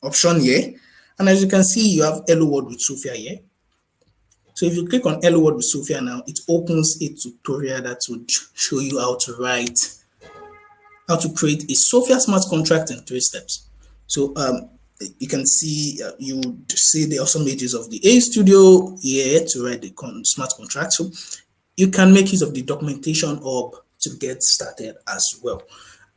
option here. And as you can see, you have Hello World with Sophia here. So if you click on Hello World with Sophia now, it opens a tutorial that would show you how to create a Sophia smart contract in 3 steps. So you can see, you see the awesome images of the A Studio here to write the smart contract. So you can make use of the documentation hub to get started as well.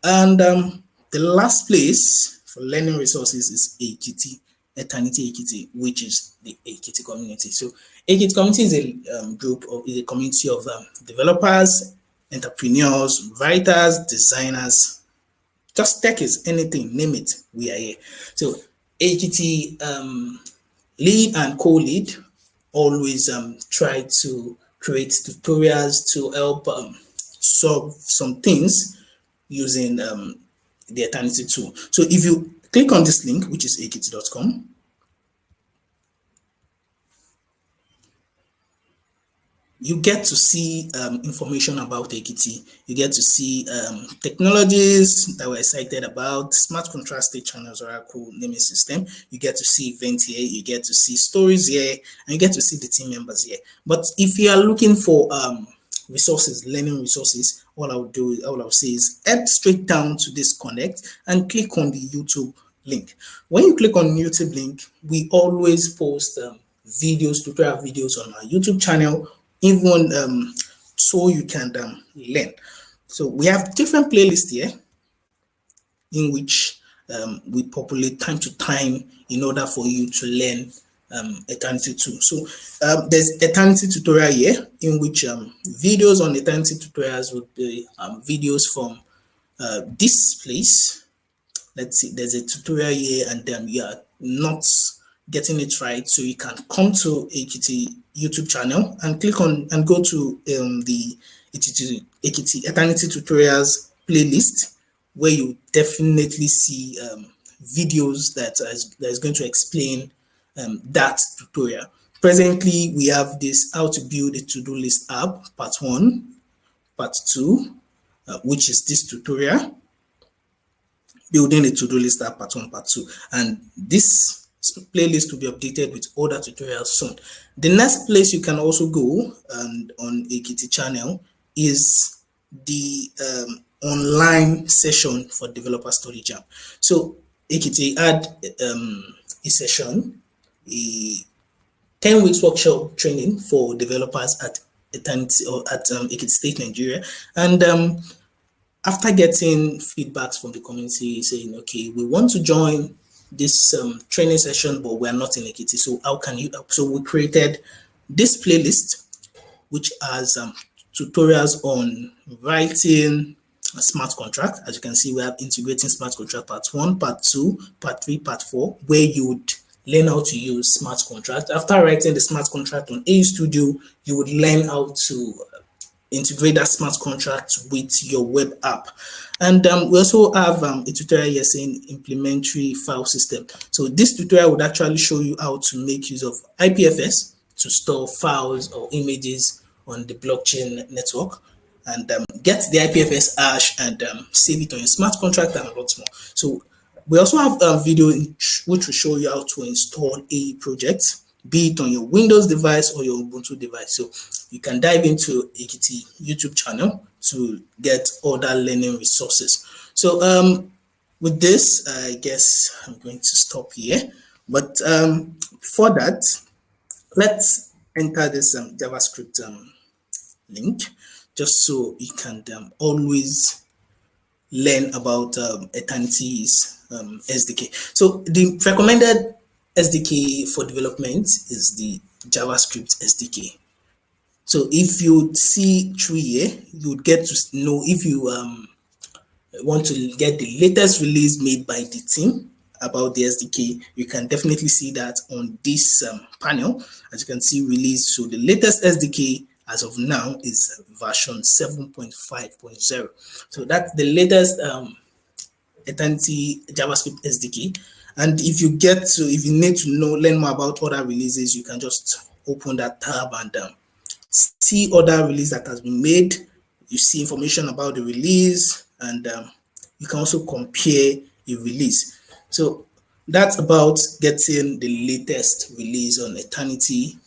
And the last place for learning resources is aekiti, aeternityekiti, which is the aekiti community. So aekiti community is a group of a community of developers, entrepreneurs, writers, designers, just techies, anything, name it, we are here. So aekiti lead and co-lead always try to create tutorials to help solve some things using the Eternity tool. So if you click on this link, which is aekiti.com, you get to see information about aekiti. You get to see technologies that we're excited about, smart contract state channels, Oracle naming system. You get to see events here, you get to see stories here, and you get to see the team members here. But if you are looking for resources, learning resources, all I'll say is head straight down to this connect and click on the YouTube link. When you click on YouTube link, we always post videos, tutorial videos on our YouTube channel, even so you can learn. So we have different playlists here in which we populate time to time in order for you to learn Eternity too. So there's Eternity tutorial here in which videos on Eternity tutorials would be videos from this place. Let's see, there's a tutorial here, and then you are not getting it right, so you can come to aekiti YouTube channel and click on and go to the aekiti Eternity tutorials playlist, where you definitely see videos that is going to explain that tutorial. Presently, we have this how to build a to-do list app, part 1, part 2, which is this tutorial, building a to-do list app, part 1, part 2, and this playlist will be updated with other tutorials soon. The next place you can also go and on aekiti channel is the online session for developer study jam. So aekiti had a session, a 10 weeks workshop training for developers at Eternity or at Ekiti State, Nigeria. And after getting feedbacks from the community saying, okay, we want to join this training session, but we're not in Ekiti, so how can you help? So we created this playlist, which has tutorials on writing a smart contract. As you can see, we have integrating smart contract part 1, part 2, part 3, part 4, where you would learn how to use smart contract. After writing the smart contract on A Studio, you would learn how to integrate that smart contract with your web app. And we also have a tutorial here saying implementary file system. So this tutorial would actually show you how to make use of IPFS to store files or images on the blockchain network, and get the IPFS hash and save it on your smart contract and a lot more. So we also have a video which will show you how to install a project, be it on your Windows device or your Ubuntu device. So you can dive into ækiti YouTube channel to get other learning resources. So with this, I guess I'm going to stop here. But before that, let's enter this JavaScript link, just so you can always learn about Aeternity's SDK. So the recommended SDK for development is the JavaScript Sdk. So if you see through here, you would get to know if you want to get the latest release made by the team about the SDK. You can definitely see that on this panel. As you can see, release. So the latest SDK as of now is version 7.5.0. So that's the latest Eternity JavaScript SDK. And if you need to learn more about other releases, you can just open that tab and see other release that has been made. You see information about the release, and you can also compare a release. So that's about getting the latest release on Eternity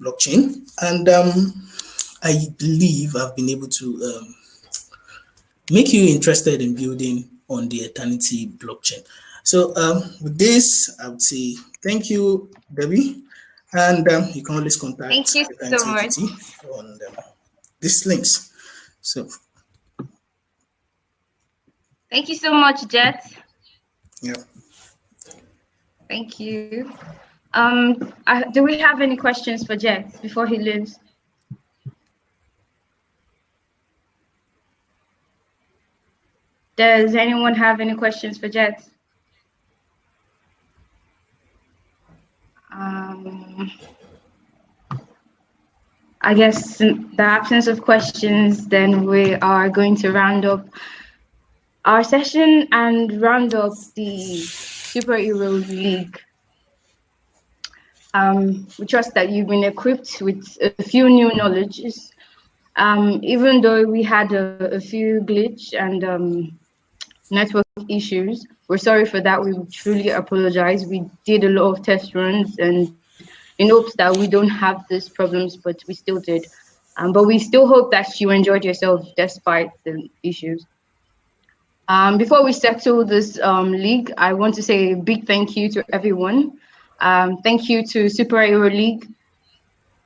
blockchain. And I believe I've been able to make you interested in building on the Eternity blockchain. So with this, I would say thank you, Debbie, and you can always contact thank you so much on these links. So thank you so much, Jet. Yeah. Thank you. Do we have any questions for Jet before he leaves? Does anyone have any questions for Jet? I guess in the absence of questions, then we are going to round up our session and round up the Superhero League. We trust that you've been equipped with a few new knowledges. Even though we had a few glitch and network issues, we're sorry for that. We truly apologize. We did a lot of test runs and in hopes that we don't have these problems, but we still did. But we still hope that you enjoyed yourself despite the issues. Before we settle this league, I want to say a big thank you to everyone. Thank you to Superhero League.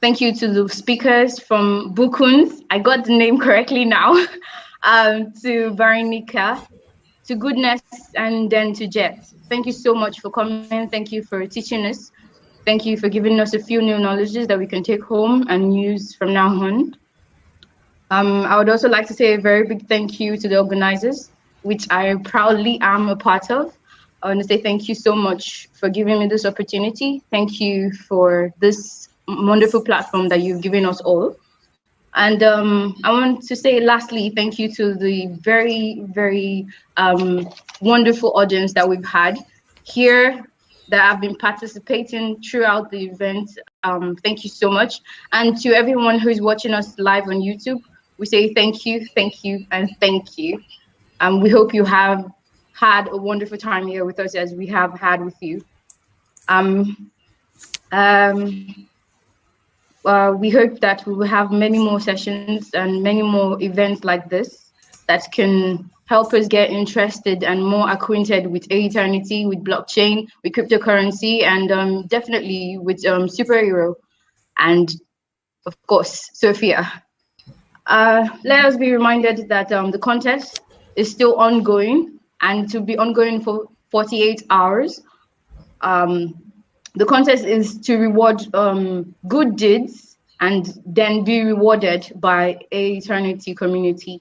Thank you to the speakers from Bukuns. I got the name correctly now. To Veronica, to Goodness, and then to Jet. Thank you so much for coming. Thank you for teaching us. Thank you for giving us a few new knowledges that we can take home and use from now on. I would also like to say a very big thank you to the organizers, which I proudly am a part of. I want to say thank you so much for giving me this opportunity. Thank you for this wonderful platform that you've given us all. And I want to say lastly, thank you to the very, very wonderful audience that we've had here that have been participating throughout the event. Thank you so much. And to everyone who's watching us live on YouTube, we say thank you, and thank you. We hope you have had a wonderful time here with us as we have had with you. We hope that we will have many more sessions and many more events like this that can help us get interested and more acquainted with aeternity, with blockchain, with cryptocurrency, and definitely with Superhero, and of course, Sophia. Let us be reminded that the contest is still ongoing and to be ongoing for 48 hours. The contest is to reward good deeds and then be rewarded by Aeternity community.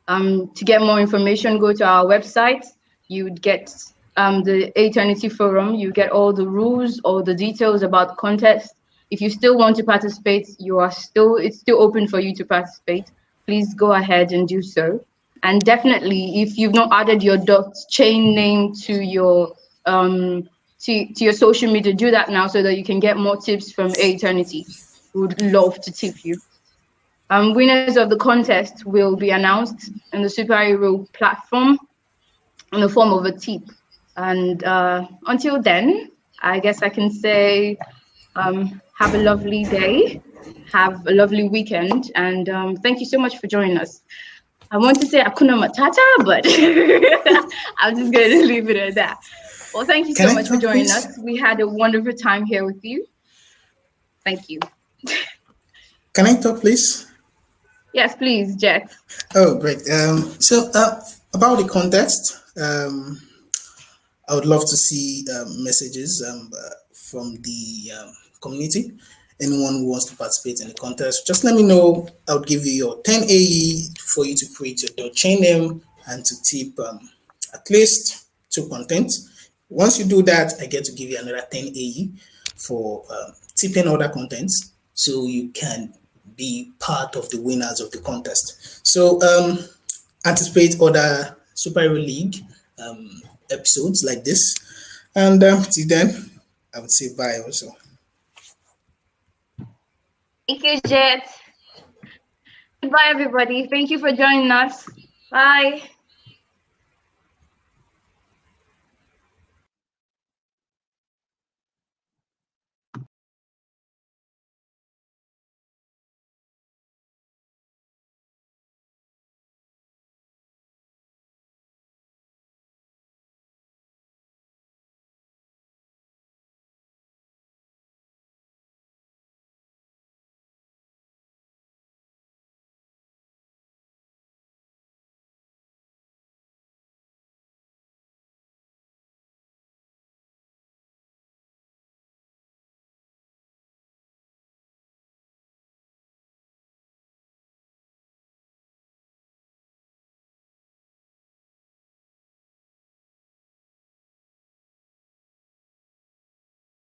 To get more information, go to our website. You would get the Aeternity forum. You get all the rules, all the details about the contest, if you still want to participate, it's still open for you to participate. Please go ahead and do so. And definitely, if you've not added your .chain name to your to your social media, do that now so that you can get more tips from aeternity. We would love to tip you. Winners of the contest will be announced in the superhero platform in the form of a tip. And until then, I guess I can say have a lovely day, have a lovely weekend, and thank you so much for joining us. I want to say Hakuna Matata, but I'm just going to leave it at that. Well, thank you so much for joining us. We had a wonderful time here with you. Thank you. Can I talk, please? Yes, please, Jet. Oh, great. So about the contest, I would love to see messages from the community. Anyone who wants to participate in the contest, just let me know. I would give you your 10 AE for you to create your .chain name and to tip at least 2 contents. Once you do that, I get to give you another 10 AE for tipping other contents, so you can be part of the winners of the contest. So anticipate other Superhero League episodes like this, and till then, I would say bye also. Thank you, Jet. Goodbye, everybody. Thank you for joining us. Bye.